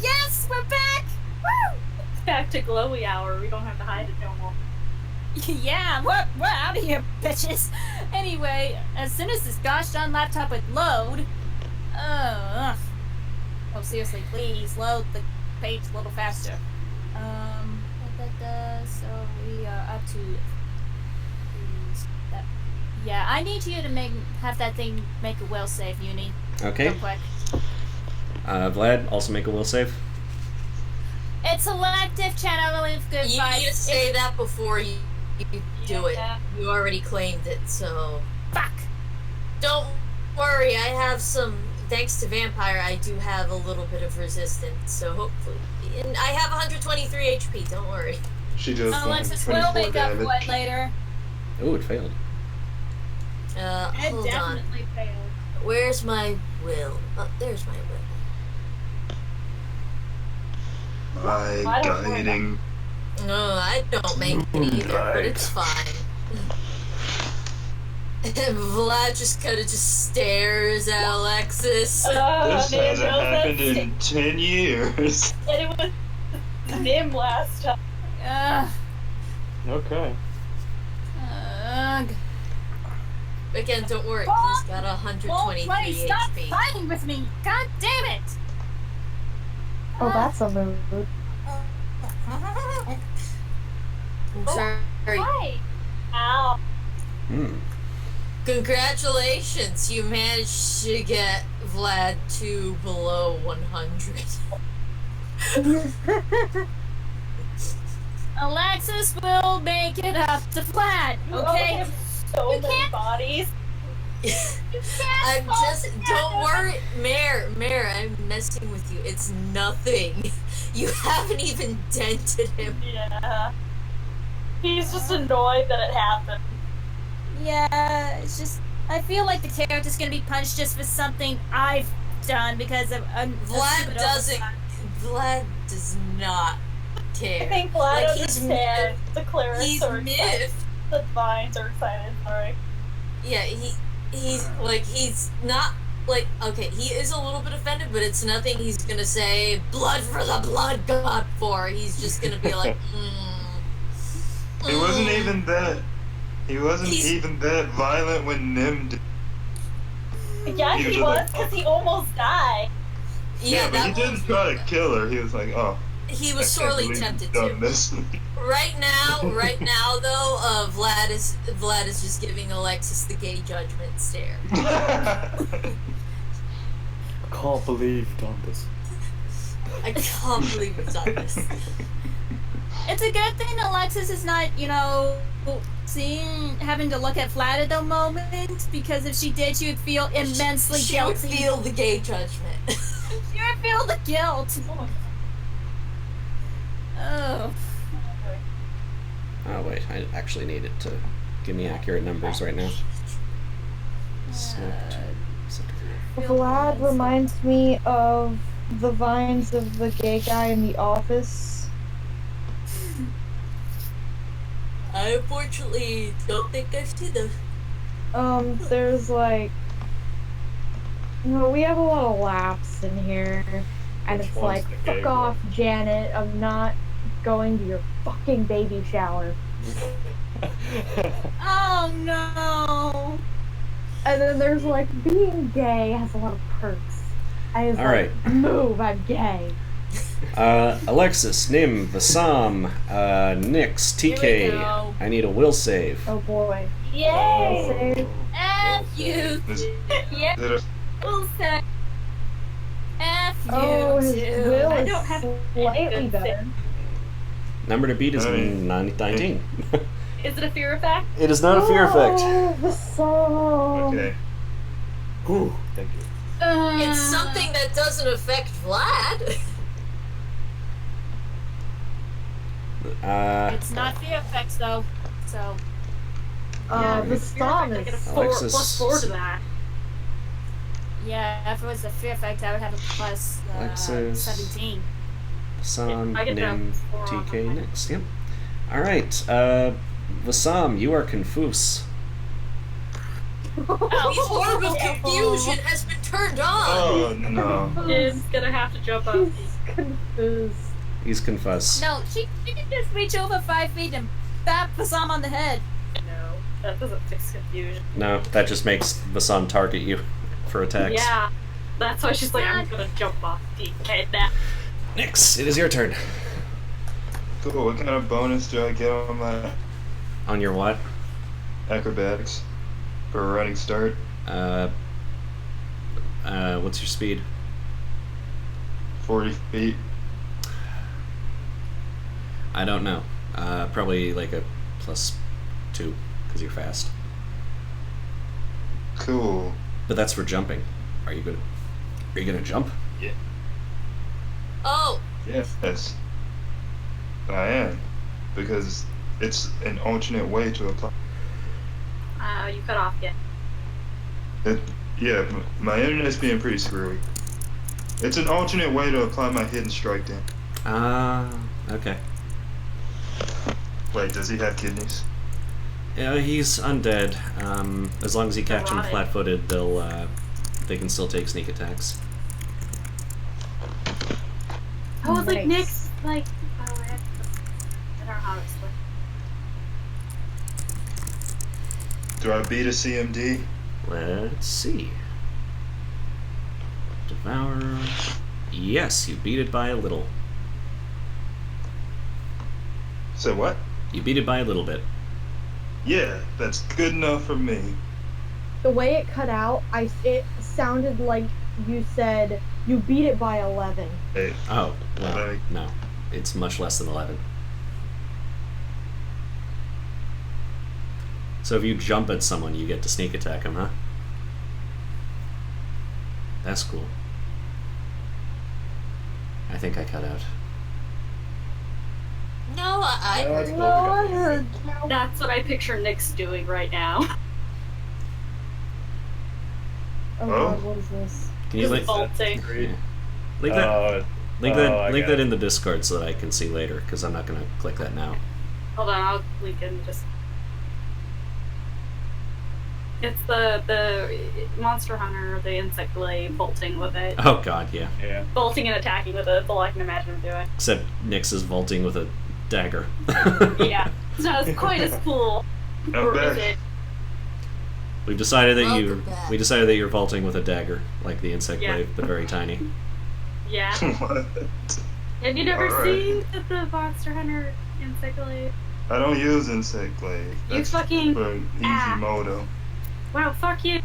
Yes, we're back! Woo! Back to glowy hour. We don't have to hide it no more. Yeah, we're out of here, bitches. Anyway, as soon as this gosh darn laptop would load, oh seriously, please load the page a little faster. So we are up to. Yeah, I need you to have that thing make a will save, Uni. Okay. Real quick. Vlad, also make a will save. It's selective channeling good You vibes. need to say that before you do it. Yeah. You already claimed it, so Fuck. don't worry. I have some. Thanks to Vampire, I do have a little bit of resistance, so hopefully. And I have 123 HP. Don't worry. She does Alexis will 24 make up damage. for it later. Oh, it failed. It Hold on. definitely failed. Where's my will? Oh, there's my will. My I don't know. guiding. No, I don't make it either, but it's fine. And Vlad just kind of just stares at Alexis. This hasn't happened And in 10 years. it was Nim last time. Ugh. Okay. Ugh. Again, don't worry, he's got 123 Won't stop HP. fighting with me! God damn it! Oh, that's a mood. I'm sorry. Hi. Ow. Hmm. Congratulations, you managed to get Vlad to below 100. Alexis will make it up to Vlad, You only okay? have so You many can't- bodies. I'm just, don't worry, Mare, I'm messing with you. It's nothing. You haven't even dented him. Yeah. He's just annoyed that it happened. Yeah, it's just I feel like the character's gonna be punished just for something I've done because of Vlad doesn't. Vlad does not care. I think Vlad Like, he's understands. The clerics He's are excited. miffed. The divines are excited. Sorry. Yeah, he's not like, okay, he is a little bit offended, but it's nothing he's gonna say blood for the blood god for. He's just gonna be like, He wasn't even that. He wasn't He's- even that violent when Nim did. Yeah, He was he just was, like, because he almost died. Yeah, but he that didn't was, try to kill her. He was like, oh. he I was can't sorely believe tempted you've done to. this. Right now though, Vlad is just giving Alexis the gay judgment stare. I can't believe you've done this. I can't believe you've done this. It's a good thing Alexis is not, having to look at Vlad at the moment, because if she did, she would feel immensely She would guilty. feel the gay judgment. She would feel the guilt. Oh. Oh wait, I actually need it to give me accurate numbers right now. Smoked. Vlad reminds me of the vines of the gay guy in The Office. I unfortunately don't think I've seen those. There's like, we have a lot of laughs in here, and Which it's one's like, the gay fuck off, Janet, I'm not going to your fucking baby shower. Oh no. And then there's like, being gay has a lot of perks. I was All like, right. move, I'm gay. Alexis, Nim, Vasam, Nyx, Here we TK. go. I need a will save. Oh boy. Yay! Save. F you. Yeah, Is it a- we'll say. F you Oh, his too. will I is don't have slightly good better. Number to beat is Alright. 19. Is it a fear effect? It is not a fear effect. Oh, the song. Okay. Ooh, thank you. It's something that doesn't affect Vlad. It's not fear effects though, so The song I get a is. Alexis- +4 to that. yeah. If it was a fear effect, I would have a plus Alexis. 17. Vasam, I get Nim, that 4 on TK, mine. Nyx. Yep. Alright, Vasam, you are confused. The orb of confusion has been turned on! Oh no. Is gonna have to jump up. He's confused. He's confused. No, she can just reach over 5 feet and bap Vasam on the head. No, that doesn't fix confusion. No, that just makes Vasam target you for attacks. Yeah, that's why she's like, I'm gonna jump off the head now. Nyx, it is your turn. Cool. What kind of bonus do I get on my On your what? acrobatics for a running start? What's your speed? 40 feet. I don't know. Probably like a +2, because you're fast. Cool. But that's for jumping. Are you gonna jump? Oh, Yes. I am. Because it's an alternate way to apply. You cut off yet. Yeah, my internet's being pretty screwy. It's an alternate way to apply my hidden strike damage. Okay. Wait, does he have kidneys? Yeah, he's undead. As long as you catch him Erotic. flat-footed, they can still take sneak attacks. I was like, Nice. Nick's like, oh, I don't know how to explain. Do I beat a CMD? Let's see. Devour. Yes, you beat it by a little. So what? You beat it by a little bit. Yeah, that's good enough for me. The way it cut out, it sounded like you said you beat it by 11. Hey, Oh, well, Like- no. It's much less than 11. So if you jump at someone, you get to sneak attack them, huh? That's cool. I think I cut out. no, I No, heard it's you. No, I heard. That's what I picture Nyx doing right now. Oh Oh. god, what is this? Can you link, Vaulting. Great. link that? Link I that got it. in the Discord so that I can see later, because I'm not gonna click that now. Hold on, I'll link in just. It's the Monster Hunter, the insect blade, bolting with it. Oh god, yeah. Yeah. Bolting and attacking with it, that's all I can imagine him doing. Except Nyx is vaulting with a dagger. Yeah. It's not as quite as cool. I'm Or is back. it? We've decided that Welcome back. we decided that you're vaulting with a dagger, like the insect Yeah. blade, but very tiny. Yeah. What? Have you never Alright. seen the Monster Hunter insect blade? I don't use insect glaive. You That's fucking. for easy ah. modo. Wow, fuck you.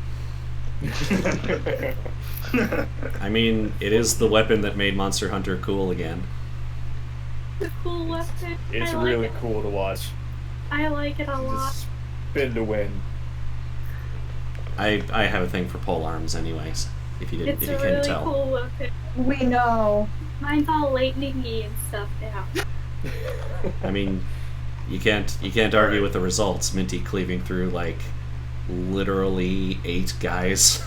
I mean, it is the weapon that made Monster Hunter cool again. It's a cool weapon. It's I like really it. cool to watch. I like it a lot. Just spin to win. I have a thing for pole arms, anyways. If you It's if a you couldn't really tell. cool weapon. We know. Mine's all lightning-y and stuff now. I mean, you can't argue with the results. Minty cleaving through like literally 8 guys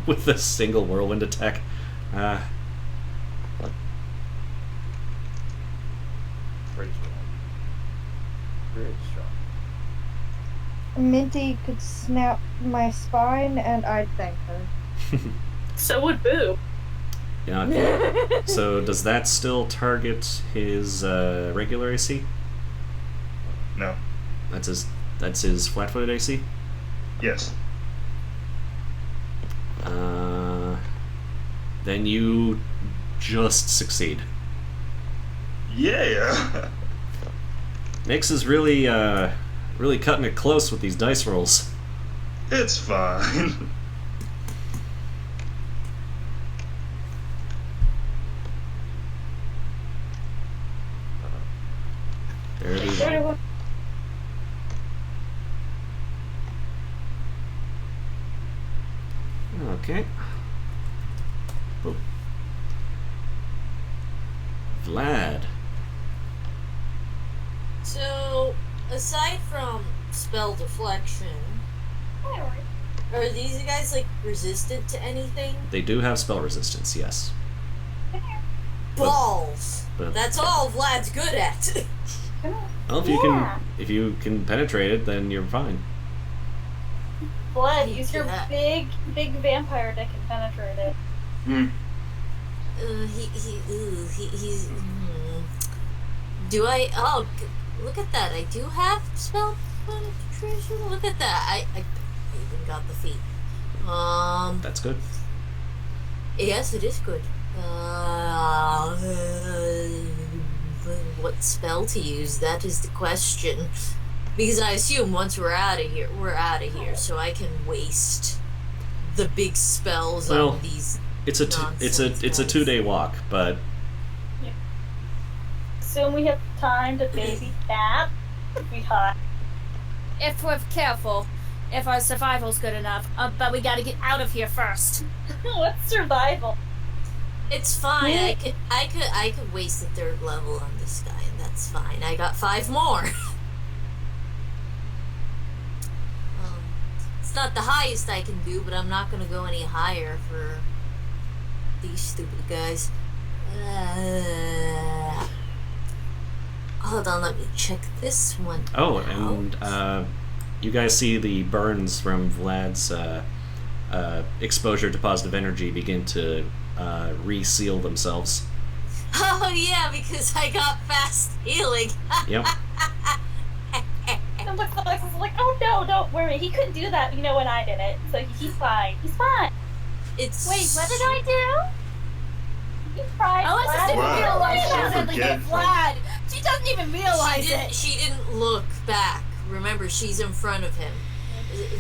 with a single whirlwind attack. Pretty strong. Pretty strong. Minty could snap my spine and I'd thank her. So would Boo. Yeah. Okay. So does that still target his regular AC? No. That's his flat-footed AC. Yes. Then you just succeed. Yeah. Nyx is really cutting it close with these dice rolls. It's fine. There it is. Okay. Oh. Vlad. So, aside from spell deflection, are these guys like resistant to anything? They do have spell resistance, yes. Balls. But That's all Vlad's good at. Well, if you can penetrate it, then you're fine. Blood, use your Yeah. big vampire dick and penetrate it. He's. Do I? Oh, look at that! I do have spell penetration. Look at that! I even got the feat. That's good. Yes, it is good. What spell to use? That is the question. Because I assume once we're out of here, so I can waste the big spells Well, on these. It's a 2-day walk, but Soon we have time to baby that. Be hot. If we're careful, if our survival's good enough. But we gotta get out of here first. What's survival? It's fine. I could waste the 3rd level on this guy, and that's fine. I got 5 more. It's not the highest I can do, but I'm not gonna go any higher for these stupid guys. Hold on, let me check this one. oh, out. and you guys see the burns from Vlad's exposure to positive energy begin to reseal themselves. Oh yeah, because I got fast healing. Yep. And Lex is like, oh no, don't worry. He couldn't do that, when I did it. So he's fine. He's fine. It's Wait, what did I do? He tried. Alexis didn't Wow, realize so that like forgetful. Vlad. She doesn't even realize it. She didn't look back. Remember, she's in front of him.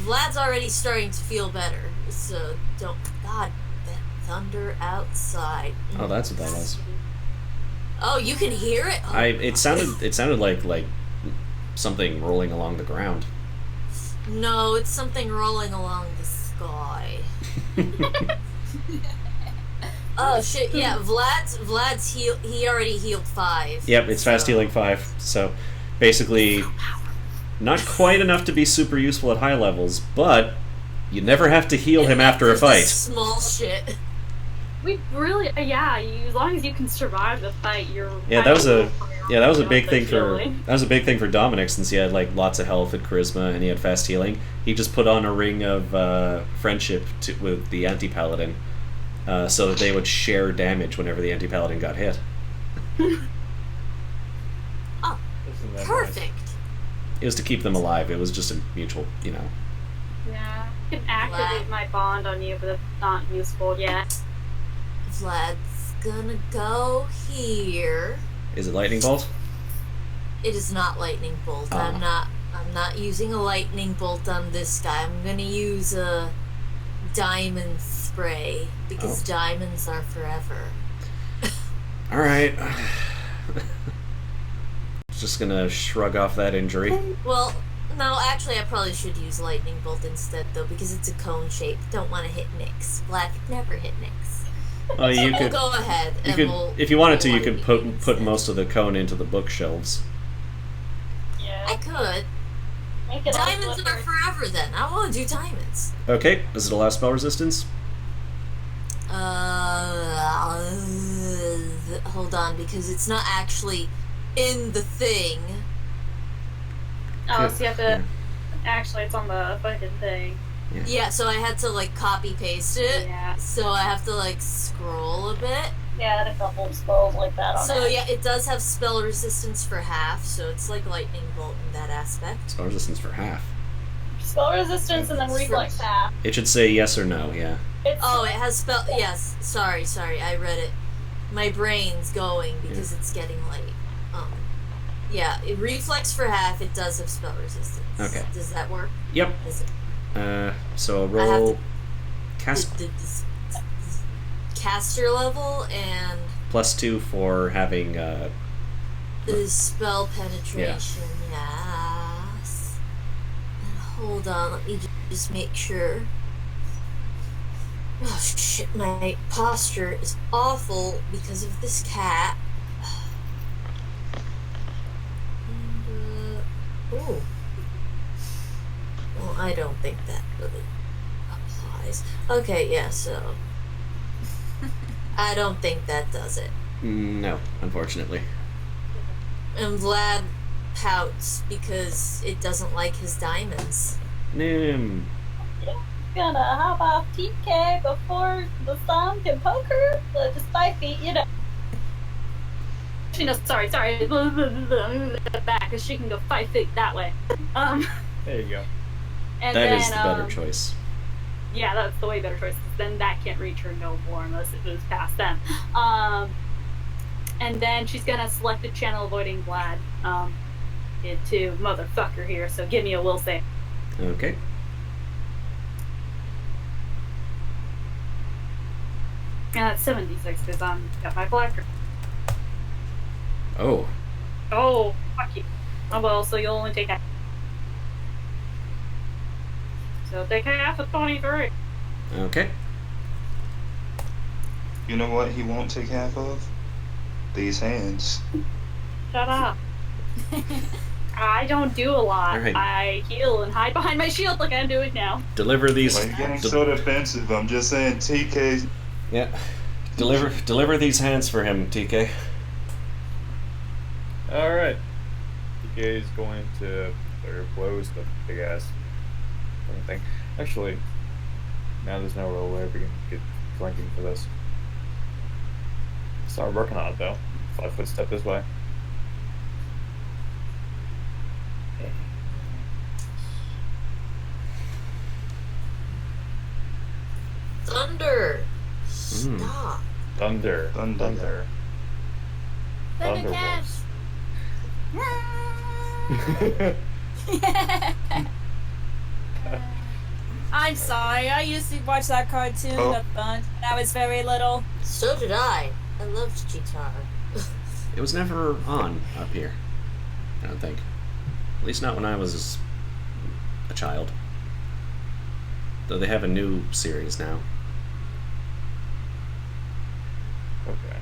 Vlad's already starting to feel better, so don't. God, that thunder outside. Oh, that's what that was. Oh, you can hear it. Oh, It sounded like something rolling along the ground. no, it's something rolling along the sky. Oh shit! Yeah, Vlad's heal. He already healed 5. Yep, it's fast so- healing 5. So basically, not quite enough to be super useful at high levels, but you never have to heal him after a It's the fight. Small shit. We really, as long as you can survive the fight, you're. Yeah, that was a big Not thing that for healing. Dominic, since he had like lots of health and charisma and he had fast healing. He just put on a ring of friendship with the anti-paladin, so that they would share damage whenever the anti-paladin got hit. Isn't that nice? Perfect. It was to keep them alive. It was just a mutual, Yeah, I can activate my bond on you, but it's not useful yet. Vlad's gonna go here. Is it lightning bolt? It is not lightning bolt. Ah. I'm not using a lightning bolt on this guy. I'm gonna use a diamond spray because diamonds are forever. All right. Just gonna shrug off that injury. Well, no, actually, I probably should use lightning bolt instead though because it's a cone shape. Don't want to hit Nyx. Vlad could never hit Nyx. Oh, you We'll could. go ahead You and could, we'll. if you wanted to, you we'll could let it put instead. most of the cone into the bookshelves. Yeah. I could. Make it all Diamonds are glittery. forever then. I want to do diamonds. Okay, is it allow spell resistance? Hold on, because it's not actually in the thing. Oh, so you have to. Yeah. Actually, it's on the fucking thing. Yeah, so I had to like copy paste it. Yeah. So I have to like scroll a bit. Yeah, a couple of spells like that on So it. yeah, it does have spell resistance for half, so it's like lightning bolt in that aspect. Spell resistance for half. Spell resistance and then reflex half. It should say yes or no, yeah. It's Oh, it has spell. Yes, sorry, I read it. My brain's going because it's getting late. Yeah, it reflex for half. It does have spell resistance. Okay. Does that work? Yep. Is it? So have roll to- cast The caster level and +2 for having the spell penetration. Yes. And hold on, let me just make sure. Oh shit, my posture is awful because of this cat. And, oh. Well, I don't think that really applies. Okay, yeah, so. I don't think that does it. no, unfortunately. And Vlad pouts because it doesn't like his diamonds. Nim. Gonna hop off TK before the sun can poke her. Just 5 feet, you know. Actually, no, sorry. Back, because she can go 5 feet that way. There you go. And That then, is the better choice. Yeah, that's the way better choice. 'Cause then that can't reach her no more unless it moves past them. And then she's gonna select the channel avoiding Vlad. Into motherfucker here. So give me a will save. Okay. And that's 76 because got my blacker. Oh. Oh, fuck you. Oh well, so you'll only take half. So take half of 23. Okay. You know what he won't take half of? These hands. Shut up. I don't do a lot. All right. I heal and hide behind my shield like I'm doing now. Deliver these. Why are you getting so defensive? I'm just saying, TK. Yeah. Deliver these hands for him, TK. Alright. TK is going to close the big ass thing. Actually, now there's no real way we can get flanking for this. Start working on it though. 5 foot step this way. Thunder! Stop. Thunder. Thunder. Thunderbolts. I'm sorry. I used to watch that cartoon a bunch when I was very little. So did I. I loved Chitara. It was never on up here. I don't think. At least not when I was a child. Though they have a new series now. Okay.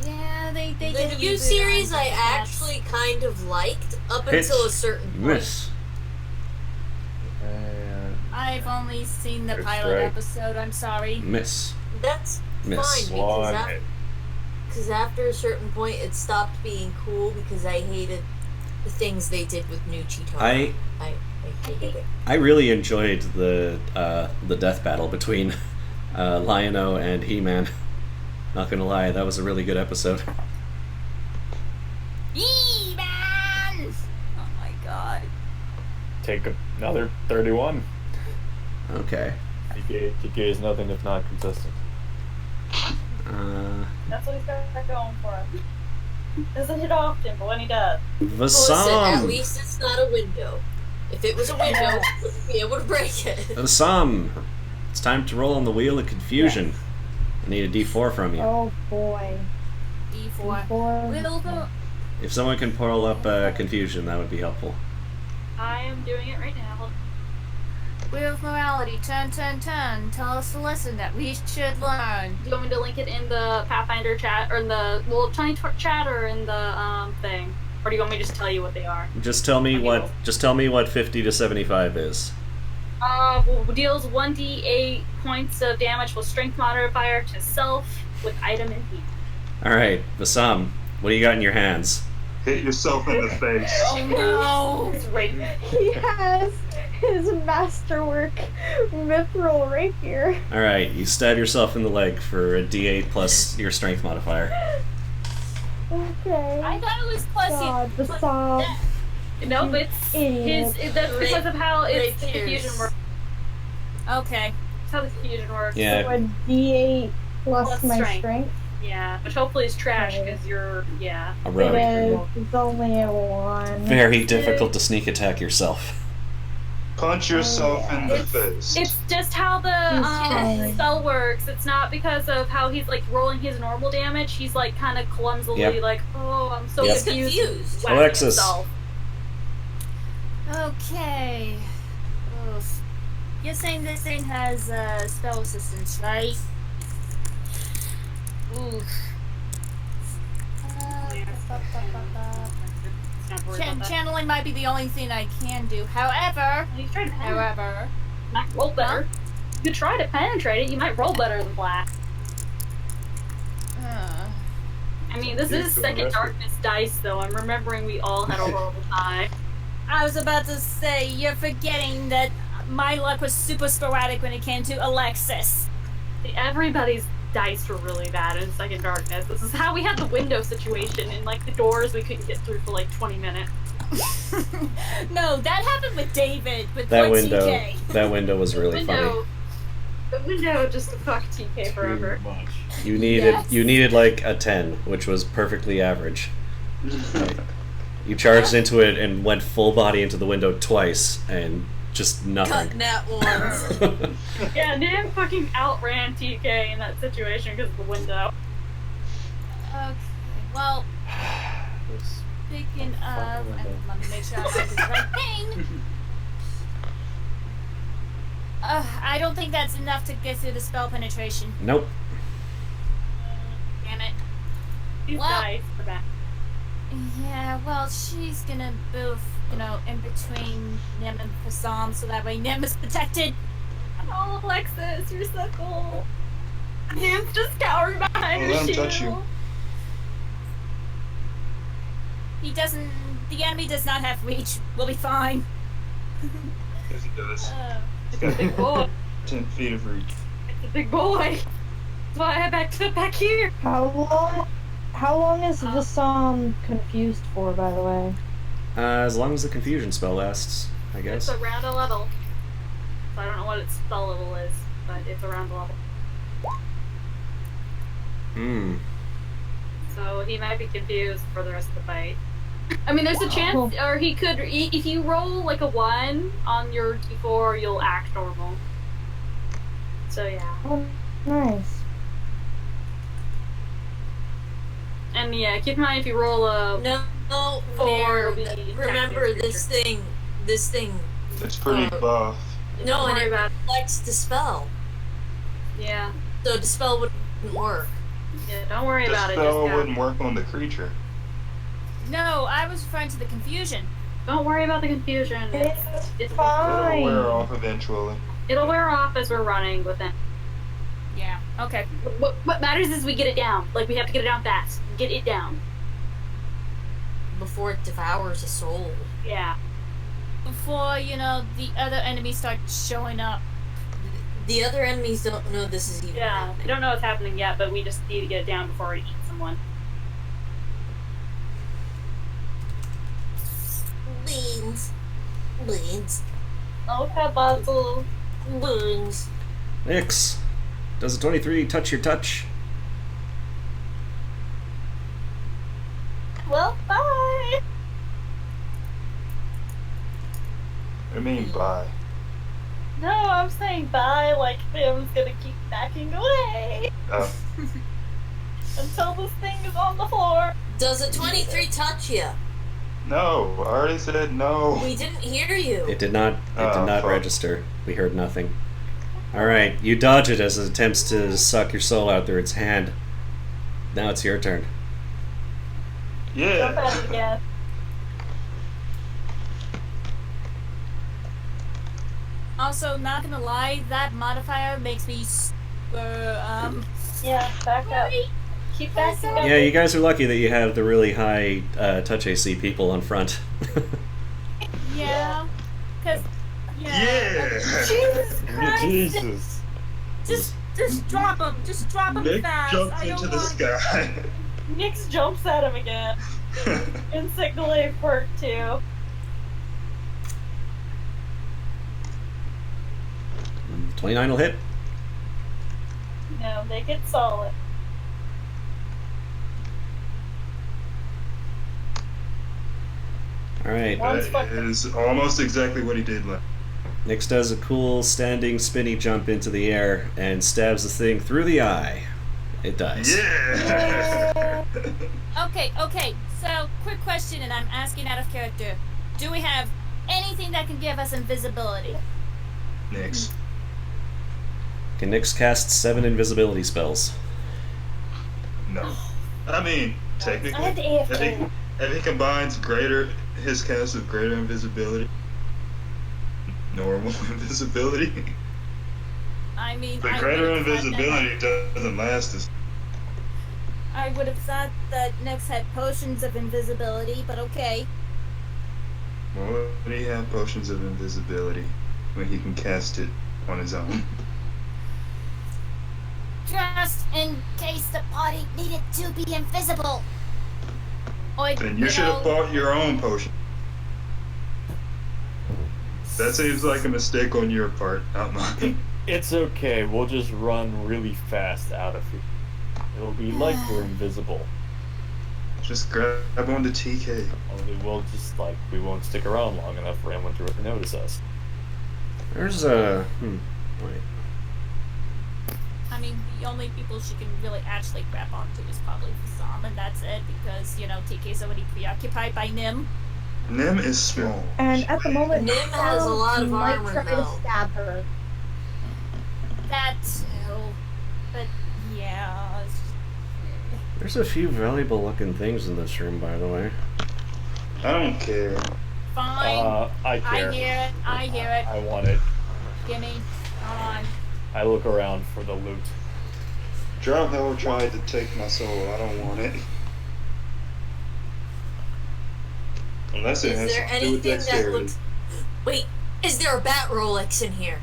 Yeah, they The did new series I actually kind of liked up Hit. until a certain point. Miss. And I've only seen the Good pilot strike. episode. I'm sorry. Miss. That's Miss. fine one hit. because after a certain point it stopped being cool because I hated the things they did with new Chitara. I hated it. I really enjoyed the death battle between Lion-O and He-Man. Not gonna lie, that was a really good episode. He-Man! Oh my god. Take another 31. Okay. TK is nothing if not consistent. That's what he's got going for him. Doesn't hit often, but when he does. Listen, at Vasam! least it's not a window. If it was a window, we wouldn't be able to break it. Vasam! It's time to roll on the wheel of confusion. I need a D4 from you. Oh boy. D4. D4. If someone can pull up confusion, that would be helpful. I am doing it right now. Wheel of Morality. Turn. Tell us a lesson that we should learn. Do you want me to link it in the Pathfinder chat or in the Tiny chat or in the thing? Or do you want me to just tell you what they are? Just tell me what 50 to 75 is. Deals 1d8 points of damage with strength modifier to self with item in hand. Alright, Vasam, what do you got in your hands? Hit yourself in the face. Oh no! It's right. He has his masterwork mithril rapier. Alright, you stab yourself in the leg for a D8 plus your strength modifier. Okay. I thought it was plus God, the song. Nope, it's Idiot. that's because of how it's the Rapiers. confusion works. Okay. That's how the confusion works. Yeah. So a D8 plus Plus my strength. strength. Yeah, which hopefully is trash Okay. because you're A It rogue. is. It's only a 1. Very difficult to sneak attack yourself. Punch yourself in the face. It's just how the sorry. spell works. It's not because of how he's like rolling his normal damage. He's like kind of clumsily Yep. like, oh, I'm so Yep. confused. whacking Alexis. himself. Okay. Oof. You're saying this thing has spell assistance, right? Oof. Not worried about that. Channeling might be the only thing I can do. However, You tried to penetrate. You might roll better. You could try to penetrate it. You might roll better than Black. I mean, this Dude, is go Second rescue. Darkness dice, though. I'm remembering we all had a horrible time. I was about to say, you're forgetting that my luck was super sporadic when it came to Alexis. Everybody's dice were really bad in Second Darkness. This is how we had the window situation and like the doors we couldn't get through for like 20 minutes. No, that happened with David, with That poor window, TK. that window was really funny. The window just fucked TK forever. Too much. You needed Yes. you needed like a 10, which was perfectly average. You charged into it and went full body into the window twice, and just Cut nothing. nat ones. Yeah, Nam fucking outran TK in that situation because of the window. Okay, well, This speaking of, fucking window. let me make sure I'm doing the right thing. I don't think that's enough to get through the spell penetration. Nope. Damn it. These Well- dice are bad. Yeah, well, she's gonna move, in between Nim and Fasam so that way Nim is protected. Oh, Alexis, you're so cool. Nam's just cowering behind Well, the let him shield. touch you. The enemy does not have reach. We'll be fine. Yes, he does. It's a big boy. 10 feet of reach. It's a big boy. That's why I had to back here. How long is this confused for, by the way? As long as the confusion spell lasts, I It's guess. around a level. So I don't know what its spell level is, but it's around a level. Hmm. So he might be confused for the rest of the fight. I mean, there's a chance, or he could, if you roll like a 1 on your d4, you'll act normal. So yeah. Oh, nice. And yeah, keep in mind if you roll a No, Four Mare, will be remember attacking this thing. It's pretty buff. No, don't and worry it about reflects dispel, yeah, so dispel wouldn't work. yeah, don't worry The about it. spell Just wouldn't work on the creature. No, I was referring to the confusion. don't worry about the confusion. It's It'll Fine. wear off eventually. it'll wear off as we're running with it. Yeah. Okay. What matters is we get it down. Like we have to get it down fast. Get it down. Before it devours a soul. Yeah. Before the other enemies start showing up. The other enemies don't know this is even Yeah. I happening. don't know what's happening yet, but we just need to get it down before it eats someone. Beans. Okay, Basil. Beans. Nix. Does a 23 touch your touch? Well, bye. I mean, bye. No, I'm saying bye like Tim's gonna keep backing away until this thing is on the floor. Does a 23 touch you? No, I already said no. We didn't hear you. It did not. It Oh, did not fuck. register. We heard nothing. All right, you dodge it as it attempts to suck your soul out through its hand. Now it's your turn. Jump Yeah. at it again. Also, not gonna lie, that modifier makes me super Yeah, back up. Keep backing up. Yeah, you guys are lucky that you have the really high touch AC people on front. Yeah. Cause Yeah. Jesus Christ. Jesus. Just drop him. Just drop him Nick fast. jumps I don't into the want- sky. Nyx jumps at him again. Insect delay perk 2. 29 will hit. No, make it solid. All right. One's That fucking- is almost exactly what he did last. Nix does a cool standing spinny jump into the air and stabs the thing through the eye. It dies. Yeah. Okay. So, quick question, and I'm asking out of character. Do we have anything that can give us invisibility? Nix. Can Nix cast 7 invisibility spells? No. I mean, technically, I had to AFK. if he combines his cast of greater invisibility, normal invisibility, I mean, the I greater really thought that- invisibility doesn't last as. I would have thought that Nyx had potions of invisibility, but okay. Why would he have potions of invisibility when he can cast it on his own? Just in case the body needed to be invisible. Or, Then you should have bought your own potion. That seems like a mistake on your part, not mine. It's okay. We'll just run really fast out of here. It'll be like we're invisible. Just grab onto TK. Only we'll just like we won't stick around long enough for anyone to really notice us. There's a wait. I mean, the only people she can really actually grab onto is probably Zom, and that's it, because, you know, TK's already preoccupied by Nim. Nim is small. And at the moment, Nim has a lot of might armor, try to though. stab her. That too. But, yeah. There's a few valuable looking things in this room, by the way. I don't care. Fine. I care. I hear it. I want it. Gimme. Come on. I look around for the loot. Drophill tried to take my soul. I don't want it. Unless it Is has there something to do with anything that dexterity. looks... Wait, is there a bat Rolex in here?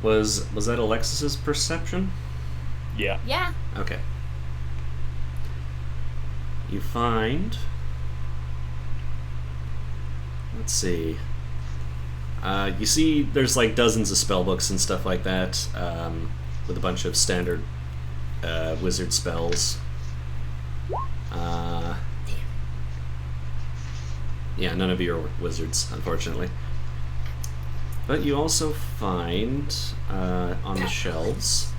Was that Alexis's perception? Yeah. Yeah. Okay. You find. Let's see. You see, there's like dozens of spell books and stuff like that, with a bunch of standard wizard spells. Yeah, none of you are wizards, unfortunately. But you also find on the shelves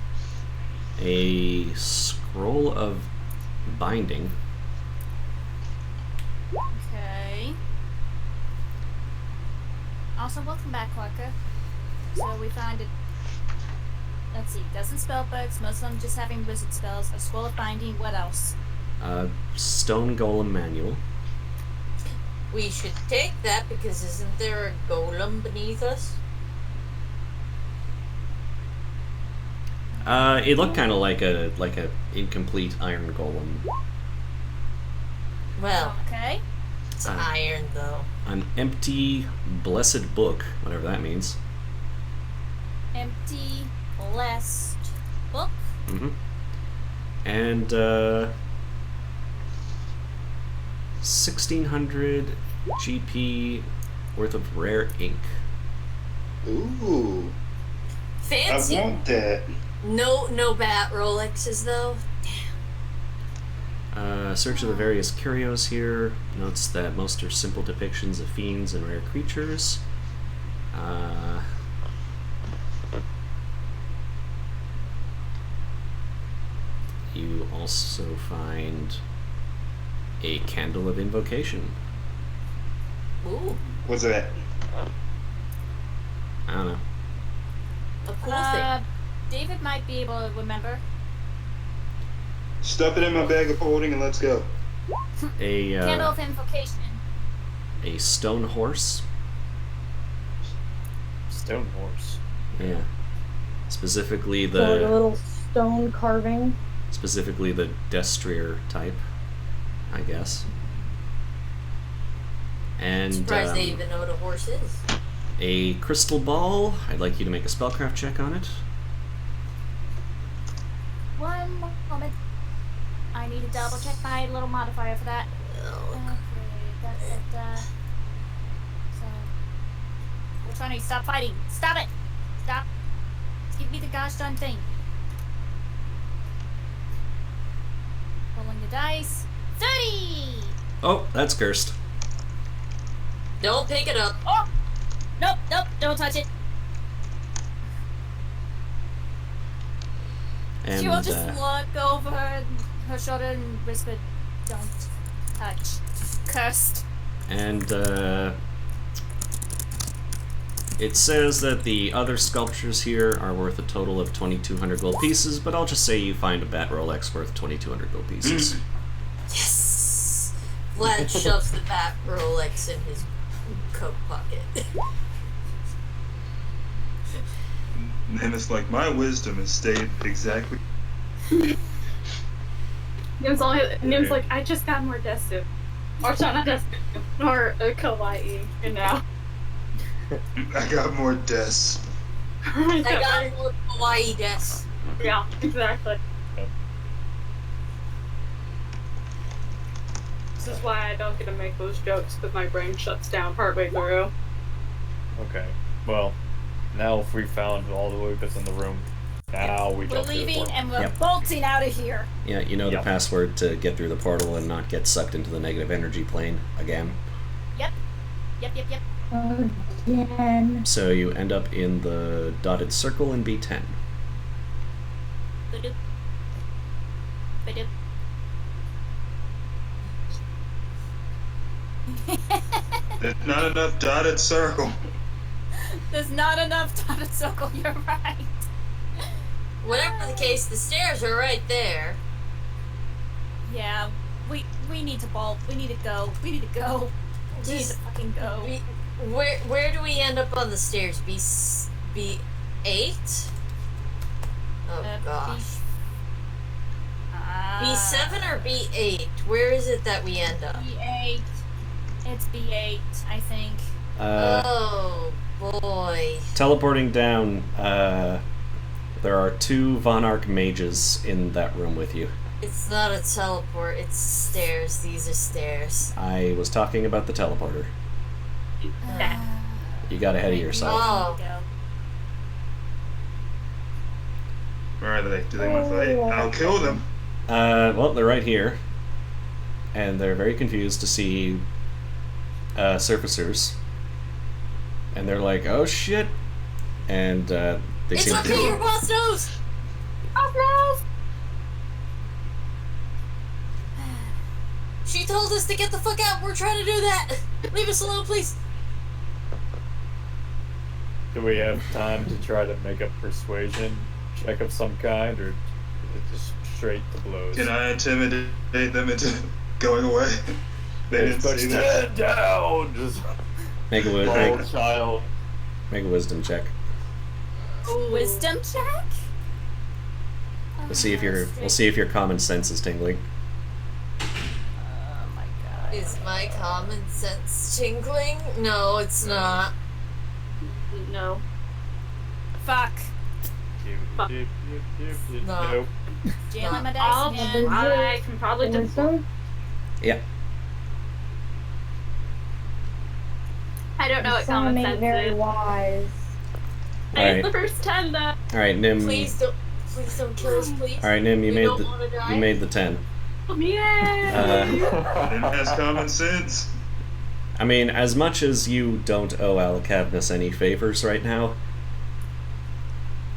a scroll of binding. Okay. Also, welcome back, Walker. So we find it. Let's see, dozen spell books, most of them just having wizard spells, a scroll of binding, what else? Stone Golem Manual. We should take that because isn't there a golem beneath us? It looked kind of like a incomplete iron golem. Well, Okay. it's iron though. An empty, blessed book, whatever that means. Empty, blessed book. Mm-hmm. And 1600 GP worth of rare ink. Ooh, Fancy. I want that. No bat Rolexes though. Search of the various curios here notes that most are simple depictions of fiends and rare creatures. You also find a candle of invocation. Ooh, What's that? I don't know. a cool thing. David might be able to remember. Stuff it in my bag of holding and let's go. Candle of invocation. A stone horse. Stone horse. Yeah. Specifically Or the the little stone carving. Destrier type, I guess. And Surprised they even know what a horse is. a crystal ball. I'd like you to make a spellcraft check on it. One moment. I need to double check my little modifier for that. Okay, so, we're trying to stop fighting. Stop it! Stop. Give me the gosh darn thing. Rolling the dice. 30! Oh, that's cursed. Don't pick it up. Oh! Nope, don't touch it. And She will just look over her shoulder and whisper, "Don't touch." Cursed. And it says that the other sculptures here are worth a total of 2,200 gold pieces, but I'll just say you find a bat Rolex worth 2,200 gold pieces. Yes. Vlad shoves the bat Rolex in his coat pocket. And it's like my wisdom has stayed exactly. Nim's like, I just got more Desu. Or sorry, not Desu. Or Kawaii. And now. I got more deaths. I got more kawaii des. Yeah, exactly. This is why I don't get to make those jokes, because my brain shuts down partway through. Okay. Well, now if we found all the weapons in the room, now we We're jump through the leaving portal. and we're Yep. bolting out of here. Yeah, you know the Yep. password to get through the portal and not get sucked into the negative energy plane again. Yep. Again. So you end up in the dotted circle in B10. Ba-doop. Ba-doop. There's not enough dotted circle. There's not enough dotted circle, you're right. Whatever the case, the stairs are right there. Yeah, we need to bolt. We need to go. We need to go. We need to Just fucking go. where do we end up on the stairs? B8? Oh gosh. B7 or B8? Where is it that we end up? B8. It's B8, I think. Oh boy. Teleporting down, there are 2 Von Arc mages in that room with you. It's not a teleport, it's stairs. These are stairs. I was talking about the teleporter. You got ahead of yourself. Oh. Where are they? Do they want to fight? I'll kill them. Well, they're right here. And they're very confused to see surfacers. And they're like, oh shit! And they It's seem okay, to... your boss knows! She told us to get the fuck out. We're trying to do that. Leave us alone, please. Do we have time to try to make a persuasion check of some kind, or is it just straight to blows? Can I intimidate them into going away? They didn't But see that. stand down! Just Make a, small child. make a wisdom check. Wisdom check? We'll see if your common sense is tingling. Oh my god. Is my common sense tingling? No, it's not. No. Fuck. No. Nope. Jailing my I'll dice again. I can probably just. Wisdom? Yeah. I don't know what Some common ain't sense very is. wise. I Alright. hit the first 10 though. Alright, Nim. Please don't kill us, please. Alright, Nim, you We made don't the wanna die. you made the 10. Yay! Them has common sense. I mean, as much as you don't owe Alcavnus any favors right now,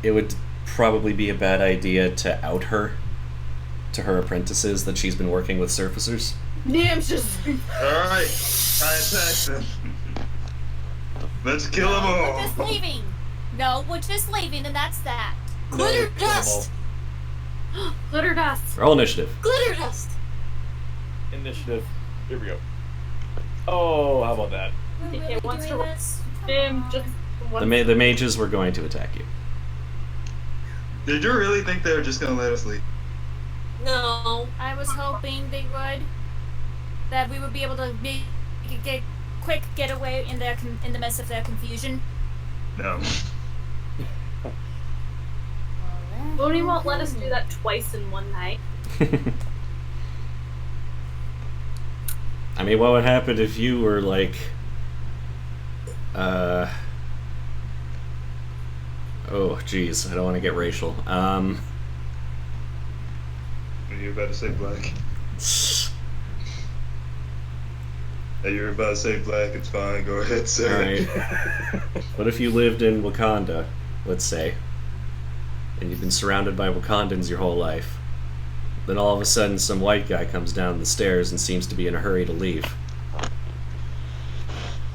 it would probably be a bad idea to out her to her apprentices that she's been working with surfacers. Nim's just. Alright, I attack them. Let's kill them We're all. just leaving. No, we're just leaving, and that's that. Glitter dust! Glitter dust. Roll initiative. Glitter dust! Initiative. Here we go. Oh, how about that? We're Okay, really wants doing to- this? Come Nim on. just. The mages were going to attack you. Did you really think they were just gonna let us leave? No. I was hoping they would. That we would be able to get quick getaway in their in the midst of their confusion. No. Boney won't let us do that twice in one night. I mean, what would happen if you were like, oh, jeez, I don't want to get racial. Are you about to say black? Hey, you're about to say black, it's fine, go ahead, say it. Alright. What if you lived in Wakanda, let's say, and you've been surrounded by Wakandans your whole life? Then all of a sudden some white guy comes down the stairs and seems to be in a hurry to leave.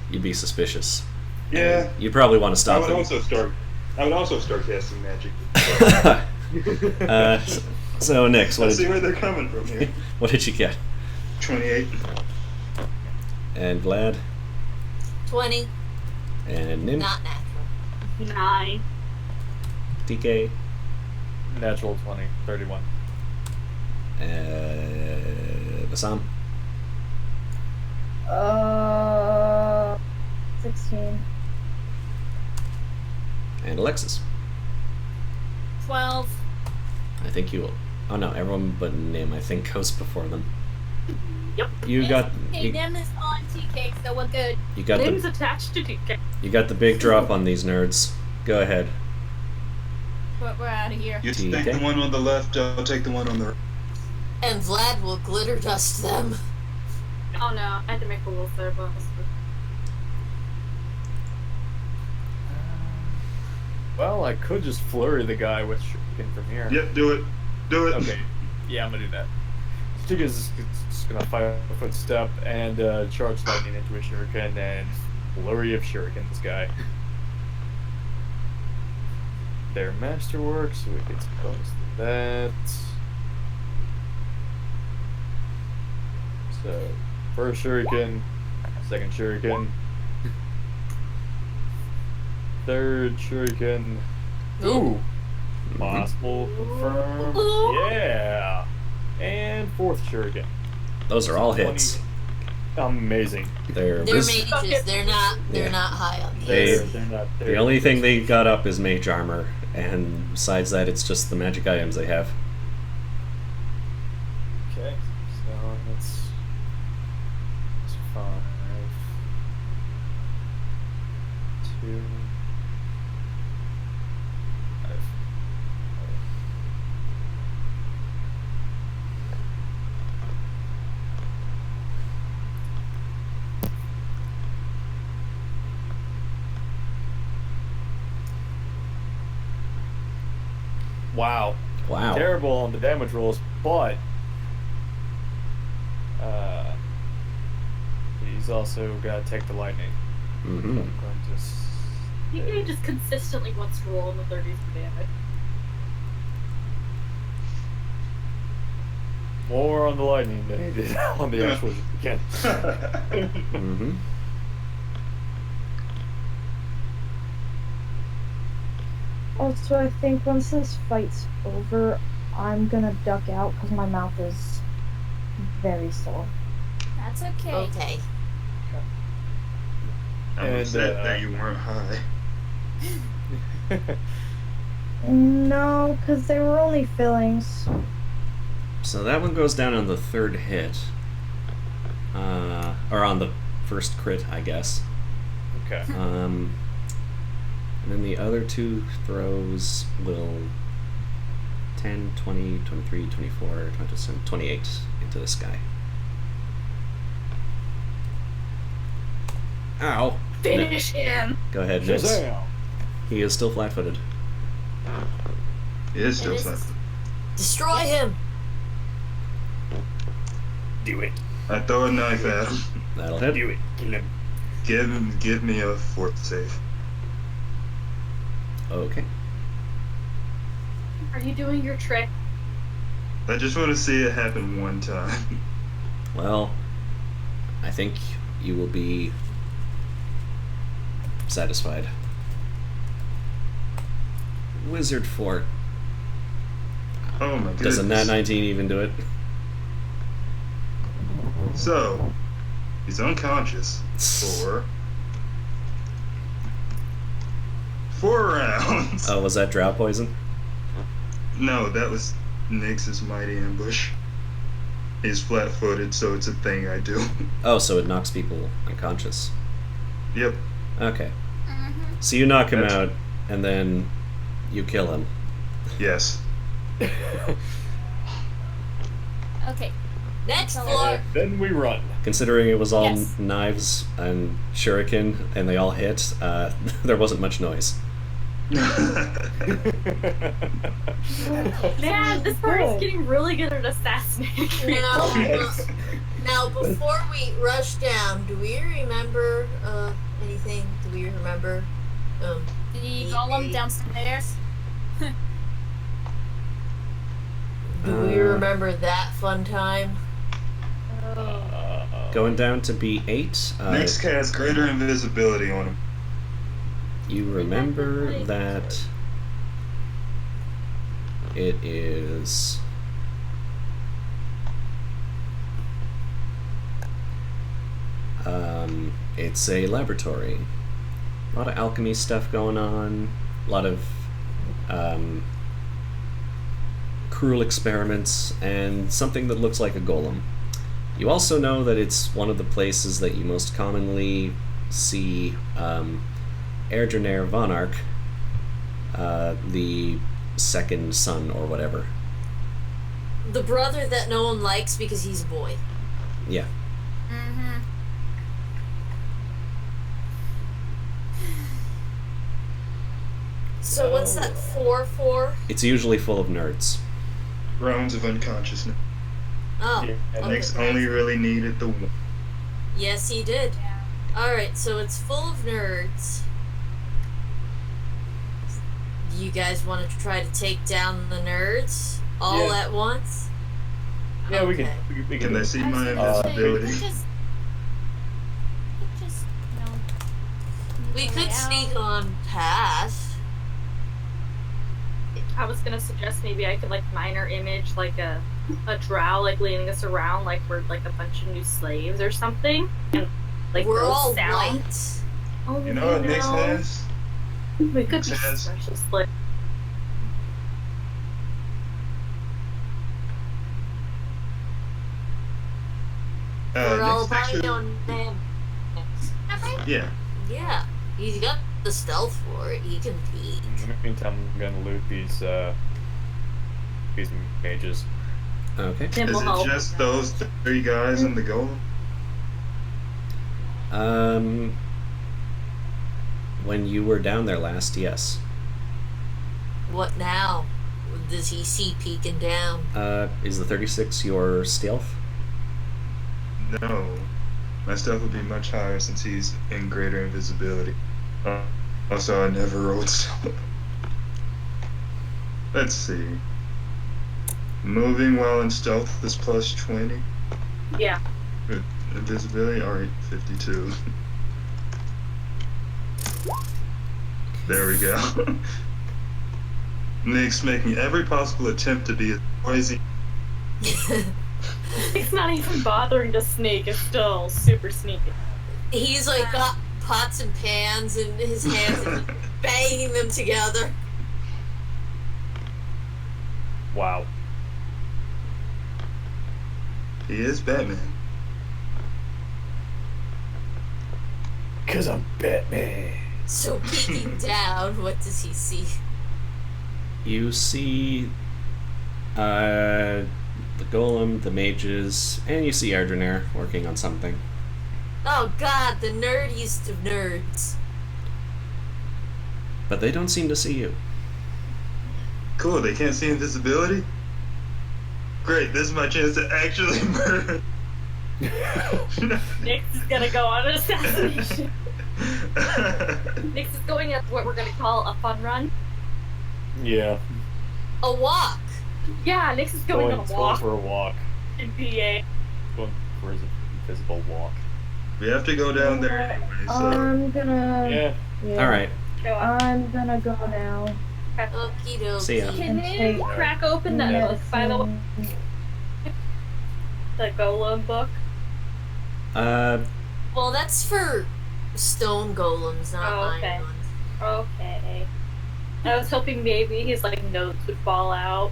You'd be suspicious. Yeah. You'd probably want to I stop would them. also start casting magic. So Nix, what Let's see did, where they're coming from here. what did you get? 28. And Vlad? 20. And Nim? Not natural. 9. TK. Natural 20, 31. Bassam. 16. And Alexis. 12. I think you will. Oh no, everyone but Nim, I think, goes before them. Yep. You got. Hey, Nim is on TK, so we're good. You got Name's the. attached to TK. You got the big drop on these nerds. Go ahead. We're out of here. You TK? take the one on the left, I'll take the one on the right. And Vlad will glitter dust them. Oh no, I had to make a little third one. Well, I could just flurry the guy with shuriken from here. Yep, do it. Do it. Okay. Yeah, I'm gonna do that. Chica's just gonna fire a footstep and charge lightning into a shuriken and flurry of shuriken this guy. Their masterwork, so we get some bonus to that. So, first shuriken, second shuriken, third shuriken. Ooh! Possible confirmed. Yeah! And fourth shuriken. Those are all hits. Amazing. They're They're mages. They're not high on these. They're not there. the only thing they got up is mage armor, and besides that, it's just the magic items they have. Okay, so that's 5, 2, 5. Wow. Wow. Terrible on the damage rolls, but he's also got to take the lightning. Mm-hmm. I'm going to TK just consistently wants to roll in the 30s for damage. more on the lightning than he did on the actual weekend. Mm-hmm. Also, I think once this fight's over, I'm gonna duck out because my mouth is very sore. That's okay. Okay. I'm And, upset that you weren't high. No, because they were only fillings. So that one goes down on the third hit. Or on the first crit, I guess. Okay. And then the other two throws will 10, 20, 23, 24, 27, 28 into this guy. Ow! Finish him! Go ahead, Nix. Shazam! He is still flat-footed. It is still It is- something. Destroy him! Do it. I throw a knife at him. That'll hit. Do it. Kill him. Give me a fourth save. Okay. Are you doing your trick? I just want to see it happen one time. Well, I think you will be satisfied. Wizard Fort. Oh my goodness. Does a nat 19 even do it? So, he's unconscious for 4 rounds. Oh, was that drow poison? No, that was Nyx's mighty ambush. He's flat-footed, so it's a thing I do. Oh, so it knocks people unconscious. Yep. Okay. Mm-hmm. So you knock him That's- out, and then you kill him. Yes. Okay. Next Tell floor! Then we run. Considering it was all Yes. knives and shuriken, and they all hit, there wasn't much noise. Man, this party's getting really good at assassinating people. Now, before we rush down, do we remember anything? Do we remember? The golem downstairs. Do we remember that fun time? Going down to B8, Nyx casts greater invisibility on him. you remember that It is... it's a laboratory. A lot of alchemy stuff going on. A lot of cruel experiments, and something that looks like a golem. You also know that it's one of the places that you most commonly see Erdrenair Vonarch, the second son or whatever. The brother that no one likes because he's a boy. Yeah. Mm-hmm. So what's that 4-4? It's usually full of nerds. Rounds of unconsciousness. Oh. Yeah, okay. Nix only really needed the one. Yes, he did. Alright, so it's full of nerds. You guys want to try to take down the nerds all Yeah. at once? Yeah, we can. Okay. We Can can. they see my I was gonna say, we invisibility? could just, you know, We sneak could out. sneak on past. I was gonna suggest maybe I could like minor image like a drow like leading us around like we're like a bunch of new slaves or something, and like We're those all sound. white. Oh, You know what Nix has? We could be Nix has- special slaves. We're all Nix actually, albino names. yeah. Yeah, he's got the stealth for it. He can peek. In the meantime, I'm gonna loot these mages. Okay. Then Is we'll it help. just those 3 guys in the golem? When you were down there last, yes. What now? Does he see peeking down? Is the 36 your stealth? No. My stealth would be much higher since he's in greater invisibility. Also, I never rolled stealth. Let's see. Moving while in stealth is plus 20. Yeah. Invisibility, alright, 52. There we go. Nick's making every possible attempt to be as noisy. He's not even bothering to sneak. It's still super sneaky. He's like got pots and pans in his hands and he's banging them together. Wow. He is Batman. Cause I'm Batman. So peeking down, what does he see? You see the golem, the mages, and you see Erdrenair working on something. Oh god, the nerdiest of nerds. But they don't seem to see you. Cool, they can't see invisibility? Great, this is my chance to actually murder. Nix is gonna go on an assassination. Nix is going at what we're gonna call a fun run. Yeah. A walk. Yeah, Nix is going on a going walk for a walk. in PA. Going for his invisible walk. We have to go down there anyway, so. I'm gonna. Yeah. Alright, Go on. I'm gonna go now. Okie dokie. See ya. Can Take- you crack open that book, by the way? The Golem book? Well, that's for stone golems, not Oh, okay. iron ones. Okay. I was hoping maybe his like notes would fall out.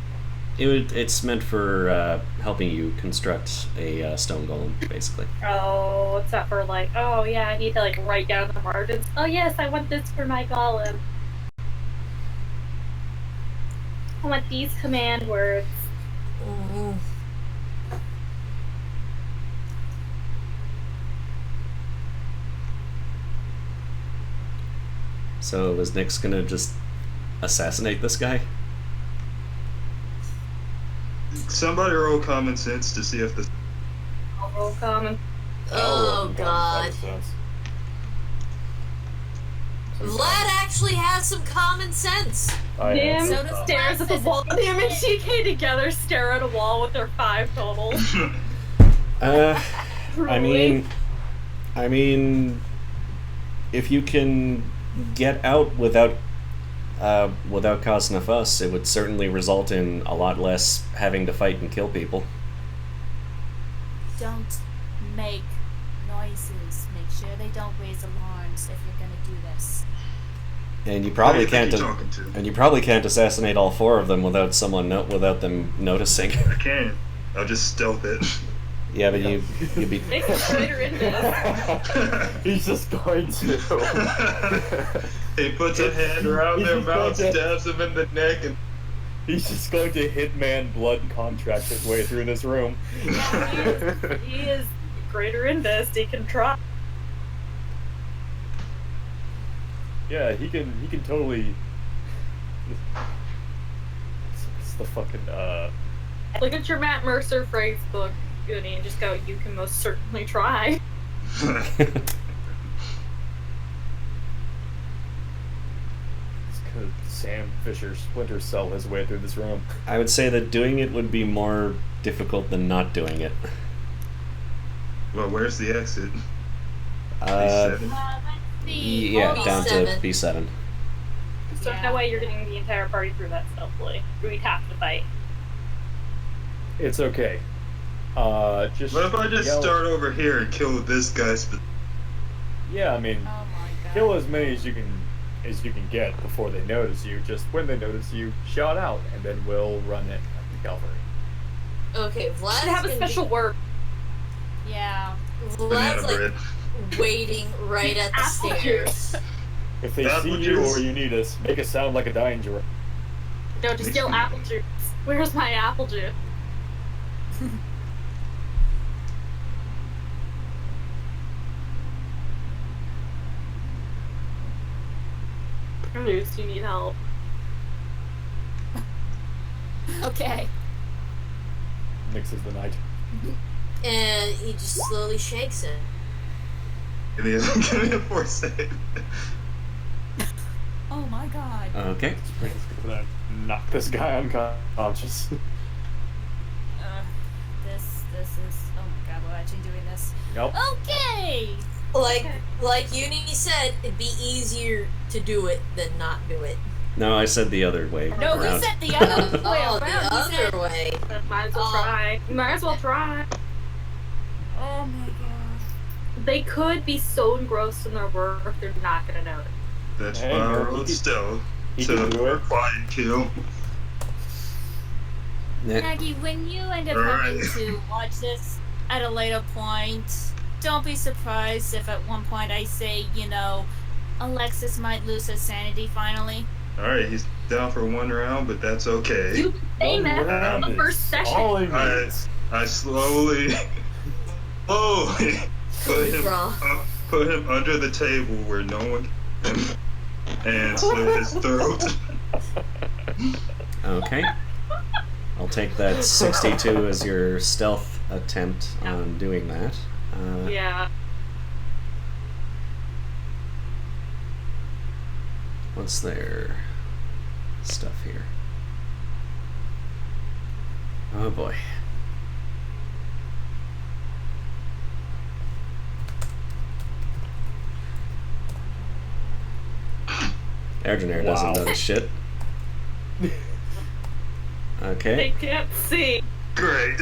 it's meant for helping you construct a stone golem, basically. Oh, it's not for like, oh yeah, I need to like write down the margins. Oh yes, I want this for my golem. I want these command words. Mhm. So was Nix gonna just assassinate this guy? Somebody roll common sense to see if the. I'll roll common. Oh god. Vlad actually has some common sense. Nim So does stares at the wall. Nim and GK together stare at a wall with their 5 totals. I mean, if you can get out without without causing a fuss, it would certainly result in a lot less having to fight and kill people. Don't make noises. Make sure they don't raise alarms if you're gonna do this. And you probably Who do you can't. think you're talking to? And you probably can't assassinate all 4 of them without without them noticing. I can. I'll just stealth it. Yeah, but you'd be. Nick's a traitor in this. He's just going to. He puts a hand around He's their just mouth, going to- stabs them in the neck, and He's just going to Hitman blood contract his way through this room. Yeah, he is greater in this. He can try. Yeah, he can totally. It's the fucking Look at your Matt Mercer phrase book, Goody, and just go, you can most certainly try. Could Sam Fisher Splinter Cell his way through this room. I would say that doing it would be more difficult than not doing it. well, where's the exit? Uh, B7? Let's see. yeah, B7. down to B7. So Yeah. no way you're getting the entire party through that stealthily. We'd have to fight. It's okay. Just. What if I just yell- start over here and kill this guy? Yeah, I mean, Oh my god. kill as many as you can get before they notice you. Just when they notice you, shout out, and then we'll run it at the cavalry. Okay, Vlad's Should have a gonna special word. Yeah. Vlad's Banana like bread. waiting right at the Apple stairs. If they Apple see you juice. or you need us, make it sound like a dying giraffe. No, just yell apple juice. Where's my apple juice? Juice, you need help. Okay. Mixes the night. And he just slowly shakes it. Give me a force save. Oh my god. Okay. Gonna knock this guy unconscious. This is. Oh my god, we're actually doing this. Nope. Okay! Like Uni said, it'd be easier to do it than not do it. No, I said the other way No, he around. said the other way Oh, around. the He said, other way. Might as well Oh. try. Might as well try. oh my god. They could be so engrossed in their work, they're not gonna know it. That's Hey, why I man, rolled he stealth. he So can do it. quiet kill. Yeah. Maggie, when you end up Right. having to watch this at a later point, don't be surprised if at one point I say, Alexis might lose her sanity finally. Alright, he's down for one round, but that's okay. You've been saying that round from the is first session. all he I, needs. I slowly put him under the table where no one can see him and slit his throat. Okay. I'll take that 62 as your stealth attempt on doing that. Yeah. What's their stuff here? Oh boy. Ergenair doesn't Wow. notice shit. They Okay. can't see. Great.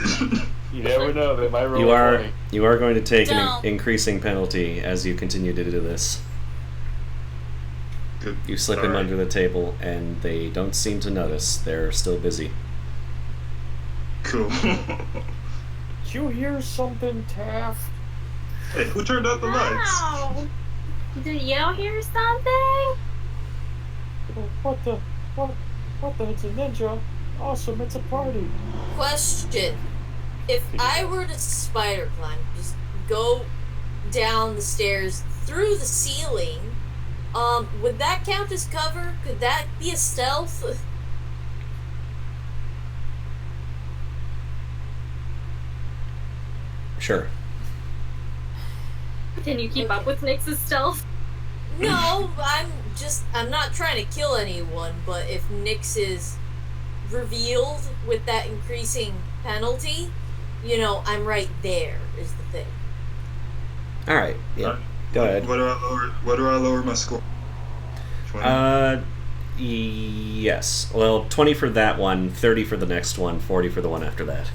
You never know, they might roll You are 20. you are going to take an Don't. increasing penalty as you continue to do this. Good. You slip him Alright. under the table, and they don't seem to notice. They're still busy. Cool. Did you hear something, Taff? Hey, who turned out the lights? Wow. Did y'all hear something? What the? It's a ninja. Awesome, it's a party. Question. If I were to spider climb, just go down the stairs through the ceiling, would that count as cover? Could that be a stealth? Sure. Can you keep up with Nyx's stealth? No, I'm not trying to kill anyone, but if Nyx is revealed with that increasing penalty, I'm right there, is the thing. All right. Yeah. Go ahead. What do I lower my score? 20? Yes. Well, 20 for that one, 30 for the next one, 40 for the one after that.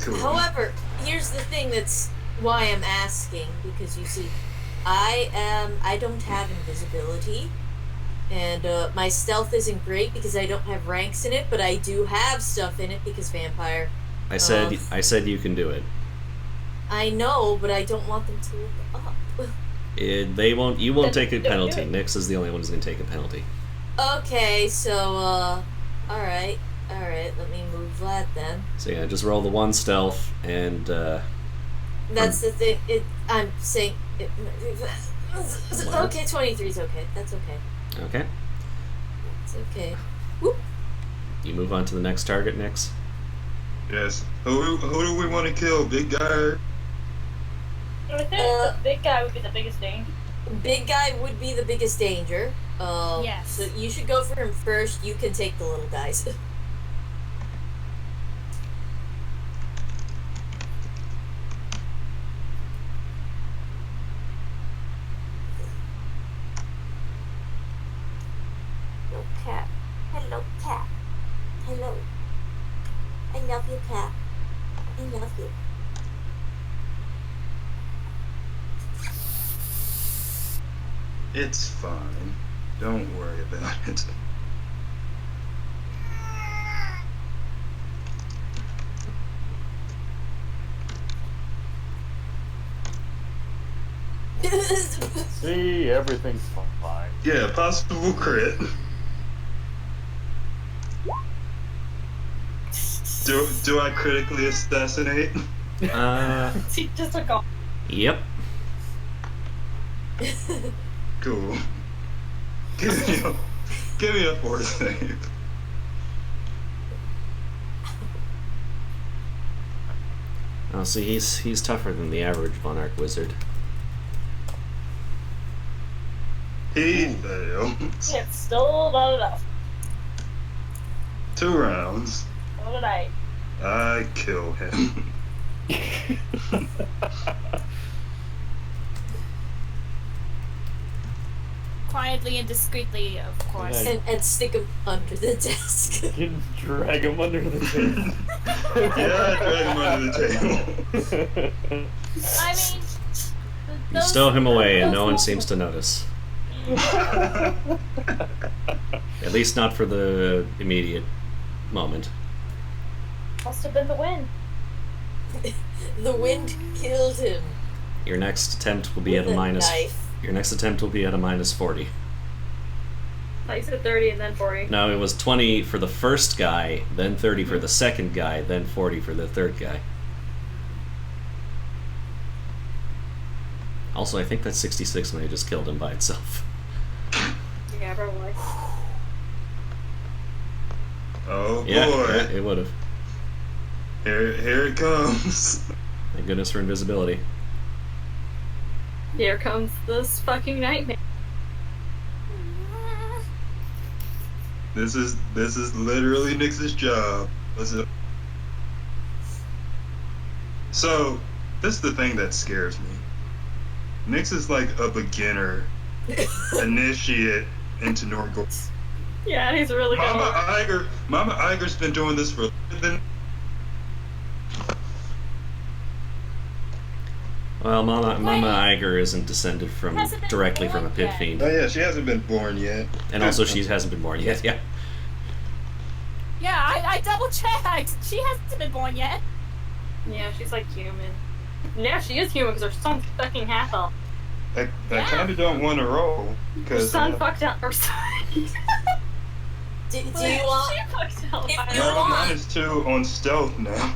Cool. However, here's the thing that's why I'm asking, because you see, I don't have invisibility, and my stealth isn't great because I don't have ranks in it, but I do have stuff in it because vampire. I said you can do it. I know, but I don't want them to look up. They won't. You won't Then take a don't penalty. do it. Nyx is the only one who's gonna take a penalty. Okay, so alright, let me move that then. So yeah, just roll the one stealth and That's the thing. I'm saying. Okay, 23 is okay. That's okay. okay. It's okay. You move on to the next target, Nyx. Yes. Who do we want to kill? Big guy? I think the big guy would be the biggest danger. Big guy would be the biggest danger. Yes. So you should go for him first. You can take the little guys. Hello, cat. Hello, cat. Hello. I love you, cat. I love you. It's fine. Don't worry about it. See, everything's fine. Yeah, possible crit. Do I critically assassinate? He just took off. Yep. Cool. Give me a 4 save. Oh, see, he's tougher than the average Von Arc wizard. He fails. It's still not enough. 2 rounds. What did I? I kill him. Quietly and discreetly, of course. Nice. and stick him under the desk. You can drag him under the table. Yeah, drag him under the table. I mean, You stow him away, and no one seems to notice. At least not for the immediate moment. Must have been the wind. The wind killed him. Your next attempt will be at With a a minus. knife. Your next attempt will be at a minus 40. I said 30 and then 40. No, it was 20 for the first guy, then 30 for the second guy, then 40 for the third guy. Also, I think that's 66 when I just killed him by itself. Yeah, probably. Oh boy. Yeah, it would have. Here it comes. Thank goodness for invisibility. Here comes this fucking nightmare. This is literally Nyx's job. Listen. So, this is the thing that scares me. Nyx is like a beginner initiate into Norgor. Yeah, he's really good. Mama Iger's been doing this for than. Well, Mama Iger isn't descended from Hasn't been directly from a born pit yet. fiend, Oh yeah, she hasn't been born yet. and also she hasn't been born yet. Yeah. yeah, I double checked. She hasn't been born yet. Yeah, she's like human. Yeah, she is human because her son's fucking half elf. I Yeah. kind of don't want to roll Her because son fucked out her son. Do you want? She fucked out If by you her want- -2 on stealth now.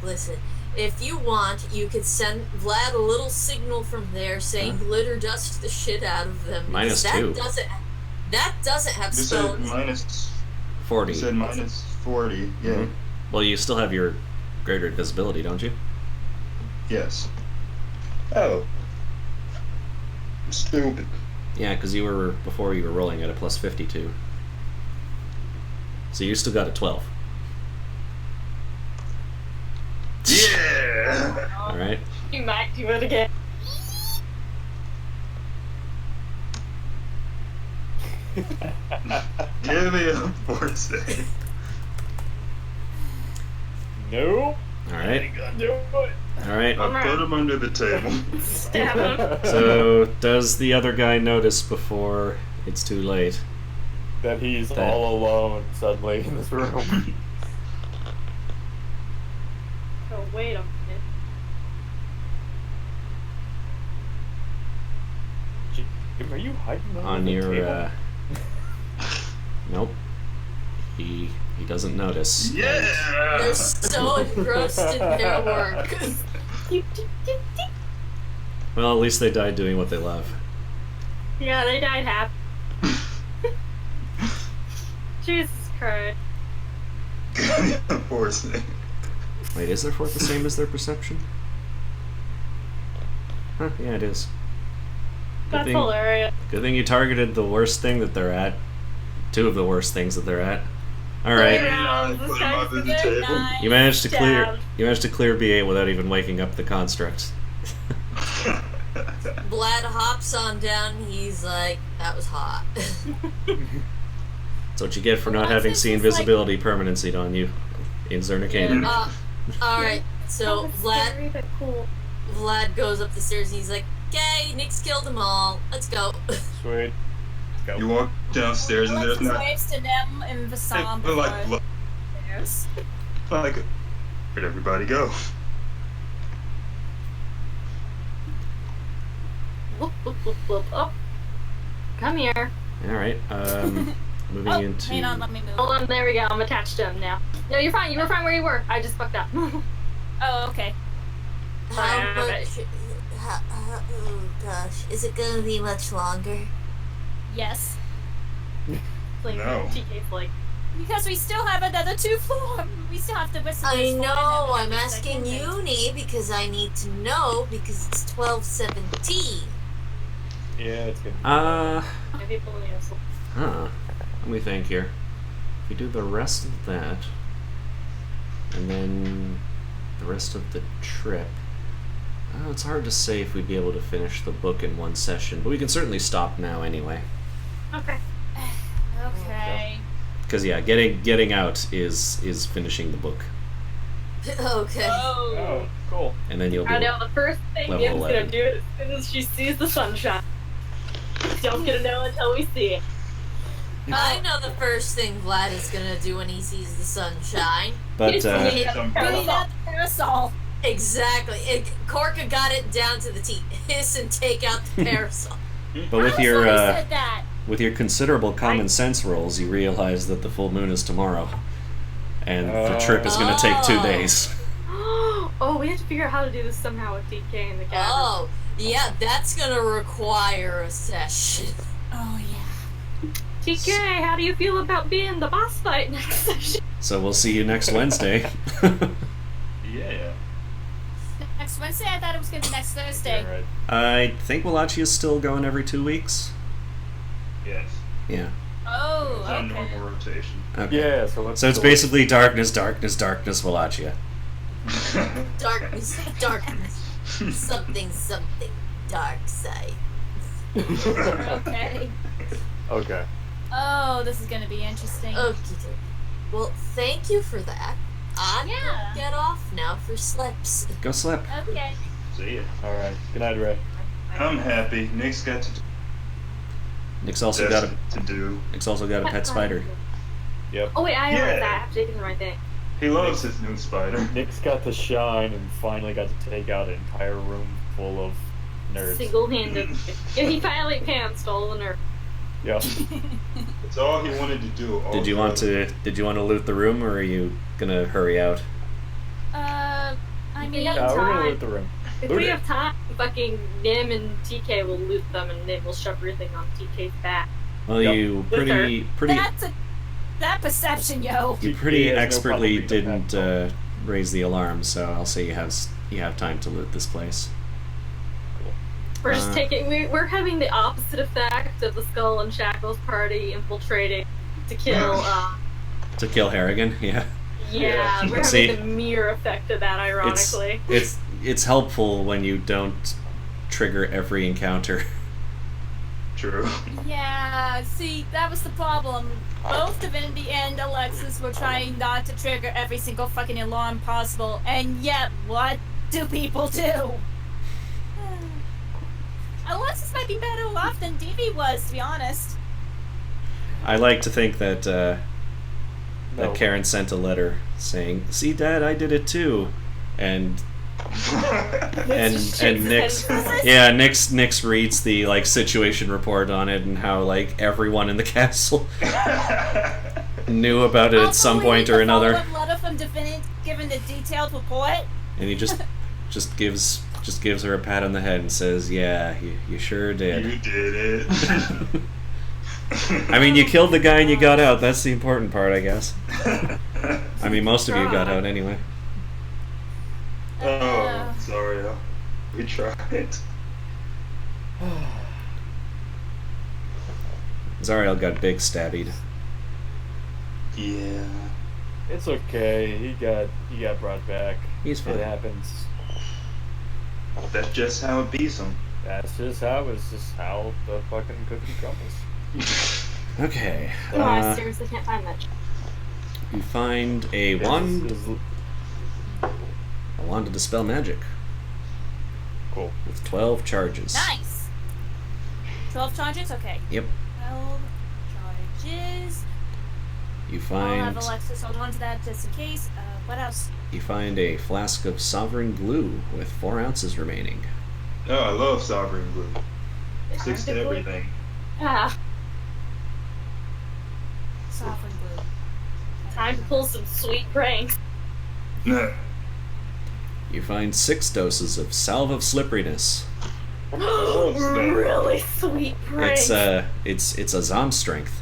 Listen. If you want, you could send Vlad a little signal from there saying glitter dust the shit out of them. because -2. That doesn't have You spells. said minus. 40. You said minus 40. Yeah. Mhm. Well, you still have your greater invisibility, don't you? Yes. Oh. Stupid. Yeah, because before you were rolling at a plus 52. So you still got a 12. Yeah. All right. You might do it again. Give me a force save. Nope. Alright. Ain't gonna do it. Alright. I put him under the table. Stab him. So, does the other guy notice before it's too late? That he's That- all alone suddenly in this room. Oh, wait a minute. Jim, are you hiding On under the your, table? Nope. He doesn't notice. Yeah! They're so engrossed in their work. Well, at least they died doing what they love. Yeah, they died happy. Jesus Christ. Force save. Wait, is their fort the same as their perception? Huh, yeah, it is. That's thing- hilarious. Good thing you targeted the worst thing that they're at. Two of the worst things that they're at. Alright. Rounds, Put this him guy's under the good. table. You managed to clear Stab. you managed to clear BA without even waking up the construct. Vlad hops on down. He's like, "That was hot." That's what you get for not Well, having this seen is like- visibility permanency on you in Zernicator. All right. So That was Vlad scary but cool. goes up the stairs and he's like, "Okay, Nick's killed them all. Let's go." Sweet. Let's go. You walk downstairs and there's Alexis not. waves to them and Vassam But like, before look, theirs. like, where'd everybody go? Whoop, whoop, whoop, whoop. Oh. Come here. Alright, moving Oh, into hang on, let me move. Hold on, there we go. I'm attached to him now. No, you're fine. You were fine where you were. I just fucked up. Oh, okay. How Alright. much? Oh gosh, is it gonna be much longer? Yes. Like, No. TK's like, Because we still have another 2 floors. We still have to whistle I this floor, know. and I'm then asking the second Uni because I need to know because it's 12:17. Yeah, it's gonna be maybe believe us. Huh. Let me think here. If we do the rest of that, and then the rest of the trip, it's hard to say if we'd be able to finish the book in one session, but we can certainly stop now anyway. Okay. Okay. Because yeah, getting out is finishing the book, Okay. Oh. Oh, cool. and then you'll be I know the first thing Level Nim's 11. gonna do as soon as she sees the sunshine. Don't gonna know until we see it. I know the first thing Vlad is gonna do when he sees the sunshine. But It's uh, me. Bring out the parasol. Exactly. Korka got it down to the T. Hiss and take out the parasol. but with I your said that. with your considerable common sense rolls, you realize that the full moon is tomorrow, and the trip is going to take 2 Oh. days. Oh, we have to figure out how to do this somehow with DK and the cat. Oh, yeah, that's gonna require a session. Oh yeah. TK, how do you feel about being the boss fight next session? So we'll see you next Wednesday. Yeah. Next Wednesday. I thought it was gonna be next Thursday. Yeah, right. I think Wallachia is still going every 2 weeks. Yes. Yeah. Oh, It's on okay. normal rotation. Okay. Yeah, so let's. So it's basically darkness, darkness, darkness, Wallachia. Darkness, darkness. Something, something. Dark side. Okay. Okay. Oh, this is gonna be interesting. Okie dokie. Well, thank you for that. I'm Yeah. gonna get off now for sleeps. Go slip. Okay. See ya. All right. Good night, Ray. I'm happy. Nick's got to Nick's also got a to do. Nick's also got a pet spider. Yep. Oh wait, I Yeah. heard that. I have to take the right thing. He loves his new spider. Nick's got the shine and finally got to take out an entire room full of nerds. Single-handed. Yeah, he finally pantsed all the nerds. Yep. It's all he wanted to do. all Did you want throughout to loot the room, or are you gonna hurry out? I mean, Yeah. Yeah, we're gonna Time. loot the room. If Loot we it. have time, fucking Nim and TK will loot them and Nim will shove everything on TK's back. Well, Yep. you With pretty that perception, yo. you pretty He has no expertly problem being didn't raise the alarm, so I'll say you have time to loot this place. We're just Uh. taking. We're having the opposite effect of the Skull and Shackles party infiltrating to kill. To kill Harrigan, yeah. Yeah, we're having See, the mirror effect of that. Ironically, It's helpful when you don't trigger every encounter. True. Yeah, see, that was the problem. Both Divinity and Alexis were trying not to trigger every single fucking alarm possible, and yet, what do people do? Alexis might be better off than Divi was, to be honest. I like to think that No. that Karen sent a letter saying, "See, Dad, I did it too," and Nix reads the like situation report on it and how like everyone in the castle knew about it at some point or another, A letter from Divinity giving the detailed report. and he just gives her a pat on the head and says, "Yeah, you sure did." You did it. I mean, you killed the guy and you got out. That's the important part, I guess. I mean, most of you got out anyway. Oh, sorry. We tried. Zariel got big stabbied. Yeah. It's okay. He got brought back. He's fine. It happens. That's just how it be some. That's just how it's just how the fucking cookie crumbles. Okay. No, I seriously can't find that. You find a wand to dispel magic Cool. with 12 charges. Nice. 12 charges? Okay. Yep. 12 charges. You I'll have find Alexis hold on to that just in case. What else? you find a flask of sovereign glue with 4 ounces remaining. Oh, I love sovereign glue. Sticks to everything. Ah, Sovereign glue. time to pull some sweet pranks. You find 6 doses of salve of slipperiness. Really sweet pranks. It's a Zom strength.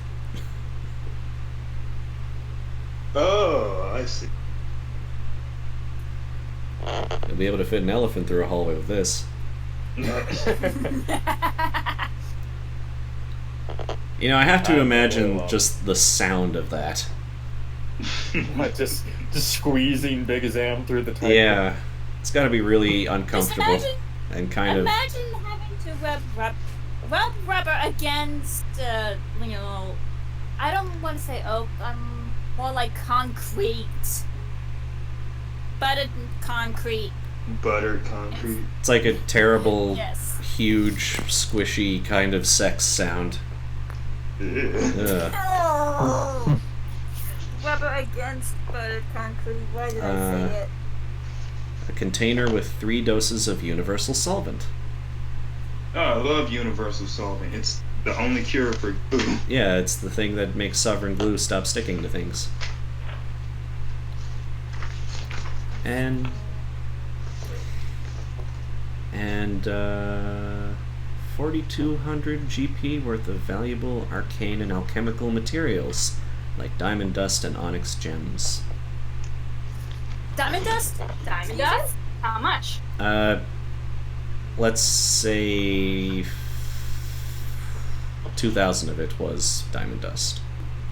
Oh, I see. You'll be able to fit an elephant through a hallway with this. You know, I have to imagine just the sound of that. just squeezing Big Azam through the type. Yeah, it's got to be really uncomfortable Just and kind of. imagine having to rub rubber against, I don't want to say oak, more like concrete. Buttered concrete. Buttered concrete. It's like a terrible, Yes. huge, squishy kind of sex sound. Ugh. Oh. Rubber against buttered concrete. Why did I say it? A container with 3 doses of universal solvent. Oh, I love universal solvent. It's the only cure for glue. Yeah, it's the thing that makes sovereign glue stop sticking to things. And 4,200 GP worth of valuable arcane and alchemical materials, like diamond dust and onyx gems. Diamond dust? Diamond dust? How much? Let's say 2,000 of it was diamond dust.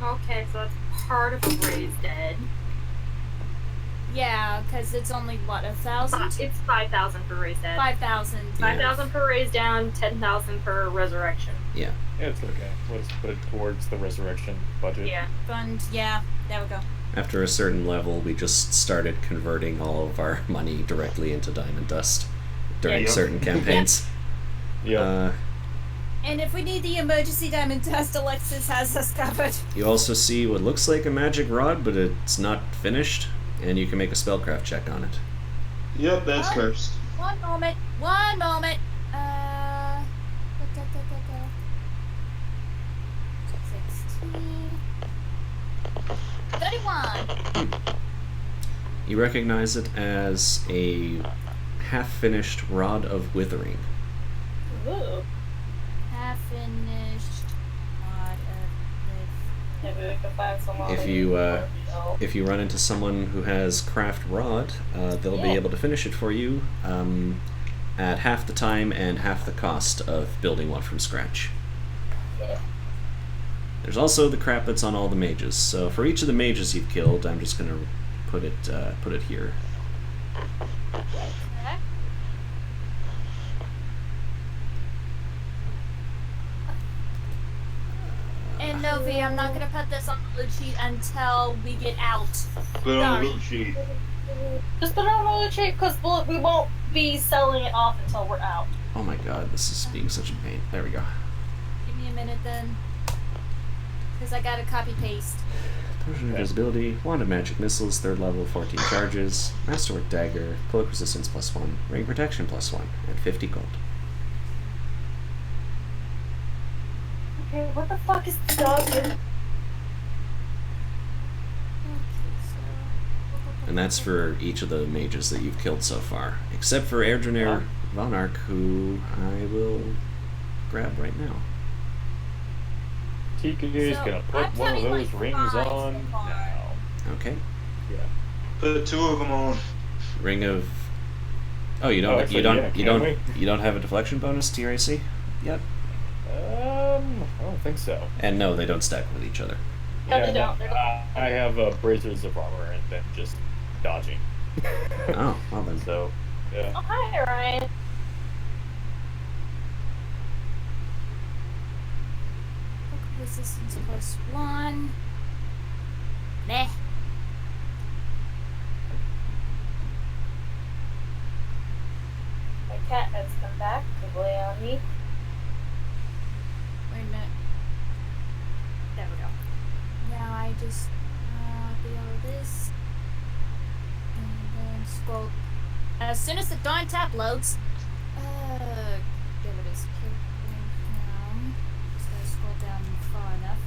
Okay, so that's part of a raised dead. Yeah, because it's only, what, 1,000? It's 5,000 per raised dead. 5,000. 5,000 per raised down, 10,000 per resurrection. Yeah. Yeah, it's okay. We'll just put it towards the resurrection budget. Yeah. Fund, yeah, there we go. After a certain level, we just started converting all of our money directly into diamond dust during Yep. certain campaigns. Yeah. And if we need the emergency diamond dust, Alexis has us covered. You also see what looks like a magic rod, but it's not finished, and you can make a spellcraft check on it. Yep, that's Oh. cursed. One moment. 16. 31. You recognize it as a half-finished rod of withering. Ooh. Half finished. Rod of Maybe we could find someone. If you run into someone who has craft rod, they'll be Yeah. able to finish it for you at half the time and half the cost of building one from scratch. Yeah. There's also the crap that's on all the mages. So for each of the mages you've killed, I'm just gonna put it here. No, V, I'm not gonna put this on the loot sheet until we get out. Put it on Sorry. the loot sheet. Just put it on the loot sheet because we won't be selling it off until we're out. Oh my god, this is being such a pain. There we go. Give me a minute then. Because I gotta copy paste. Potion of Invisibility, Wand of Magic Missiles, 3rd level, 14 charges, Masterwork Dagger, Cloak Resistance +1, Ring Protection +1, and 50 gold. Okay, what the fuck is the dog doing? And that's for each of the mages that you've killed so far, except for Erdrenair Von Ark, who I will grab right now. TK's So, gonna put I'm one of counting, those like, rings 5 so on far. now. Okay. Yeah. Put 2 of them on. Ring of. Oh, you don't. Oh, actually, you don't. yeah, you can don't. we? You don't have a deflection bonus to your AC yet. I don't think so. And no, they don't stack with each other. No, they don't. I have braces of armor and then just dodging. Oh, well then. So, yeah. Oh, hi, Ryan. Resistance +1. Meh. My cat has come back to lay on me. Wait a minute. There we go. Now I just do all this. And then scroll. As soon as the darn tab loads. There it is. Keep going down. Just gotta scroll down far enough.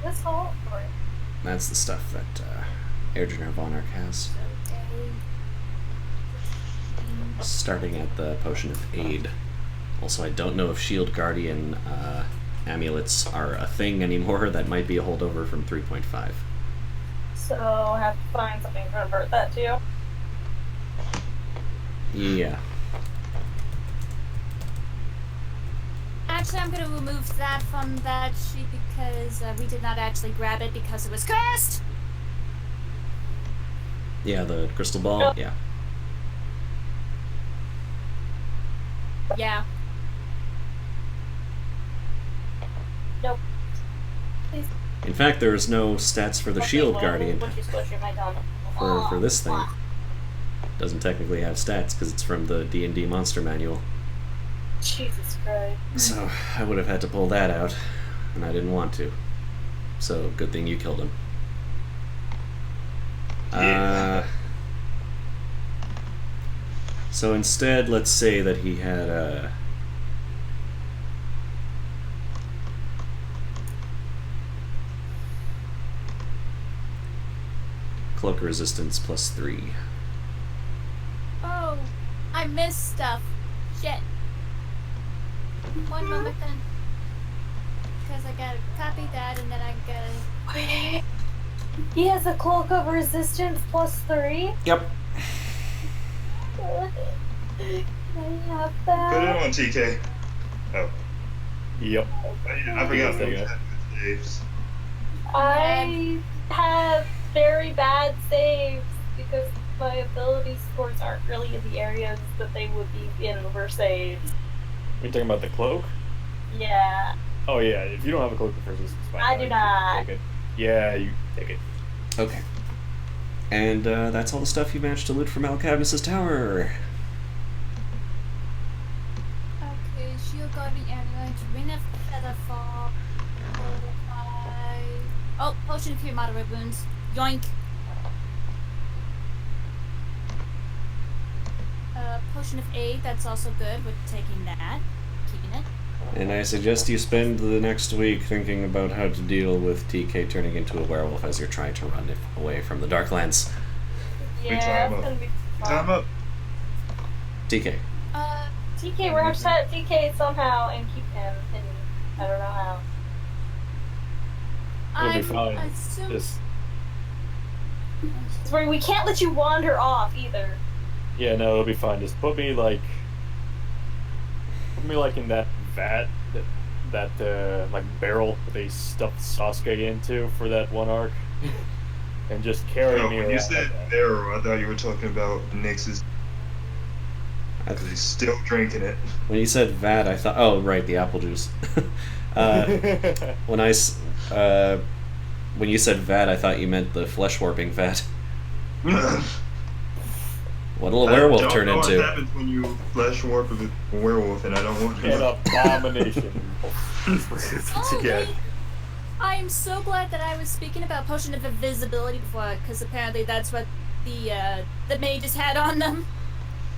Let's hold for it. That's the stuff that Erdrenair Von Ark has. So Starting at the Potion of Aid. Also, I don't know if Shield Guardian amulets are a thing anymore. That might be a holdover from 3.5. So I have to find something to convert that to. Yeah. Actually, I'm gonna remove that from that sheet because we did not actually grab it because it was cursed! Yeah, the crystal ball. Oh. Yeah. Yeah. Nope. Please. In fact, there is no stats for the Okay, Shield well, Guardian what you squishing my tongue? for this thing. Doesn't technically have stats because it's from the D&D Monster Manual. Jesus Christ. So I would have had to pull that out, and I didn't want to. So good thing you killed him. Yeah. So instead, let's say that he had a. Cloak resistance +3. Oh, I missed stuff. Shit. One moment then. Because I gotta copy that and then I gotta. Wait. He has a cloak of resistance +3? Yep. Can I have Put it that? on, TK. Oh. Yep. I forgot Take it. that saves. I have very bad saves because my ability scores aren't really in the areas that they would be in for saves. You're talking about the cloak? Yeah. Oh yeah, if you don't have a cloak of resistance, fine. I do You not. Take it. Yeah, you take it. Okay. And that's all the stuff you managed to loot from Alcabnas's tower. Okay, Shield Guardian Amulet, Ring of Featherfall. Oh, Potion of Cure Moderate Wounds. Yoink. Potion of Aid, that's also good. We're taking that. Keeping it. And I suggest you spend the next week thinking about how to deal with TK turning into a werewolf as you're trying to run away from the Darklands. Yeah, time it's up. gonna be Time fun. up. TK. TK, we're gonna have to have TK somehow and keep him hidden. I don't know how. It'll be I'm fine. assuming. Just It's where we can't let you wander off either. yeah, no, it'll be fine. Just put me like in that vat, that like barrel that they stuffed Sasuke into for that one arc, and just carry No, me when around. you like said that. Arrow, I thought you were talking about Nyx's. Because he's still drinking it. When you said vat, I thought, oh right, the apple juice. When you said vat, I thought you meant the flesh warping vat. What'll a werewolf turn I don't know into? what happens when you flesh warp a werewolf, and I don't want An to. abomination. Oh, wait. I am so glad that I was speaking about potion of invisibility before, because apparently that's what the mages had on them.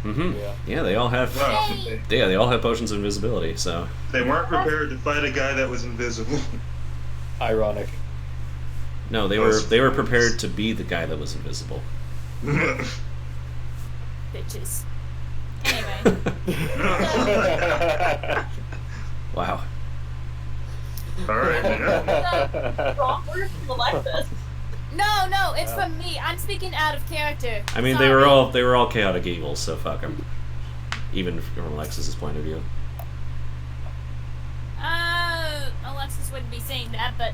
Mm-hmm. Yeah. Yeah, they all have. Well, Yeah, they all have potions of invisibility. So they weren't prepared to fight a guy that was invisible. Ironic. no, they were prepared to be the guy that was invisible. Bitches. Anyway. Wow. Alright, yeah. Wrong word from Alexis. No, it's from me. I'm speaking out of character. I mean, Sorry. they were all chaotic evils, so fuck them. Even from Alexis's point of view. Alexis wouldn't be saying that, but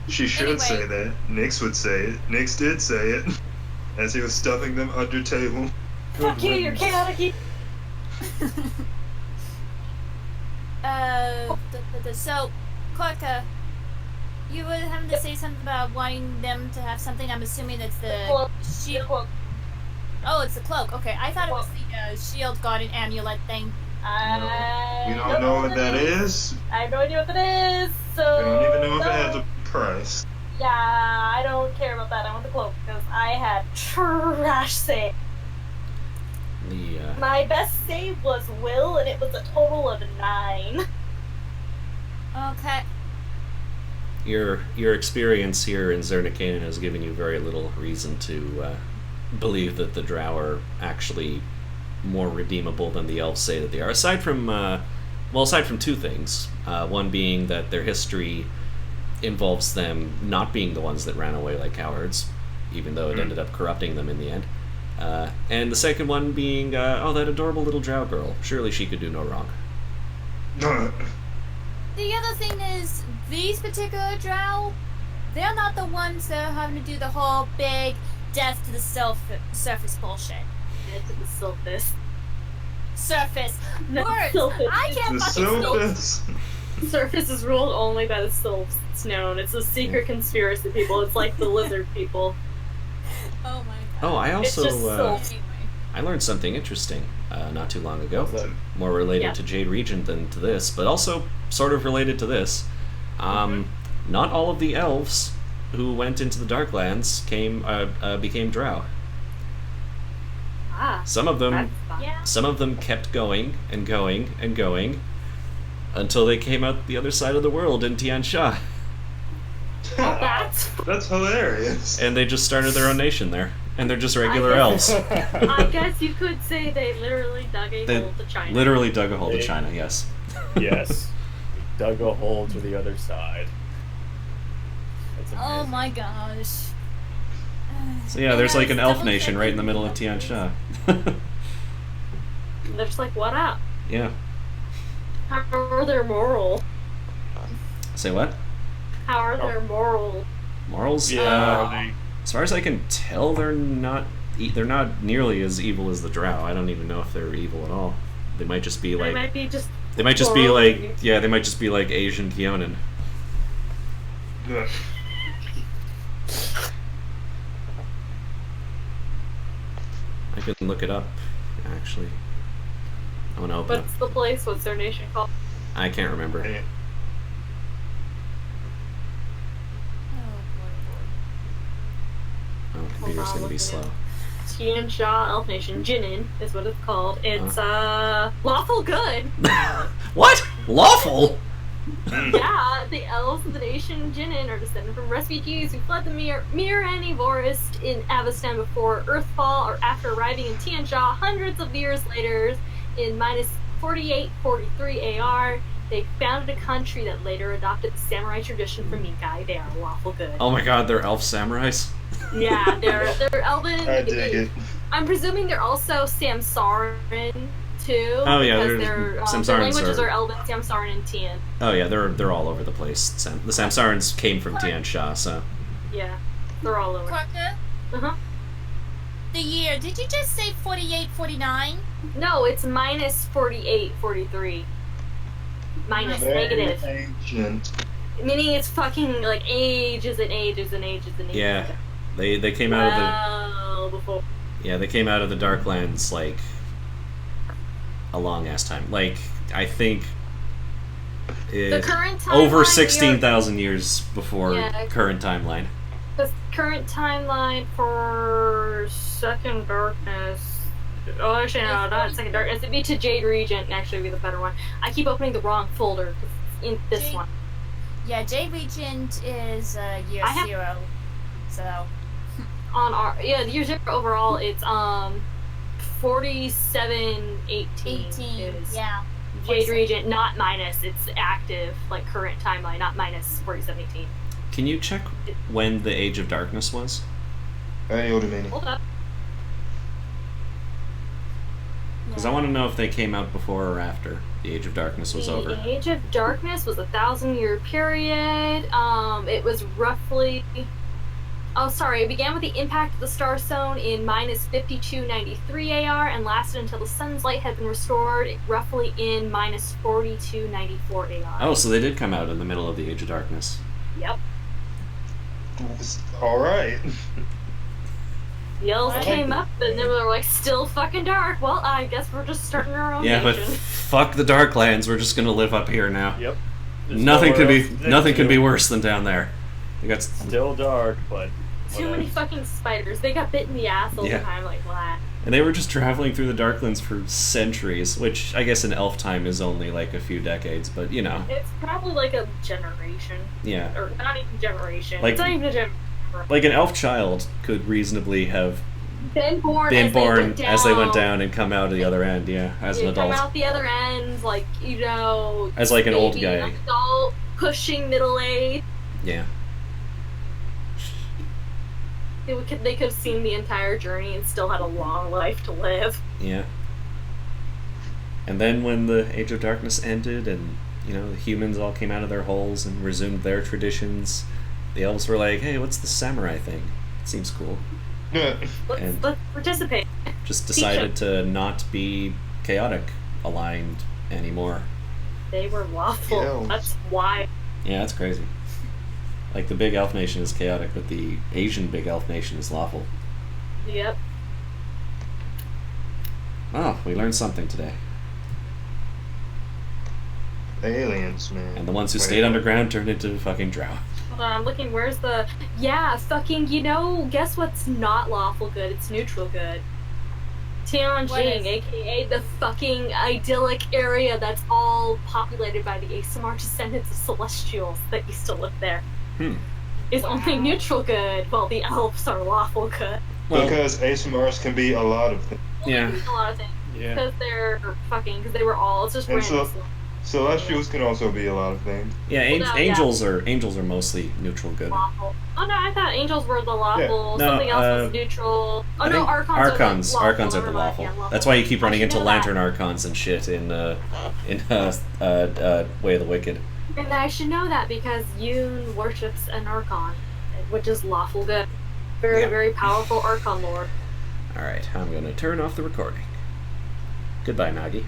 She should Anyway. say that. Nyx would say it. Nyx did say it. As he was stuffing them under table. Fuck you, you're chaotic. So, Korka, you were having to say something about wanting them to have something. I'm assuming it's the Cloak. shield. Oh, it's the cloak. Okay, I thought it was the shield guardian amulet thing. You don't know what that is? I have no idea what that is, so... You don't even know if it has a price. Yeah, I don't care about that. I want the cloak, because I had trash save. My best save was Will, and it was a total of 9. Okay. Your experience here in Zernikanen has given you very little reason to believe that the Drow are actually more redeemable than the elves say that they are. Aside from two things. One being that their history involves them not being the ones that ran away like cowards, even though it ended up corrupting them in the end. And the second one being, that adorable little Drow girl. Surely she could do no wrong. The other thing is, these particular Drow, they're not the ones that are having to do the whole big death to the surface bullshit. Death to the surface. Surface. The Words! surface. I can't The fucking surface. Surface is ruled only by the sylphs. It's known. It's a secret conspiracy, people. It's like the lizard people. Oh my god. Oh, I It's also just sylphs. Anyway. I learned something interesting not too long ago. What's that? More related Yeah. to Jade Regent than to this, but also sort of related to this. Not all of the elves who went into the Darklands became Drow. Ah, Some of them that's fun. Yeah. Some of them kept going and going and going until they came out the other side of the world in Tian Sha, That's hilarious. and they just started their own nation there, and they're just regular elves. I guess you could say they literally dug a They hole to China. literally dug a hole to China. Yes. Yes. We dug a hole to the other side. That's Oh amazing. my gosh. So yeah, there's like an elf nation right in the middle of Tian Sha. They're just like, what up? Yeah. How are their moral? Say what? How are their moral? Morals? Yeah. As far as I can tell, they're not nearly as evil as the Drow. I don't even know if they're evil at all. They might just be They like might be just. they might just be morally- like they might just be like Asian Kionin. I can look it up, actually. I want to open What's the place? What's their nation called? up. I can't remember. Oh, the computer's on, gonna be looking slow. Tian Sha Elf Nation. Jinin is what it's called. It's lawful good. What? Lawful? Yeah, the elves of the nation Jinin are descended from refugees who fled the Mirani Forest in Avestan before Earthfall, or after arriving in Tian Sha hundreds of years later in minus 4843 AR. They founded a country that later adopted the samurai tradition from Minkai. They are lawful good. Oh my god, they're elf samurais? Yeah, they're elven. I dig it. I'm presuming they're also Samsaran too. Oh, yeah, because they're- their Samsarans languages are- are Elven, Samsaran, and Tian. Oh yeah, they're all over the place. The Samsarans came from Tian Sha, so Yeah, they're all over. Korka, Uh huh. the year, did you just say 4849? No, it's minus 48, 43. Minus, Very negative. ancient. Meaning it's fucking like ages and ages and ages and ages. Yeah, they came out of Well, before. the they came out of the Darklands like a long ass time. Like I think The current timeline. over 16,000 years before Yeah. current timeline. The current timeline for Second Darkness. Oh, actually, no, not Second Darkness. It'd be to Jade Regent, actually, be the better one. I keep opening the wrong folder 'cause it's in this Jade- one. Yeah, Jade Regent is year I have- 0. So. On our year 0 overall, it's 4718. 18. Is Yeah. Jade Regent, not minus. It's active, like current timeline, not minus 4718. Can you check when the Age of Darkness was? Any older meaning. Hold up. Because I want to know if they came out before or after the Age of Darkness was over. The Age of Darkness was a 1,000-year period. It was roughly. Oh, sorry. It began with the impact of the star zone in minus 5293 AR and lasted until the sun's light had been restored, roughly in minus 4294 AR. Oh, so they did come out in the middle of the Age of Darkness. Yep. Alright. The elves I like came that. up and they were like, still fucking dark. Well, I guess we're just starting our own Yeah, but nation. fuck the Darklands. We're just gonna live up here now. Yep. There's Nothing could nowhere be else to nothing could do. be worse than down there. We got Still dark, but Too many whatever. fucking spiders. They got bit in the ass all Yeah. the time, like what? and they were just traveling through the Darklands for centuries, which I guess in elf time is only like a few decades, but you know, It's probably like a generation. yeah. Or not even generation. Like- It's not even a generation. Like an elf child could reasonably have Been born, been as, they born went as they went down. down and come out of the other end, yeah, as an You come adult. out the other end, like, you know... As like an old maybe guy. an adult, pushing middle age. Yeah. They could have seen the entire journey and still had a long life to live. Yeah. And then when the Age of Darkness ended and, you know, the humans all came out of their holes and resumed their traditions, the elves were like, hey, what's the samurai thing? It seems cool. And- Let's participate. Just decided to not be chaotic aligned anymore. They were lawful. Yeah. That's why. Yeah, that's crazy. Like the big elf nation is chaotic, but the Asian big elf nation is lawful. Yep. Oh, we learned something today. Aliens, man. And the ones who Wait. stayed underground turned into fucking drow. Hold on, I'm looking, where's the... Yeah, fucking, you know, guess what's not lawful good? It's neutral good. What Tianjin, is- aka the fucking idyllic area that's all populated by the ASMR descendants of Celestials that used to live there, is only Wow. neutral good, while the elves are lawful good. Well, Because ASMRs can be a lot of things. yeah. A lot of things. Yeah. Because they're fucking, because they were all, it's just And random. so- Celestials can also be a lot of things. Yeah, Well, no, yeah. angels are mostly neutral good. Lawful. Oh no, I thought angels were the lawful. No, Something else was neutral. Oh I no, think archons are the lawful. Archons are the Never mind, lawful. yeah, lawful. That's why you keep I running should into know lantern that. archons and shit in Way of the Wicked. And I should know that because Yoon worships an archon, which is lawful good. Very, Yeah. very powerful archon lord. All right, I'm gonna turn off the recording. Goodbye, Nagi.